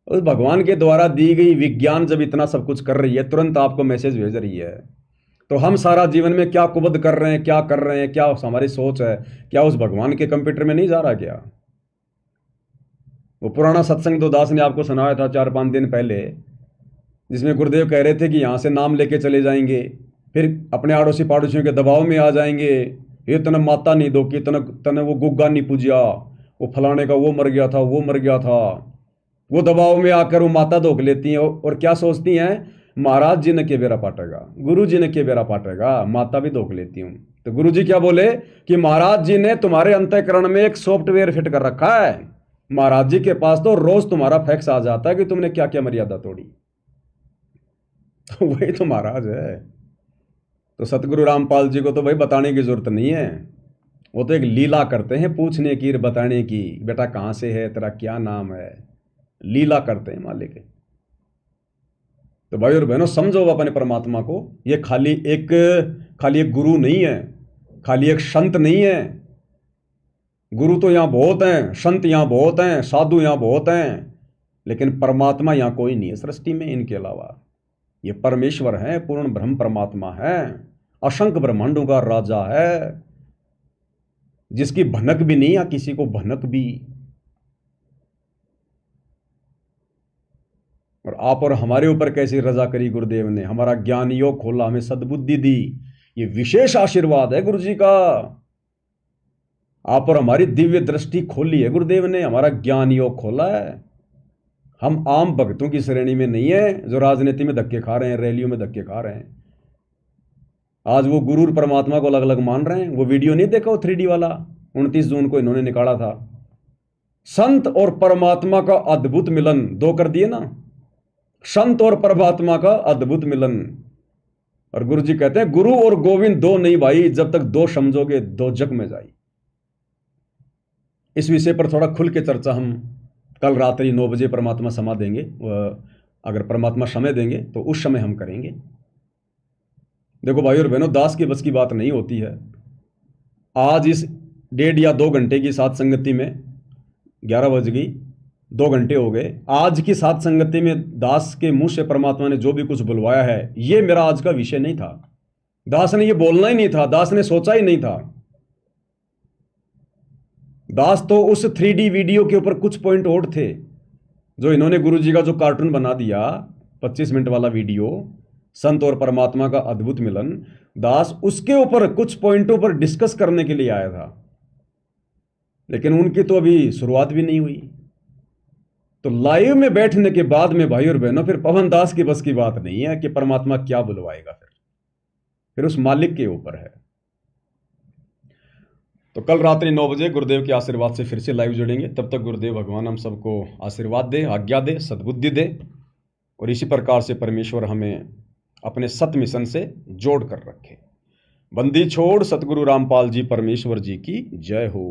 उस भगवान के द्वारा दी गई विज्ञान जब इतना सब कुछ कर रही है, तुरंत आपको मैसेज भेज रही है। तो हम सारा जीवन में क्या कुबद कर रहे हैं, क्या कर रहे हैं, क्या हमारी सोच है, क्या उस भगवान के कंप्यूटर में नहीं जा रहा क्या? वो पुराना सत्संग तो दास ने आपको सुनाया था 4-5 दिन पहले, जिसमें गुरुदेव कह रहे थे कि यहाँ से नाम लेके चले जाएंगे, फिर अपने आड़ोसी पड़ोसियों के दबाव में आ जाएंगे। ये तने माता नहीं दो कि तने वो गुग्गा नहीं पूजिया, वो फलाने का वो मर गया था, वो मर गया था। वो दबाव में आकर वो माता धोख लेती हैं और क्या सोचती हैं, महाराज जी ने के बेरा पाटेगा, गुरु जी ने के बेरा पाटेगा, माता भी धोख लेती हूँ। तो गुरु जी क्या बोले कि महाराज जी ने तुम्हारे अंतःकरण में एक सॉफ्टवेयर फिट कर रखा है। महाराज जी के पास तो रोज तुम्हारा फैक्स आ जाता है कि तुमने क्या क्या मर्यादा तोड़ी। तो वही तो महाराज है। तो सतगुरु रामपाल जी को तो भाई बताने की जरूरत नहीं है, वो तो एक लीला करते हैं पूछने की, बताने की, बेटा कहाँ से है, तेरा क्या नाम है, लीला करते हैं मालिक। तो भाई और बहनों समझो अपने परमात्मा को, ये खाली एक गुरु नहीं है, खाली एक संत नहीं है। गुरु तो यहाँ बहुत हैं, संत यहाँ बहुत हैं, साधु यहाँ बहुत हैं, लेकिन परमात्मा यहाँ कोई नहीं है सृष्टि में इनके अलावा। ये परमेश्वर है, पूर्ण ब्रह्म परमात्मा है, असंख्य ब्रह्मांडों का राजा है, जिसकी भनक भी नहीं या किसी को भनक भी। और आप और हमारे ऊपर कैसी रजा करी गुरुदेव ने, हमारा ज्ञान योग खोला, हमें सद्बुद्धि दी। ये विशेष आशीर्वाद है गुरु जी का। आप और हमारी दिव्य दृष्टि खोली है गुरुदेव ने, हमारा ज्ञान योग खोला है। हम आम भक्तों की श्रेणी में नहीं है जो राजनीति में धक्के खा रहे हैं, रैलियों में धक्के खा रहे हैं। आज वो गुरु और परमात्मा को अलग अलग मान रहे हैं। वो वीडियो नहीं देखा वो 3D वाला, 29 जून को इन्होंने निकाला था। संत और परमात्मा का अद्भुत मिलन, दो कर दिए ना, संत और परमात्मा का अद्भुत मिलन। और गुरु जी कहते हैं गुरु और गोविंद दो नहीं भाई, जब तक दो समझोगे दो जग में जाई। इस विषय पर थोड़ा खुल के चर्चा हम कल रात्रि 9 बजे परमात्मा समा देंगे, अगर परमात्मा समय देंगे तो उस समय हम करेंगे। देखो भाई और बहनों, दास की बस की बात नहीं होती है। आज इस 1.5 या 2 घंटे की साथ संगति में 11 बज गई, 2 घंटे हो गए। आज की साथ संगति में दास के मुंह से परमात्मा ने जो भी कुछ बुलवाया है, ये मेरा आज का विषय नहीं था। दास ने ये बोलना ही नहीं था, दास ने सोचा ही नहीं था। दास तो उस 3D वीडियो के ऊपर कुछ पॉइंट और थे जो इन्होंने गुरु जी का जो कार्टून बना दिया 25 मिनट वाला वीडियो, संत और परमात्मा का अद्भुत मिलन, दास उसके ऊपर कुछ पॉइंटों पर डिस्कस करने के लिए आया था। लेकिन उनकी तो अभी शुरुआत भी नहीं हुई। तो लाइव में बैठने के बाद में भाई और बहनों, फिर पवन दास की बस की बात नहीं है कि परमात्मा क्या बुलवाएगा। फिर उस मालिक के ऊपर है। तो कल रात्रि 9 बजे गुरुदेव के आशीर्वाद से फिर से लाइव जुड़ेंगे। तब तक गुरुदेव भगवान हम सबको आशीर्वाद दे, आज्ञा दे, सद्बुद्धि दे, और इसी प्रकार से परमेश्वर हमें अपने सत मिशन से जोड़ कर रखे। बंदी छोड़ सतगुरु रामपाल जी परमेश्वर जी की जय हो।